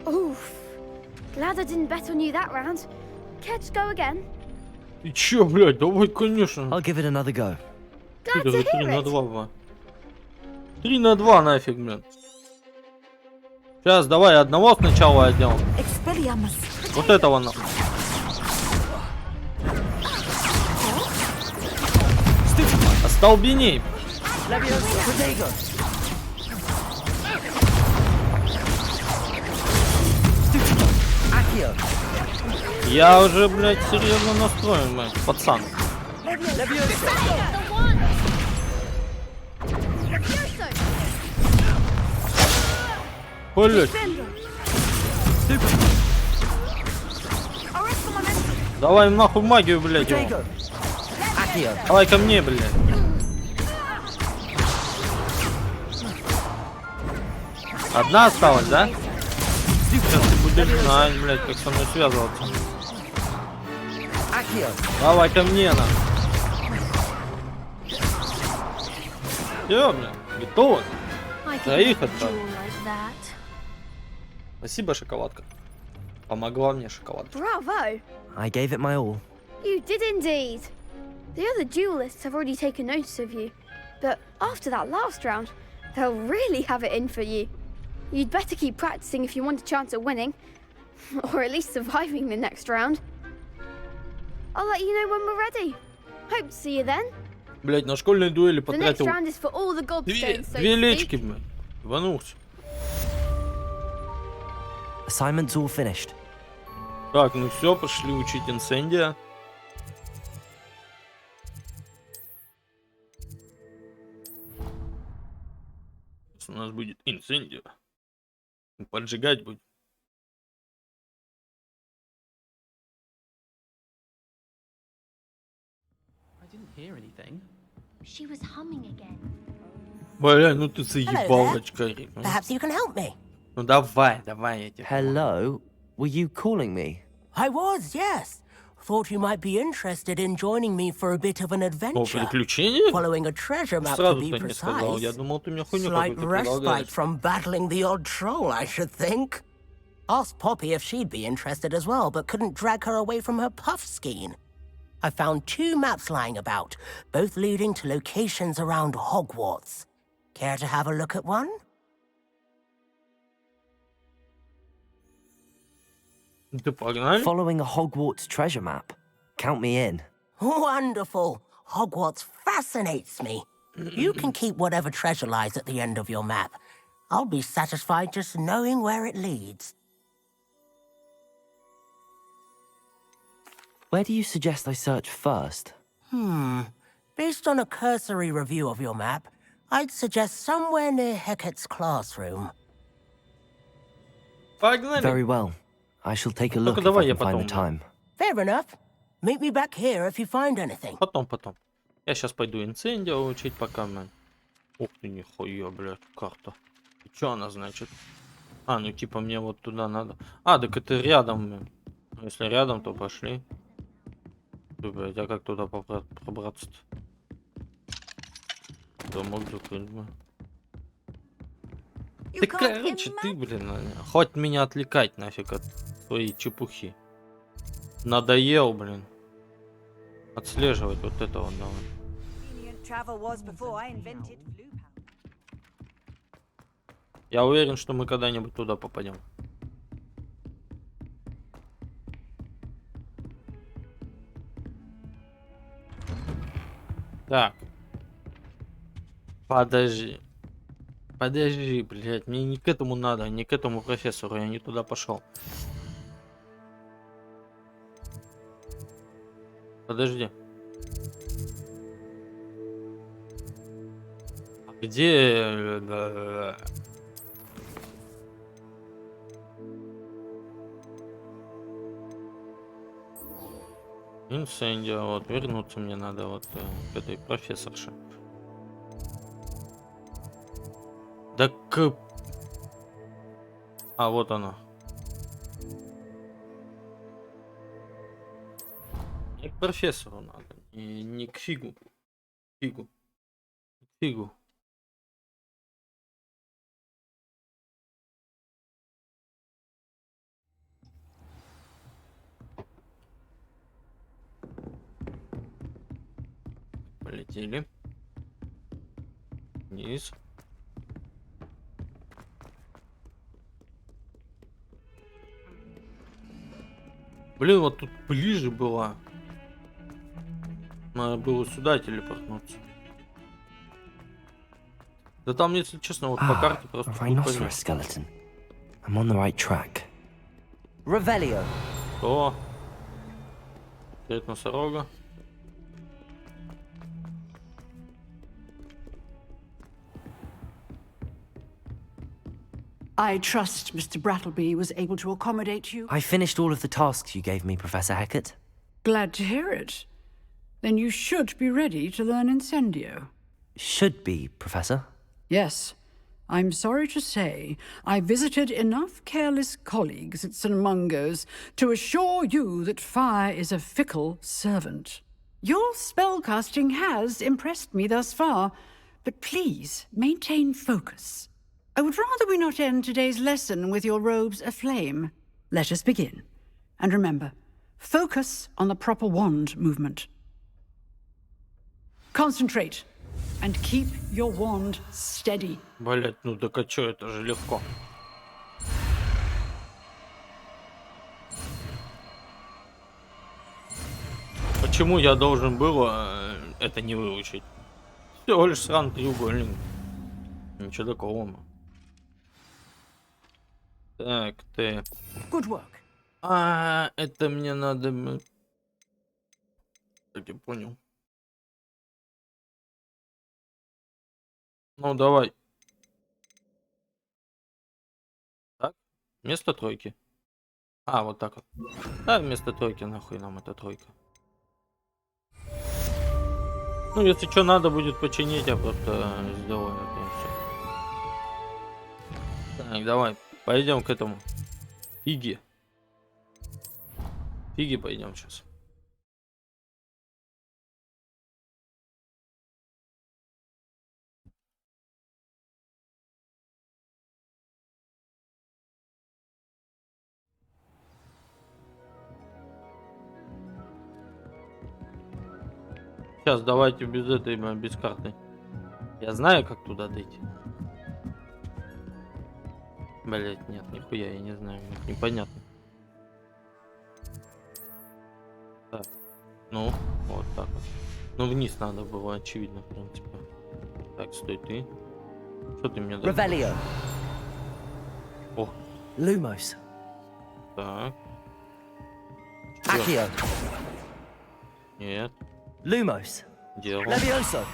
Oof. Glad I didn't bet on you that round. Care to go again? Ты чё, блядь, давай, конечно. I'll give it another go. Glad to 3 hear на it. 2. 3 на 2 нафиг, блядь. Сейчас, давай одного сначала отдел. Вот этого на. Остолбеней. Я уже, блядь, серьезно настроен, блядь, пацан. Блять. Давай нахуй магию, блядь, его. Давай ко мне, блядь. Одна осталась, да? Сейчас ты будешь знать, блядь, как со мной связываться. Давай ко мне, на. Всё, блядь, готово. Троих отправил. Спасибо, шоколадка. Помогла мне шоколадка. Bravo! I gave it my all. You did indeed. The other duelists have already taken notice of you, but after that last round, they'll really have it in for you. You'd better keep practicing if you want a chance at winning, or at least surviving the next round. I'll let you know when we're ready. Hope to see you then. Блять, на школьной дуэли The next потратил round is for all the gobstones, so две to лечки, speak. блядь. Иванулся. Assignment's all finished. Так, ну все, пошли учить инсендия. У нас будет инсендия. Поджигать будет. I didn't hear anything. She was humming again. Бля, ну ты заебал, очкарик. Perhaps you can help me. Ну давай, я тебе. Hello? Were you calling me? I was, yes. Thought you might be interested in joining me for a bit of an О, adventure. приключения? Following a treasure map to Сразу be ты не сказал. Я precise. думал, ты мне хуйню Slight какую-то respite предлагаешь. from battling the odd troll, I should think. Asked Poppy if she'd be interested as well, but couldn't drag her away from her puff skein. I found 2 maps lying about, both leading to locations around Hogwarts. Care to have a look at one? Ты погнали? Following a Hogwarts treasure map. Count me in. Wonderful. Hogwarts fascinates me. You can keep whatever treasure lies at the end of your map. I'll be satisfied just knowing where it leads. Where do you suggest I search first? Based on a cursory review of your map, I'd suggest somewhere near Hecat's classroom. Погнали. Very well. I shall take a look Только if давай I я can find the потом. time. Fair enough. Meet me back here if you find anything. Потом. Я сейчас пойду инсендия учить пока, man. Ух ты, нихуя, блядь, карта. И чё она значит? А, ну типа мне вот туда надо. А, так это рядом, man. Если рядом, то пошли. Ты, блядь, а как туда пробраться-то? Да мог закрыть, блядь. Да короче, ты, блин, хоть меня отвлекать нафиг от своей чепухи. Надоел, блин. Отслеживать вот это вот давай. Я уверен, что мы когда-нибудь туда попадем. Так. Подожди, блядь, мне не к этому надо, не к этому профессору, я не туда пошел. Подожди. А где... Инсендия, вот, вернуться мне надо вот к этой профессорше. Да к... А, вот она. Не к профессору надо, не к фигу. Фигу. Полетели. Вниз. Блин, вот тут ближе была. Надо было сюда телепортнуться. Да там, если честно, вот по карте просто... Rhinoceros skeleton. I'm on the right track. Revelio. О! Опять носорога. I trust Mr. Brattleby was able to accommodate you. I finished all of the tasks you gave me, Professor Hecat. Glad to hear it. Then you should be ready to learn Incendio. Should be, Professor. Yes. I'm sorry to say, I visited enough careless colleagues at St. Mungo's to assure you that fire is a fickle servant. Your spellcasting has impressed me thus far, but please maintain focus. I would rather we not end today's lesson with your robes aflame. Let us begin. And remember, focus on the proper wand movement. Concentrate. And keep your wand steady. Блять, ну так а чё, это же легко. Почему я должен был это не выучить? Всего лишь сраный треугольник. Ничего такого. Так, ты. Good work. А, это мне надо. Так, я понял. Ну, давай. Так, вместо тройки. А, вот так вот. Да, вместо тройки, нахуй нам эта тройка. Ну, если что надо будет починить, я просто сделаю это и все. Так, давай, пойдем к этому. Фиги. Фиги пойдем сейчас. Сейчас давайте без этой, без карты. Я знаю, как туда дойти. Блять, нет, нихуя, я не знаю, непонятно. Так, ну, вот так вот. Ну, вниз надо было, очевидно, в принципе. Так, стой, ты. Что ты мне дал? Revelio. О. Lumos. Так. Accio. Нет. Lumos. Делал. Levioso.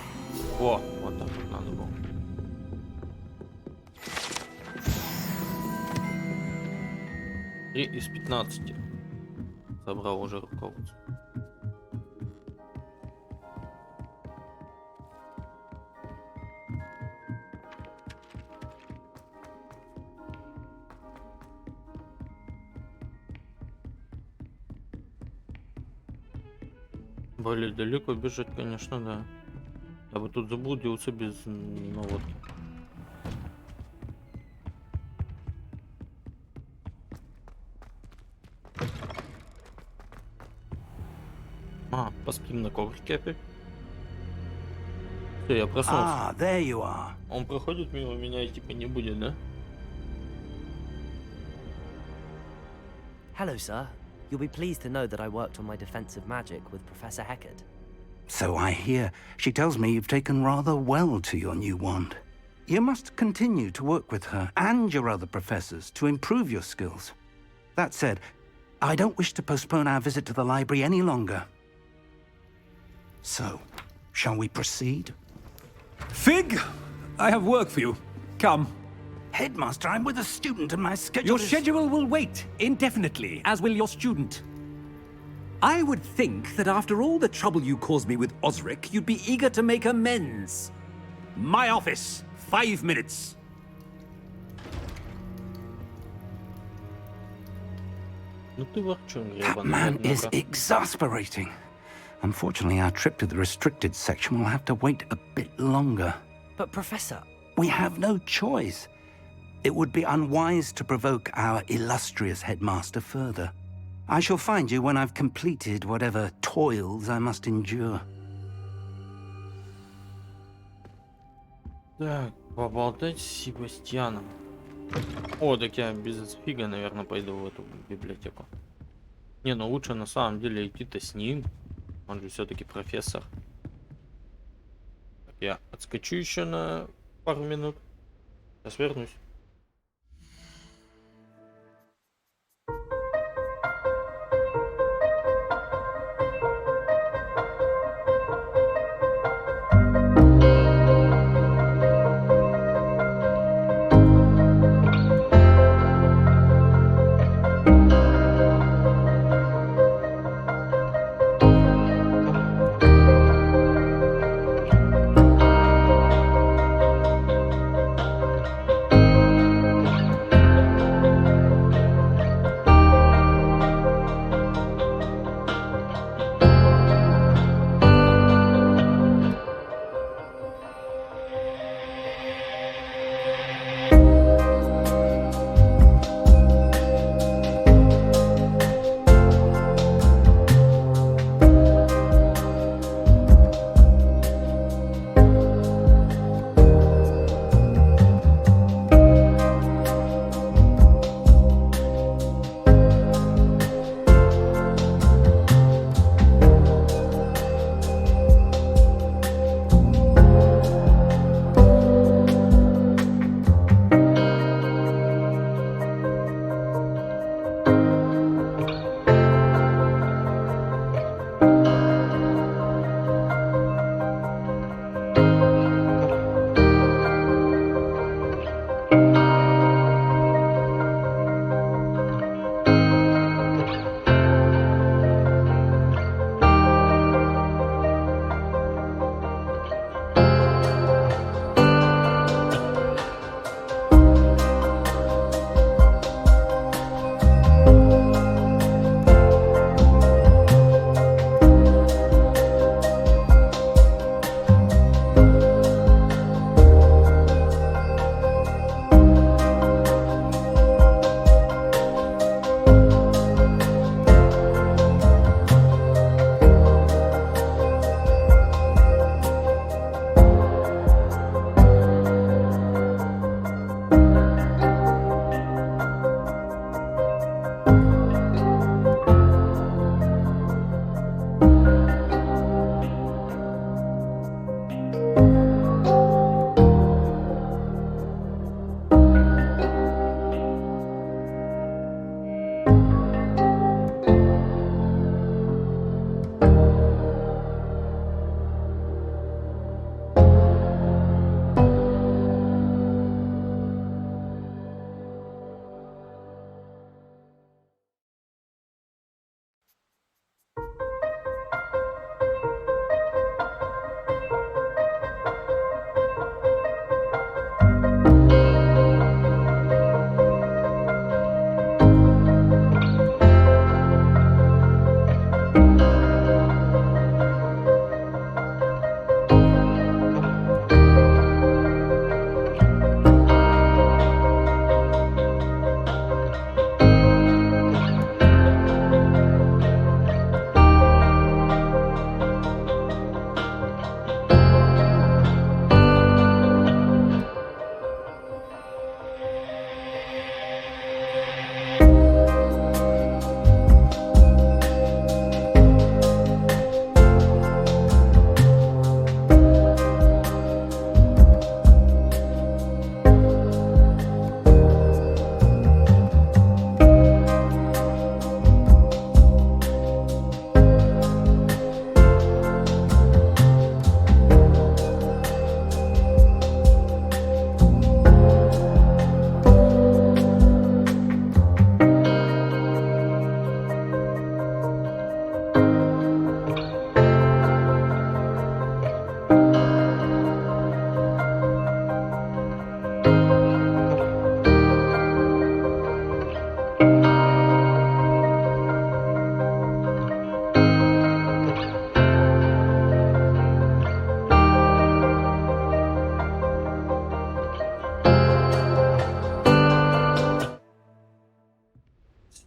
О, вот так вот надо было. И из 15 собрал уже руководство. Более далеко бежать, конечно, да. Я бы тут заблудился без наводки. А, поспим на коврике опять. Все, я проснулся. Ah, there you are. Он проходит мимо меня и типа не будет, да? Hello, sir. You'll be pleased to know that I worked on my defensive magic with Professor Hecat. So I hear. She tells me you've taken rather well to your new wand. You must continue to work with her and your other professors to improve your skills. That said, I don't wish to postpone our visit to the library any longer. So, shall we proceed? Fig, I have work for you. Come. Headmaster, I'm with a student and my schedule Your is... schedule will wait indefinitely, as will your student. I would think that after all the trouble you caused me with Osric, you'd be eager to make amends. My office, 5 minutes. That man is exasperating. Unfortunately, our trip to the restricted section will have to wait a bit longer. But, Professor... We have no choice. It would be unwise to provoke our illustrious headmaster further. I shall find you when I've completed whatever toils I must endure. Так, поболтать с Себастьяном. О, так я без фига, наверное, пойду в эту библиотеку. Не, ну лучше на самом деле идти-то с ним. Он же все-таки профессор. Так, я отскочу еще на пару минут. Сейчас вернусь.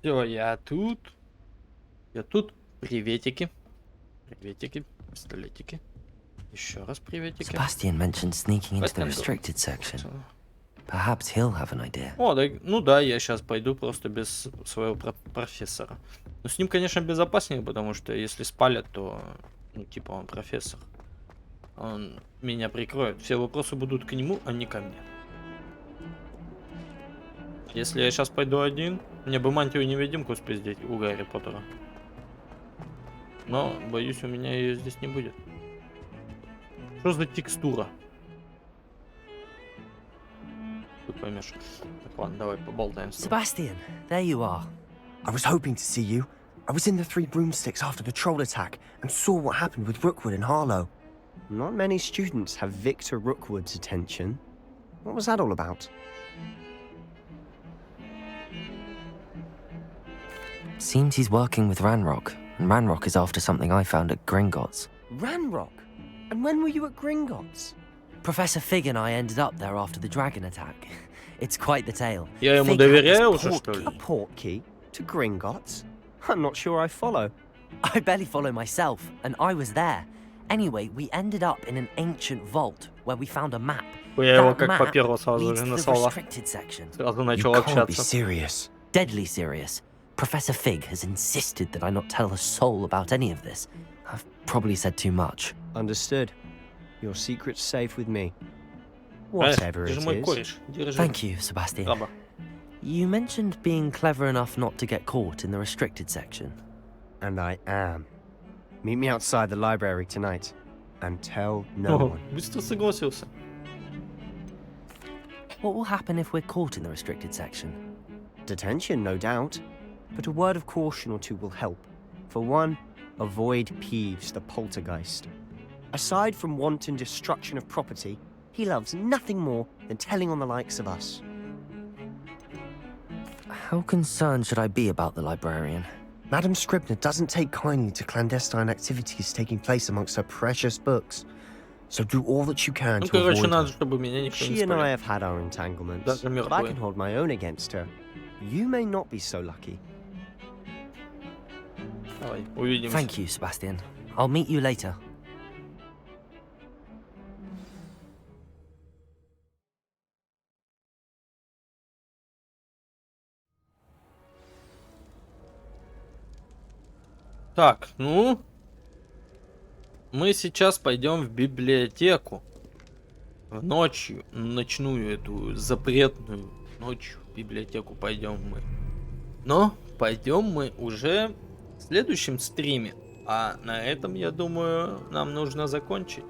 Все, я тут. Приветики. Приветики, пистолетики. Еще раз приветики. Sebastian mentioned sneaking into the restricted section. Perhaps he'll have an idea. О, да, ну да, я сейчас пойду просто без своего профессора. Но с ним, конечно, безопаснее, потому что если спалят, то, ну, типа, он профессор. Он меня прикроет. Все вопросы будут к нему, а не ко мне. Если я сейчас пойду один, мне бы мантию-невидимку спиздить у Гарри Поттера. Но, боюсь, у меня ее здесь не будет. Что за текстура? Ты поймешь. Так, ладно, давай поболтаем. Sebastian, there you are. I was hoping to see you. I was in the Three Broomsticks after the troll attack and saw what happened with Rookwood and Harlow. Not many students have Victor Rookwood's attention. What was that all about? Seems he's working with Ranrock, and Ranrock is after something I found at Gringotts. Ranrock? And when were you at Gringotts? Professor Fig and I ended up there after the dragon attack. It's quite the tale. Я ему доверяю уже, что ли? A portkey? To Gringotts? I'm not sure I follow. I barely follow myself, and I was there. Anyway, we ended up in an ancient vault where we found a map. Я его как поперло сразу же на слова. Сразу начал общаться. Be serious. Deadly serious. Professor Fig has insisted that I not tell a soul about any of this. I've probably said too much. Understood. Your secret's safe with me. Whatever it is. Thank you, Sebastian. You mentioned being clever enough not to get caught in the restricted section. And I am. Meet me outside the library tonight. And tell no one. Быстро согласился. What will happen if we're caught in the restricted section? Detention, no doubt. But a word of caution or two will help. For one, avoid Peeves, the poltergeist. Aside from wanton destruction of property, he loves nothing more than telling on the likes of us. How concerned should I be about the librarian? Madam Scribner doesn't take kindly to clandestine activities taking place amongst her precious books. So do all that you can to avoid her. She and I have had our entanglements, but I can hold my own against her. You may not be so lucky. Thank you, Sebastian. I'll meet you later. Так, ну, мы сейчас пойдем в библиотеку. В ночную эту запретную ночью в библиотеку пойдем мы. Но пойдем мы уже в следующем стриме. А на этом, я думаю, нам нужно закончить.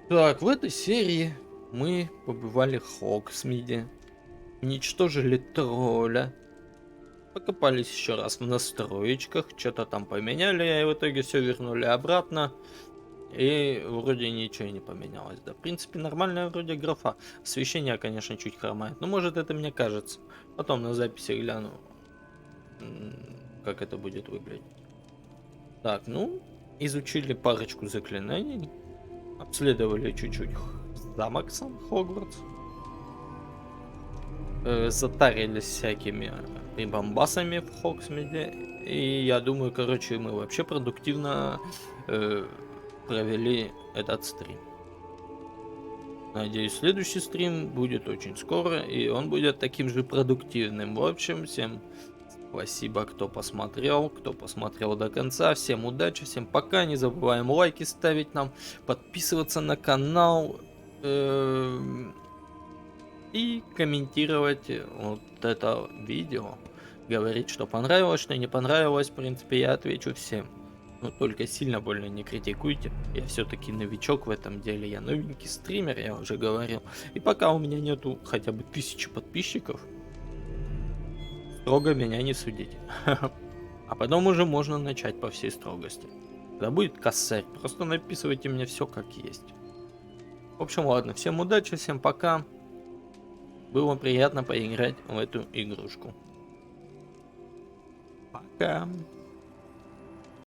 Так, в этой серии мы побывали в Хогсмиде, уничтожили тролля. Покопались еще раз в настроечках, что-то там поменяли, и в итоге все вернули обратно. И вроде ничего не поменялось. Да, в принципе, нормальная вроде графа. Освещение, конечно, чуть хромает. Но может это мне кажется. Потом на записи гляну, как это будет выглядеть. Так, ну, изучили парочку заклинаний. Обследовали чуть-чуть замок сам Хогвартс. Затарились всякими прибамбасами в Хогсмиде. И я думаю, короче, мы вообще продуктивно провели этот стрим. Надеюсь, следующий стрим будет очень скоро, и он будет таким же продуктивным. В общем, всем спасибо, кто посмотрел до конца. Всем удачи, всем пока. Не забываем лайки ставить нам, подписываться на канал и комментировать вот это видео. Говорить, что понравилось, что не понравилось. В принципе, я отвечу всем. Но только сильно больно не критикуйте. Я все-таки новичок в этом деле. Я новенький стример, я уже говорил. И пока у меня нету хотя бы 1000 подписчиков, строго меня не судите. А потом уже можно начать по всей строгости. Когда будет косарь, просто написывайте мне все как есть. В общем, ладно. Всем удачи, всем пока. Было приятно поиграть в эту игрушку. Пока.